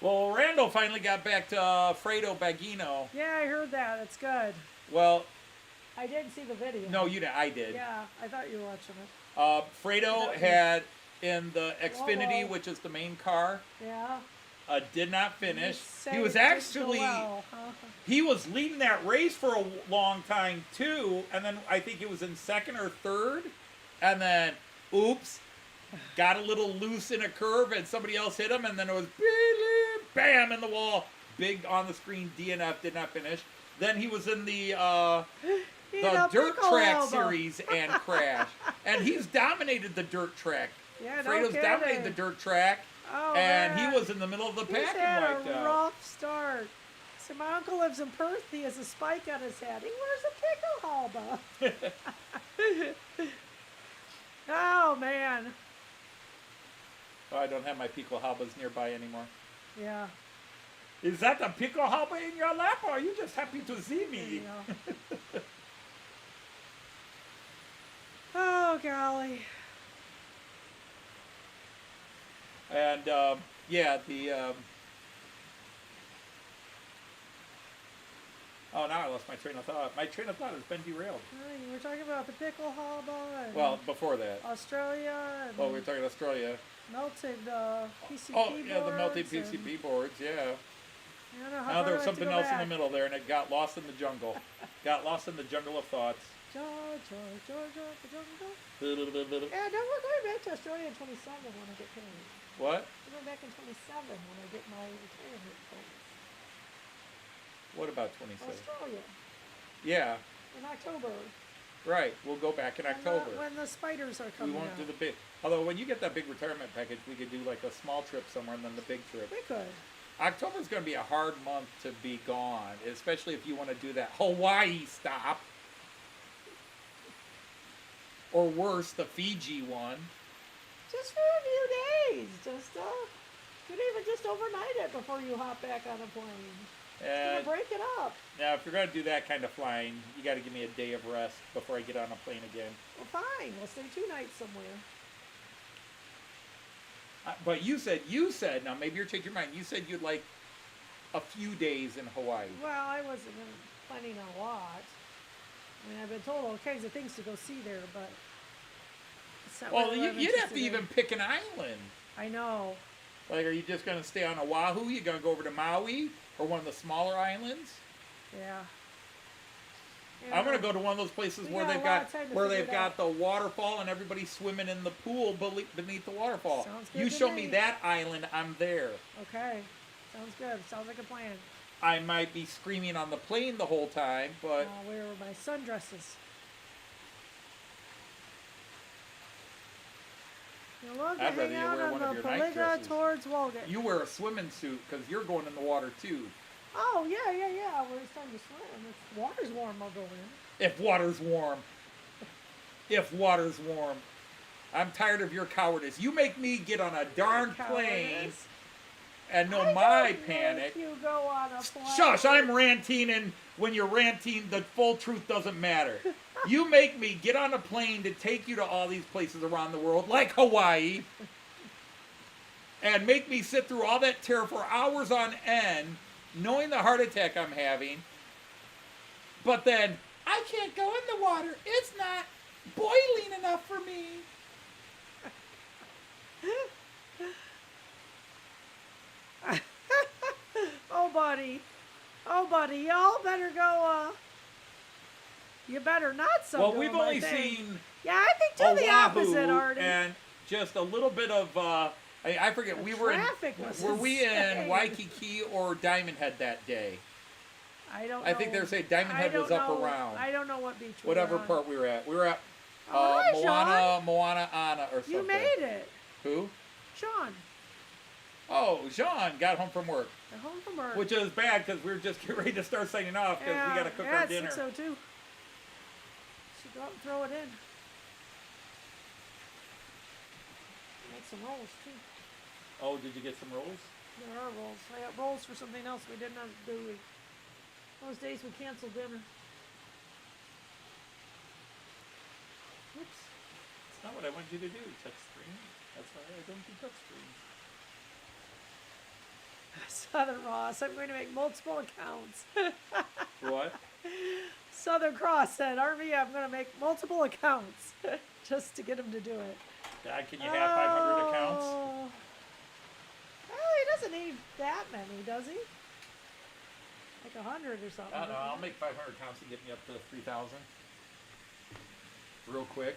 Well, Randall finally got back to Fredo Bagino. Yeah, I heard that. It's good. Well, I didn't see the video. no, you did. I did. Yeah, I thought you were watching it. Fredo had in the Xfinity, Whoa. which is the main car, Yeah. did not finish. Say He was it didn't go actually well, huh? he was leading that race for a long time too, and then I think it was in second or third, and then oops, got a little loose in a curve, and somebody else hit him, and then it was bam in the wall, big on the screen. DNF, did not finish. Then he was in the dirt track series and crashed, and he's dominated the dirt track. Yeah, no Fredo's kidding. dominated the dirt track, Oh, and man. he was in the middle of the He's pack had and wiped a out. rough start. So my uncle lives in Perth. He has a spike on his head. He wears a pickle halba. Oh, man. Oh, I don't have my Piko Halbas nearby anymore. Yeah. Is that the Piko Halba in your lap, or are you just happy to see me? Yeah. Oh, golly. And yeah, the oh, now I lost my train of thought. My train of thought has been derailed. You were talking about the pickle halba and Well, before that, Australia and well, we were talking Australia. melted PCB Oh, yeah, the melted boards and- PCB boards. Yeah. I don't know how Now far there I was have to something go else in the back. middle there, and it got lost in the jungle. Got lost in the jungle of thoughts. Georgia. What? Yeah, no, we're going back to Australia in 27 when I get paid. We're going back in 27 when I get my retirement bonus. What about 27? Australia Yeah, in October. right. We'll go back in October. When the spiders are We coming won't out. do the big. Although when you get that big retirement package, we could do like a small trip somewhere and then the big trip. We could. October's going to be a hard month to be gone, especially if you want to do that Hawaii stop. Or worse, the Fiji one. Just for a few days. Just, you could even just overnight it before you hop back on a plane. And Break it up. now, if you're going to do that kind of flying, you got to give me a day of rest before I get on a plane again. Well, fine. We'll stay 2 nights somewhere. But you said, now maybe you're changing your mind. You said you'd like a few days in Hawaii. Well, I wasn't planning on a lot. I mean, I've been told all kinds of things to go see there, but it's not Well, really what I'm you'd have to interested in. even pick an island. I know. Like, are you just going to stay on Oahu? You going to go over to Maui or one of the smaller islands? Yeah. I'm going to go to one of those places We where got they've a lot got of time to where figure they've it got out. the waterfall and everybody's swimming in the pool beneath the waterfall. Sounds good You to show me me. that island, I'm there. Okay. Sounds good. Sounds like a plan. I might be screaming on the plane the whole time, but I'll wear my sundresses. You'll love to I'd rather hang you out wear on one the of your night Paliga dresses. towards Walgett. you wear a swimming suit because you're going in the water too. Oh, yeah. When it's time to swim. If water's warm, I'll go in. If water's warm. If water's warm. I'm tired of your cowardice. You make me get on a darn plane Cowardice. and know I my don't panic. make you go on a plane. Shush, I'm ranting, and when you're ranting, the full truth doesn't matter. You make me get on a plane to take you to all these places around the world, like Hawaii, and make me sit through all that terror for hours on end, knowing the heart attack I'm having, but then, I can't go in the water. It's not boiling enough for me. Oh, buddy, y'all better go, you better not so Well, go, we've I only think. seen Yeah, I think to the Oahu opposite, Artie. and just a little bit of, I forget, The we were in, traffic was were we insane. in Waikiki or Diamond Head that day? I don't know. I think they're saying Diamond Head was up around. I don't know what beach we Whatever were on. part we were at. We were at Oh, hi, Moana Ana or something. You made it. Who? Sean, Oh, Jean got home from work, they're home from work. which is bad because we were just getting ready to start signing off because we got to cook our it's dinner. 6:02. Should go out and throw it in. Make some rolls, too. Oh, did you get some rolls? There are rolls. I got rolls for something else we didn't have to do. Those days we canceled dinner. Oops. That's not what I wanted you to do. Touch screen. That's why I don't do touch screens. Southern Ross, I'm going to make multiple accounts. What? Southern Cross said, RV, I'm going to make multiple accounts just to get him to do it. Dad, can you have 500 accounts? Well, he doesn't need that many, does he? Like 100 or something. I don't know. I'll make 500 accounts and get me up to 3,000. Real quick.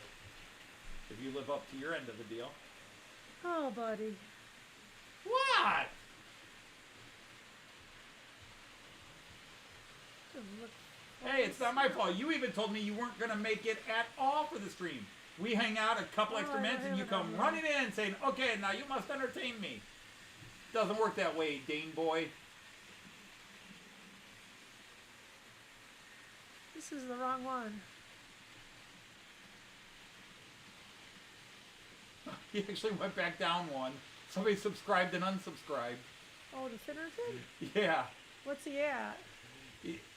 If you live up to your end of the deal. Oh, buddy. What? Doesn't look Hey, it's not my fault. You even told me you weren't going to make it at all for the stream. We hang out a couple Oh, extra I minutes and you haven't come done running in saying, okay, now you must entertain me. Doesn't work that way, Dane boy. This is the wrong one. He actually went back down one. Somebody subscribed and unsubscribed. Oh, the Finnerton? Yeah. What's he at?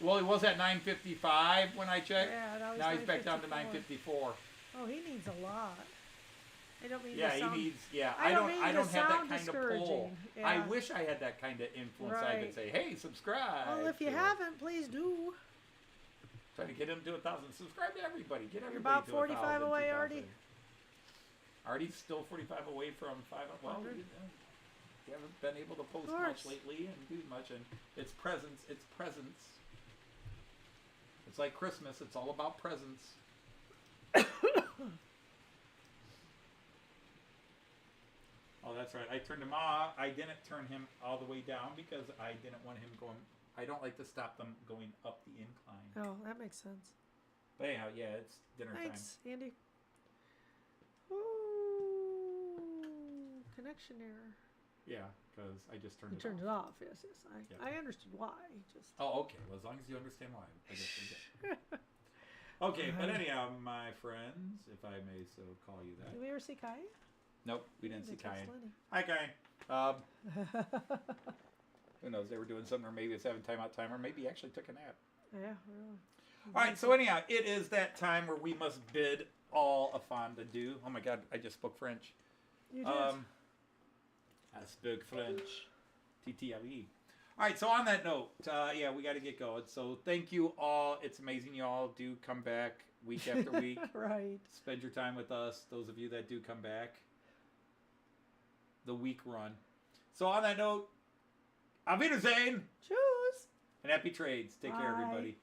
Well, he was at 955 when I checked. Yeah, now he's back down to 954. 954. Oh, he needs a lot. I don't mean Yeah, to sound, he needs. Yeah, I don't I mean don't to have that sound kind of pull. discouraging. I Yeah. wish I had that kind of influence. I could Right. say, hey, subscribe. Well, if you to- haven't, please do. Trying to get him to 1,000. Subscribe to everybody. Get everybody about to 45 1,000, away, 2,000. Artie. Artie's still 45 away from 5. Well, 100. you haven't been able to post much lately and do much, and it's presents. It's presents. It's like Christmas. It's all about presents. Oh, that's right. I turned him off. I didn't turn him all the way down because I didn't want him going. I don't like to stop them going up the incline. Oh, that makes sense. But anyhow, yeah, it's dinner Thanks, Andy. Ooh, connection error. time. Yeah, because I just turned You it turned off. it off. Yes, yes. Yeah. I understood why. Just Oh, okay. Well, as long as you understand why, I guess we get. Okay, but anyhow, my friends, if I may so call you that. did we ever see Kai? Nope, we didn't see Need to text Kyan. Lenny. Hi, Kyan. Who knows? They were doing something, or maybe it's having timeout time, or maybe he actually took a nap. Yeah, really. All right, so anyhow, it is that time where we must bid all a fond adieu. Oh my God, I just spoke French. You did. I spoke French. TTLE. All right, so on that note, yeah, we got to get going. So thank you all. It's amazing you all do come back week after week. Right. Spend your time with us, those of you that do come back. The week run. So on that note, Auf Wiedersehen Choose. and happy trades. Take care, Bye. everybody.